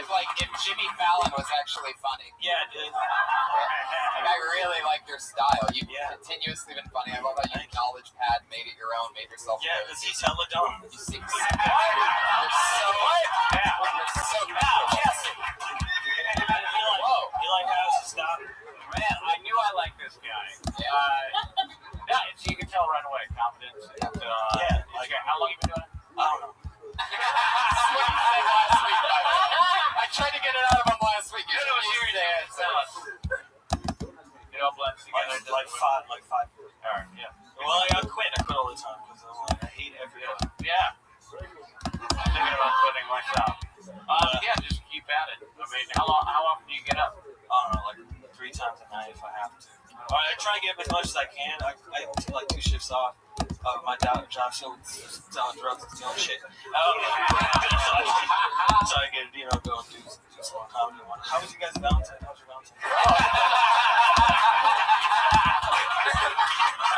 of like if Jimmy Fallon was actually funny. Yeah, dude. Like, I really like your style. You've continuously been funny. I love how you knowledge pad, made it your own, made yourself. Yeah, because he's hella dumb. You seem so. You're so. You're so cool. Jesse. Whoa. You like how to stop? Man, I knew I liked this guy. Yeah, you can tell right away. Confidence. And, Yeah. Like, how long you been doing it? I don't know. I tried to get it out of him last week. You know, It all blends together. Like five. Alright, yeah. Well, I quit. I quit all the time because I'm like, I hate everyone. Yeah. I'm thinking about quitting myself. Yeah, just keep at it. I mean, how often do you get up? I don't know, like 3 times a night if I have to. I try to get up as much as I can. I take like 2 shifts off. My job still selling drugs and stealing shit. So I get, go and do some comedy. How was you guys' Valentine? How was your Valentine?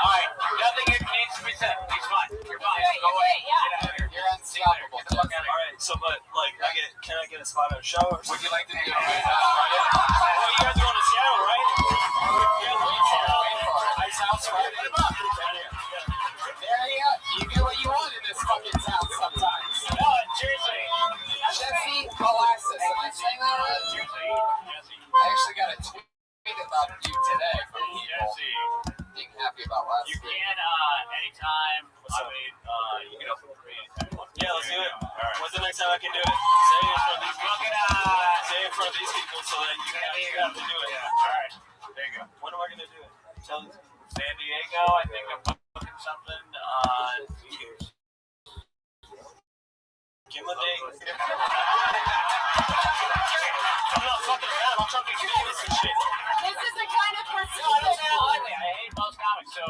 Alright, nothing needs to be said. He's fine. You're fine. Go away. Get out of here. You're unstoppable. Get the fuck out of here. Alright, so but like can I get a spot on a show or something? Would you like to do it? Well, you guys are going to Seattle, right? Ice House, right? Put him up. There you go. You get what you want in this fucking town sometimes. No, seriously. Jesse Molasses. Am I saying that right? Jesse. I actually got a tweet about you today from people Jesse. being happy about last You week. can, anytime. What's up? You can open for me anytime you want. Yeah, let's do it. Alright. When's the next time I can do it? Say it in front of these people. Say it in front of these people so that you have to do it. Alright. There you go. When am I going to do it? Tell these people. San Diego, I think I'm booking something on. Give him a date. I'm not fucking around. I'm trying to be famous and shit. This is the kind of person No, I don't know. I hate most comics, so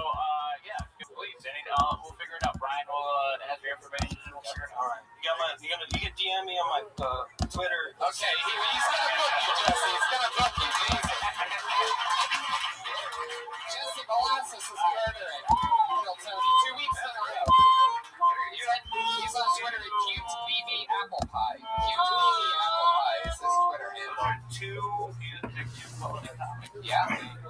yeah, please, we'll figure it out. Brian will have your information and we'll figure it out. All right. You can DM me on my Twitter. Okay, he's gonna book you, Jesse. He's gonna book you. Jesus. Jesse Molasses is murdering Little Tony 2 weeks in a row. He's on Twitter at CuteBB Apple Pie. CuteBB Apple Pie is his Twitter handle. Yeah. And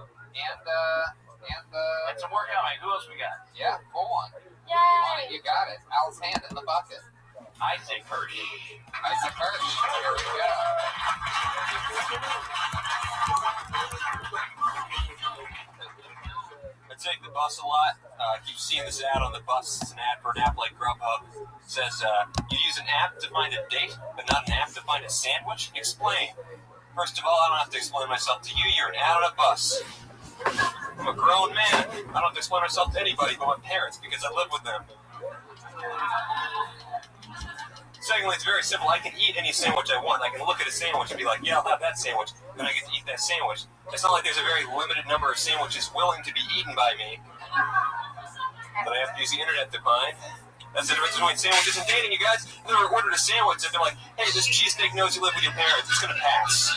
That's some work coming. Who else we got? yeah, pull one. Yay! You got it. Al's hand in the bucket. Isaac Hirsch. Isaac Hirsch. Here we go. I take the bus a lot. Keep seeing this ad on the bus. It's an ad for an app like Grubhub. It says, you use an app to find a date, but not an app to find a sandwich? Explain. First of all, I don't have to explain myself to you. You're an ad on a bus. I'm a grown man. I don't have to explain myself to anybody but my parents because I live with them. Secondly, it's very simple. I can eat any sandwich I want. I can look at a sandwich and be like, yeah, I'll have that sandwich. Then I get to eat that sandwich. It's not like there's a very limited number of sandwiches willing to be eaten by me. But I have to use the internet to find. That's the difference between sandwiches and dating, you guys. I've never ordered a sandwich and been like, hey, this cheesesteak knows you live with your parents. It's going to pass.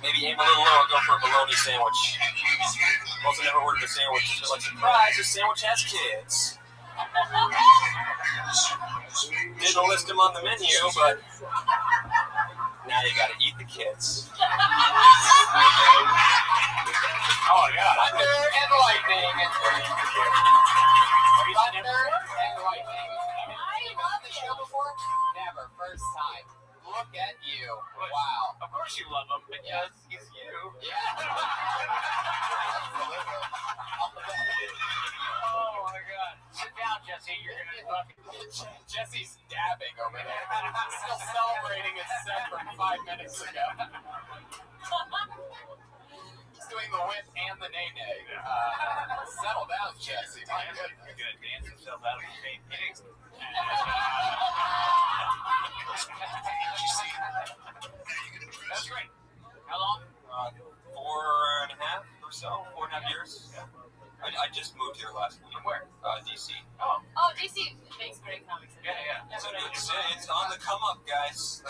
Maybe aim a little low and go for a bologna sandwich. I've also never ordered a sandwich. It's been like, surprise, this sandwich has kids. Didn't list them on the menu, but now you gotta eat the kids. Oh my god. Thunder and lightning. Thunder and lightning. Have you been on the show before? Never. First time. Look at you. Wow. Of course you love him because he's you. Yeah. Oh my god. Sit down, Jesse. You're gonna fucking. Jesse's dabbing over there. Still celebrating his set from 5 minutes ago. He's doing the whip and the nay-nay. Settle down, Jesse. My goodness. He's gonna dance himself out of the paint. Did you see? 4.5 years. I just moved here last week. From where? DC. Oh, DC makes great comics. Yeah. So it's on the come up, guys.